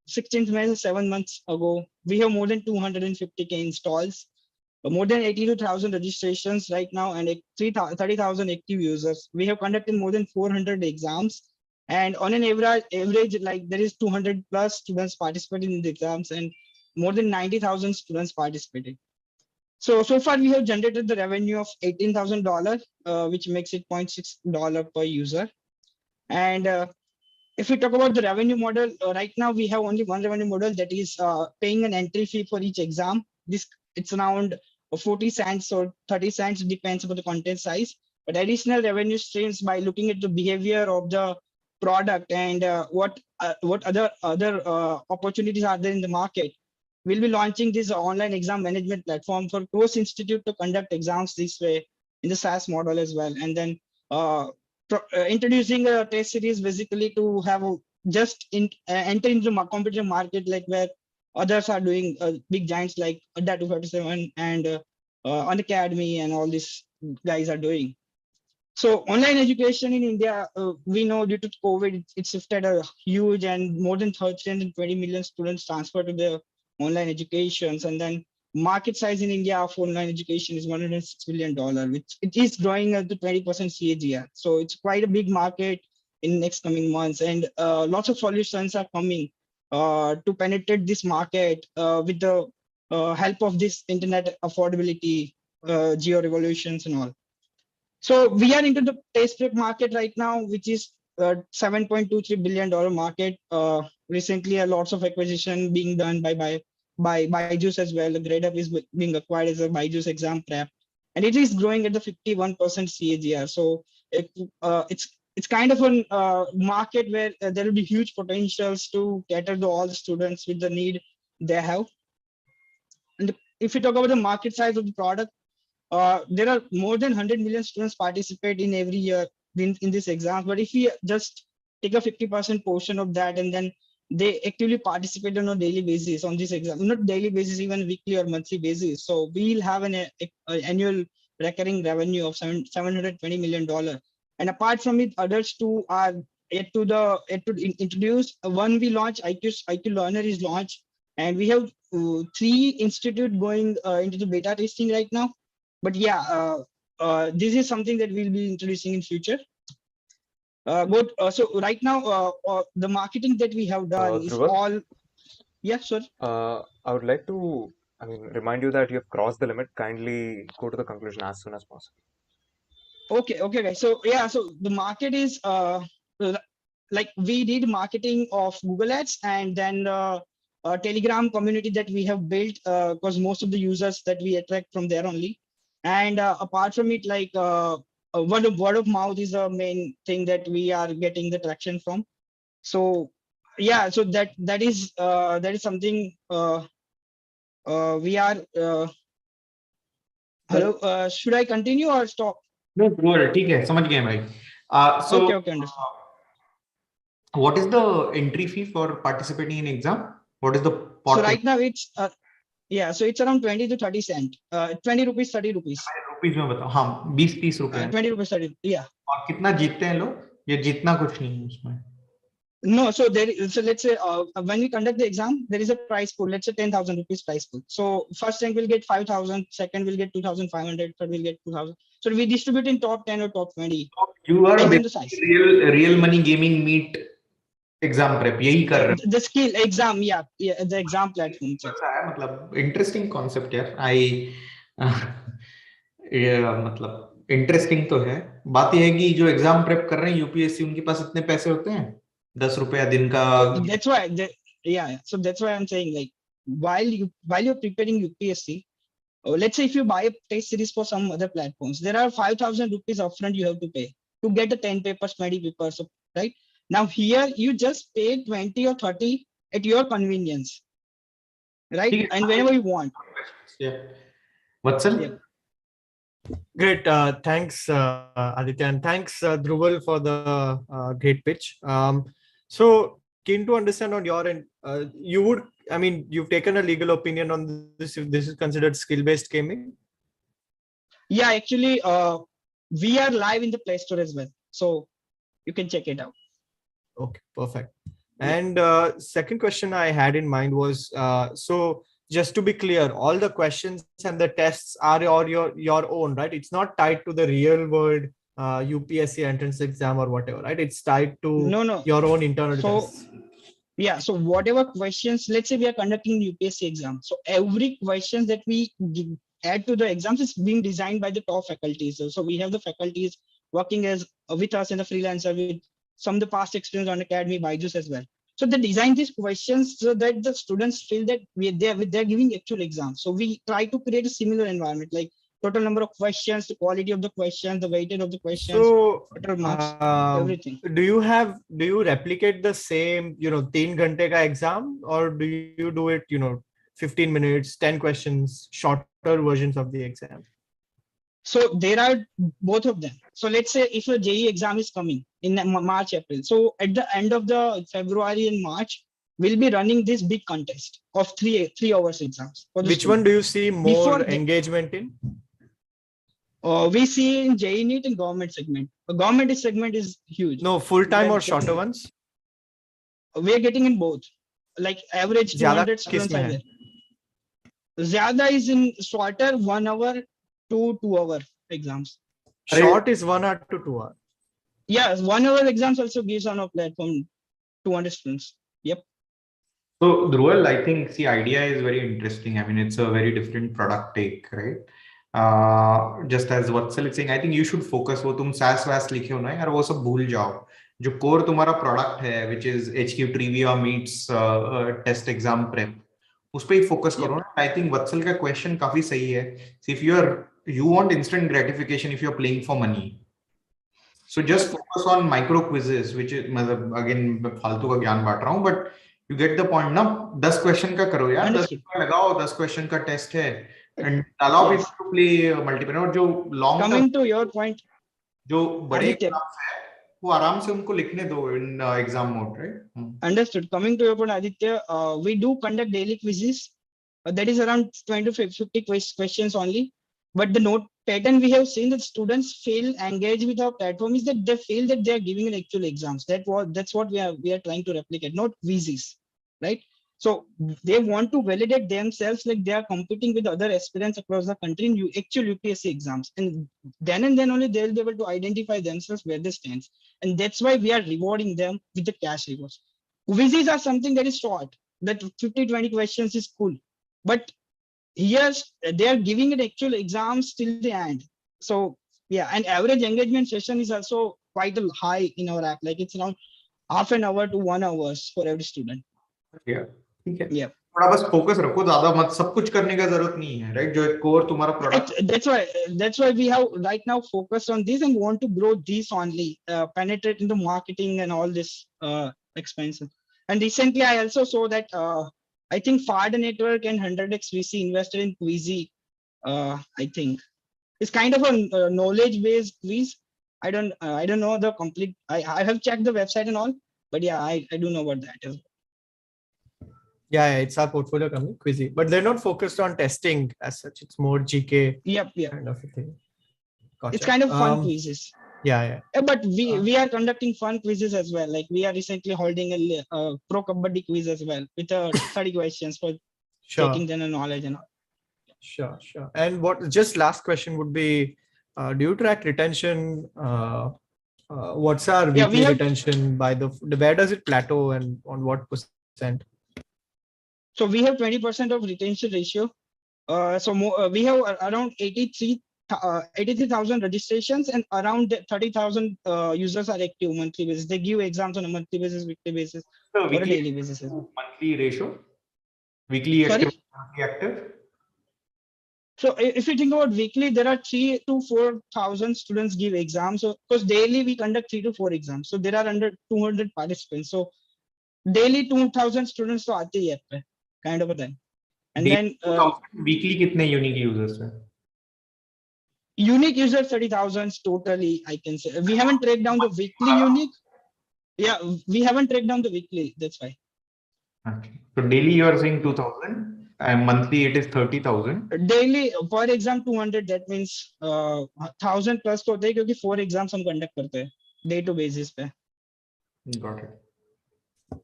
Speaker 15: 16th May, 7 months ago. We have more than 250K installs, more than 82,000 registrations right now, and 30,000 active users. We have conducted more than 400 exams, and on an average, like there is 200 plus students participating in the exams, and more than 90,000 students participating. So far we have generated the revenue of $18,000, which makes it $0.6 per user. And if we talk about the revenue model, right now we have only one revenue model, that is paying an entry fee for each exam. It's around 40 cents or 30 cents, depends on the content size. But additional revenue streams by looking at the behavior of the product and what other opportunities are there in the market. We'll be launching this online exam management platform for Course Institute to conduct exams this way in the SaaS model as well. And then introducing a test series basically to have just enter into the competitive market, like where others are doing, big giants like Adda247 and Unacademy and all these guys are doing. So online education in India, we know due to COVID, it's shifted a huge, and more than 320 million students transfer to the online educations. And then market size in India for online education is $106 billion, which it is growing at the 20% CAGR. So it's quite a big market in the next coming months, and lots of solutions are coming to penetrate this market with the help of this internet affordability, geo revolutions and all. So we are into the test prep market right now, which is $7.23 billion market. Recently, lots of acquisition being done by Byju's as well. The GradeUp is being acquired as a Byju's exam prep, and it is growing at the 51% CAGR. So it's kind of a market where there will be huge potentials to cater to all the students with the need they have. And if you talk about the market size of the product, there are more than 100 million students participate in every year in this exam. But if we just take a 50% portion of that, and then they actively participate on a daily basis on this exam, not daily basis, even weekly or monthly basis. So we'll have an annual recurring revenue of $720 million. And apart from it, others two are yet to introduce. One we launched, IQ Learner is launched, and we have 3 institutes going into the beta testing right now. But yeah, this is something that we'll be introducing in future. Good. So right now, the marketing that we have done is
Speaker 2: Dhruval?
Speaker 15: all. Yeah, sir.
Speaker 2: I would like to, remind you that you have crossed the limit. Kindly go to the conclusion as soon as possible.
Speaker 15: Okay, guys. So yeah, so the market is like we did marketing of Google Ads, and then a Telegram community that we have built, because most of the users that we attract from there only. And apart from it, like word of mouth is the main thing that we are getting the traction from. So yeah, so that is something we are. Hello, should I continue or stop?
Speaker 4: No, Dhruval, ठीक है, समझ गए भाई. So
Speaker 15: Okay, understood.
Speaker 4: what is the entry fee for participating in exam? What is the
Speaker 15: So right now it's yeah, so it's around 20 to 30 cent. 20 rupees, 30 rupees.
Speaker 4: Rupees में बताओ. हाँ, 20-30 रुपए.
Speaker 15: 20 rupees, 30. Yeah.
Speaker 4: और कितना जीतते हैं लोग? ये जीतना कुछ नहीं है उसमें.
Speaker 15: No, so so let's say when we conduct the exam, there is a prize pool. Let's say 10,000 rupees prize pool. So first rank will get 5,000, second will get 2,500, third will get 2,000. So we distribute in top 10 or top 20.
Speaker 4: You are
Speaker 15: the size.
Speaker 4: real money gaming meet exam prep. यही कर रहे हो.
Speaker 15: The skill exam, yeah, the exam platform.
Speaker 4: अच्छा है, मतलब interesting concept यार. मतलब interesting तो है. बात यह है कि जो एग्जाम प्रेप कर रहे हैं यूपीएससी, उनके पास इतने पैसे होते हैं 10 रुपया दिन का.
Speaker 15: That's why, yeah. So that's why I'm saying, like, while you're preparing UPSC, let's say if you buy a test series for some other platforms, there are 5,000 rupees upfront you have to pay to get the 10 papers, 20 papers, right? Now here you just pay 20 or 30 at your convenience, right? And whenever you want.
Speaker 4: Yeah. Vatsal?
Speaker 15: Yeah.
Speaker 5: Great. Thanks, Aditya, and thanks, Dhruval, for the great pitch. So keen to understand on your end, you've taken a legal opinion on this, if this is considered skill-based gaming?
Speaker 15: Yeah, actually, we are live in the Play Store as well, so you can check it out.
Speaker 5: Okay, perfect. And second question I had in mind was, so just to be clear, all the questions and the tests are your own, right? It's not tied to the real world UPSC entrance exam or whatever, right? It's tied to your own internal tests.
Speaker 15: Yeah, so whatever questions, let's say we are conducting UPSC exam, so every question that we add to the exams is being designed by the top faculties. So we have the faculties working as with us in the freelancer with some of the past experience on Academy, Byju's as well. So they design these questions so that the students feel that they're giving actual exams. So we try to create a similar environment, like total number of questions, the quality of the questions, the weightage of the questions, total marks, everything.
Speaker 5: Do you replicate the same, 3 ghante ka exam, or do you do it, 15 minutes, 10 questions, shorter versions of the exam?
Speaker 15: So there are both of them. So let's say if a JEE exam is coming in March, April. So at the end of the February and March, we'll be running this big contest of three hours exams.
Speaker 5: Which one do you see more engagement in?
Speaker 15: We see in JEE NEET and government segment. The government segment is huge.
Speaker 5: No, full-time or shorter ones?
Speaker 15: We are getting in both. Like average 200 students are there. Zyada is in shorter 1 hour to 2 hour exams.
Speaker 5: Short is 1 hour to 2 hours.
Speaker 15: Yes, 1 hour exams also gives on our platform 200 students. Yep.
Speaker 4: So Dhruval, I think the idea is very interesting. I mean, it's a very different product take, right? Just as Vatsal is saying, I think you should focus. वो तुम SAS वास लिखे हो ना यार, वो सब भूल जाओ. जो core तुम्हारा product है, which is HQ Trivia meets test exam prep, उस पे ही focus करो ना. I think Vatsal का question काफी सही है. See, if you want instant gratification if you're playing for money, so just focus on micro quizzes, which is again फालतू का ज्ञान बांट रहा हूँ, but you get the point ना. 10 question का करो यार, 10 का लगाओ, 10 question का test है, and allow people to play multiple. और जो long
Speaker 15: coming to your point,
Speaker 4: जो बड़े exams है वो आराम से उनको लिखने दो in exam mode, right?
Speaker 15: Understood. Coming to your point, Aditya, we do conduct daily quizzes. That is around 20 to 50 questions only. But the note pattern we have seen that students feel engaged with our platform is that they feel that they are giving an actual exams. That's what we are trying to replicate, not quizzes, right? So they want to validate themselves like they are competing with other aspirants across the country in actual UPSC exams, and then only they will be able to identify themselves where they stand. And that's why we are rewarding them with the cash rewards. Quizzes are something that is short. That 50-20 questions is cool, but yes, they are giving an actual exams till the end. So yeah, and average engagement session is also quite high in our app. Like it's around half an hour to 1 hour for every student.
Speaker 4: Yeah. Okay.
Speaker 15: Yeah.
Speaker 4: थोड़ा बस focus रखो, ज्यादा मत, सब कुछ करने का जरूरत नहीं है, राइट? जो एक कोर तुम्हारा product,
Speaker 15: That's why we have right now focused on this and want to grow this only, penetrate into marketing and all this expansion. And recently I also saw that I think Fard Network and 100x VC invested in Quizy. I think it's kind of a knowledge based quiz. I don't know the complete. I have checked the website and all, but yeah, I do know about that as well.
Speaker 5: Yeah, it's our portfolio company, Quizzy, but they're not focused on testing as such. It's more GK
Speaker 15: Yep.
Speaker 5: kind of a thing. Gotcha.
Speaker 15: It's kind of fun quizzes.
Speaker 5: Yeah.
Speaker 15: But we are conducting fun quizzes as well. Like we are recently holding a pro kabaddi quiz as well with 30 questions for checking general knowledge and all.
Speaker 5: Sure. And what just last question would be, do you track retention? What's our weekly retention by where does it plateau and on what percent?
Speaker 15: So we have 20% of retention ratio. We have around 83,000 registrations and around 30,000 users are active monthly basis. They give exams on a monthly basis, weekly basis, or a daily basis.
Speaker 4: Monthly ratio, weekly active, monthly active.
Speaker 15: So if you think about weekly, there are 3,000 to 4,000 students give exams. So because daily we conduct 3 to 4 exams, so there are under 200 participants. So daily 2,000 students to aate hi hai, kind of a thing. And then
Speaker 4: weekly kitne unique users hai?
Speaker 15: Unique users 30,000 totally, I can say. We haven't tracked down the weekly unique. Yeah, we haven't tracked down the weekly. That's why.
Speaker 4: Okay. So daily you are saying 2,000 and monthly it is 30,000.
Speaker 15: Daily per exam 200. That means 1,000 plus to होते हैं क्योंकि 4 exams हम conduct करते हैं day to basis पे.
Speaker 4: Got it.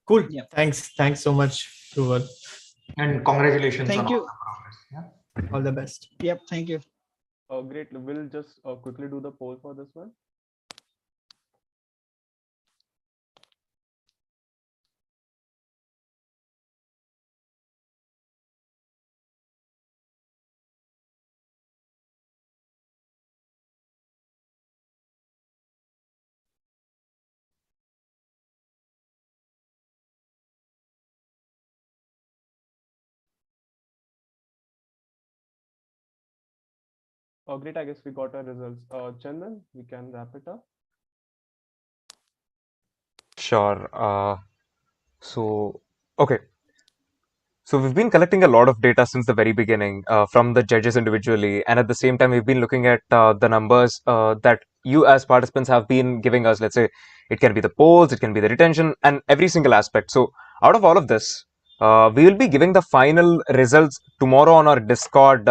Speaker 5: Cool. Yeah. Thanks so much, Dhruval.
Speaker 4: And congratulations.
Speaker 15: Thank you.
Speaker 4: All the progress. Yeah.
Speaker 5: All the best.
Speaker 15: Yep. Thank you.
Speaker 1: Great. We'll just quickly do the poll for this one. Great. I guess we got our results. Chandan, we can wrap it up.
Speaker 2: Sure. Okay. So we've been collecting a lot of data since the very beginning from the judges individually, and at the same time, we've been looking at the numbers that you as participants have been giving us. Let's say it can be the polls, it can be the retention, and every single aspect. So out of all of this, we will be giving the final results tomorrow on our Discord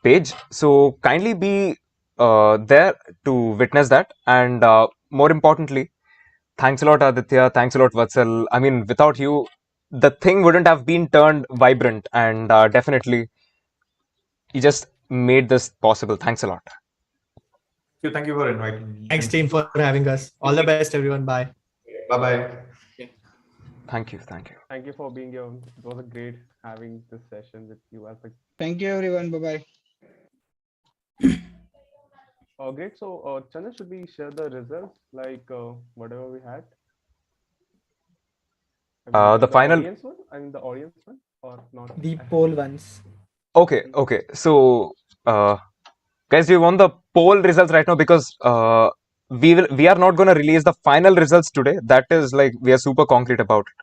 Speaker 2: page. So kindly be there to witness that, and more importantly, thanks a lot, Aditya. Thanks a lot, Vatsal. I mean, without you, the thing wouldn't have been turned vibrant, and definitely, you just made this possible. Thanks a lot.
Speaker 4: Thank you for inviting me.
Speaker 5: Thanks, team, for having us. All the best, everyone. Bye.
Speaker 4: Bye-bye.
Speaker 2: Thank you.
Speaker 1: Thank you for being here. It was a great having this session with you.
Speaker 15: Thank you, everyone. Bye-bye.
Speaker 1: Great. So, Chandan, should we share the results, like whatever we had?
Speaker 2: The final
Speaker 1: audience one? I mean, the audience one or not?
Speaker 13: The poll ones.
Speaker 2: Okay. So, guys, do you want the poll results right now? Because we are not going to release the final results today. That is like we are super concrete about it.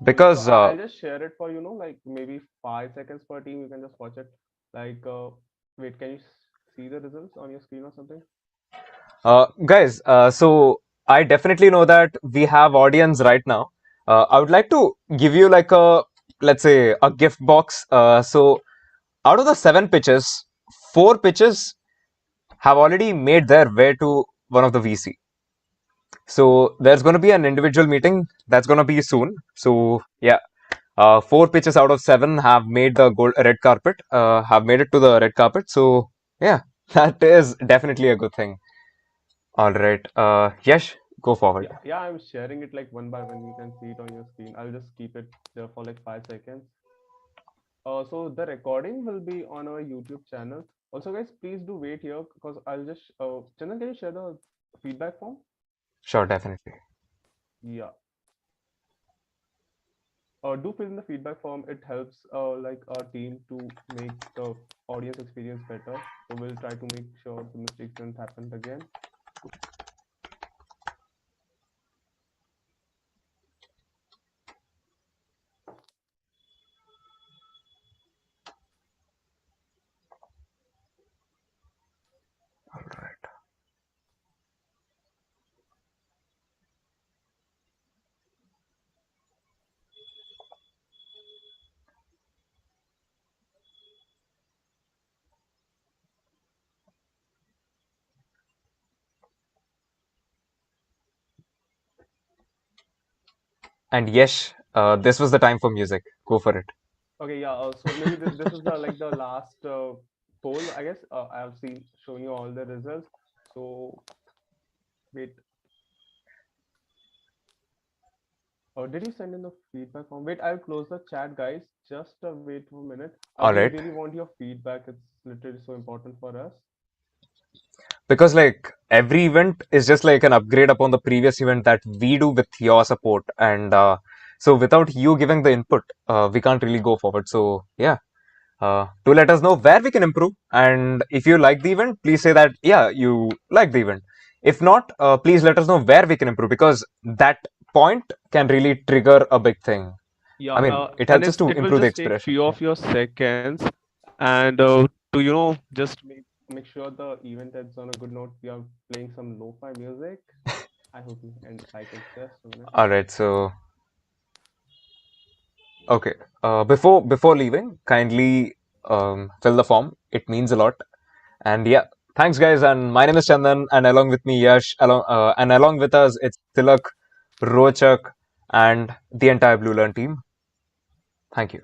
Speaker 2: Because
Speaker 1: I'll just share it for like maybe 5 seconds per team. You can just watch it. Like, wait, can you see the results on your screen or something?
Speaker 2: Guys, so I definitely know that we have audience right now. I would like to give you like let's say a gift box. So out of the 7 pitches, 4 pitches have already made their way to one of the VC. So there's going to be an individual meeting that's going to be soon. So yeah, 4 pitches out of 7 have made the red carpet, have made it to the red carpet. So yeah, that is definitely a good thing. All right, Yash, go forward.
Speaker 1: Yeah, I'm sharing it like one by one. You can see it on your screen. I'll just keep it there for like 5 seconds. So the recording will be on our YouTube channel. Also, guys, please do wait here because I'll just Chandan, can you share the feedback form?
Speaker 2: Sure, definitely.
Speaker 1: Yeah. do fill in the feedback form. It helps like our team to make the audience experience better. So we'll try to make sure the mistakes don't happen again.
Speaker 2: All right. And yes, this was the time for music. Go for it.
Speaker 1: Okay, yeah. So maybe this is the like the last poll. I guess I've seen showing you all the results. So wait. Did you send in the feedback form? Wait, I'll close the chat, guys. Just wait for a minute.
Speaker 2: All
Speaker 1: We
Speaker 2: right.
Speaker 1: really want your feedback. It's literally so important for us.
Speaker 2: Because like every event is just like an upgrade upon the previous event that we do with your support, and so without you giving the input, we can't really go forward. So yeah, to let us know where we can improve, and if you like the event, please say that yeah you like the event. If not, please let us know where we can improve, because that point can really trigger a big thing.
Speaker 1: Yeah,
Speaker 2: I mean, it
Speaker 1: and
Speaker 2: helps us to
Speaker 1: it will
Speaker 2: improve the
Speaker 1: just take
Speaker 2: expression.
Speaker 1: few
Speaker 2: Yeah.
Speaker 1: of your seconds, and to just make sure the event ends on a good note. We are playing some lo-fi music. I hope you and like it. Just a minute.
Speaker 2: All right. So okay. Before leaving, kindly fill the form. It means a lot. And yeah, thanks guys. And my name is Chandan, and along with me, Yash, and along with us, it's Tilak, Rochak, and the entire BlueLearn team. Thank you.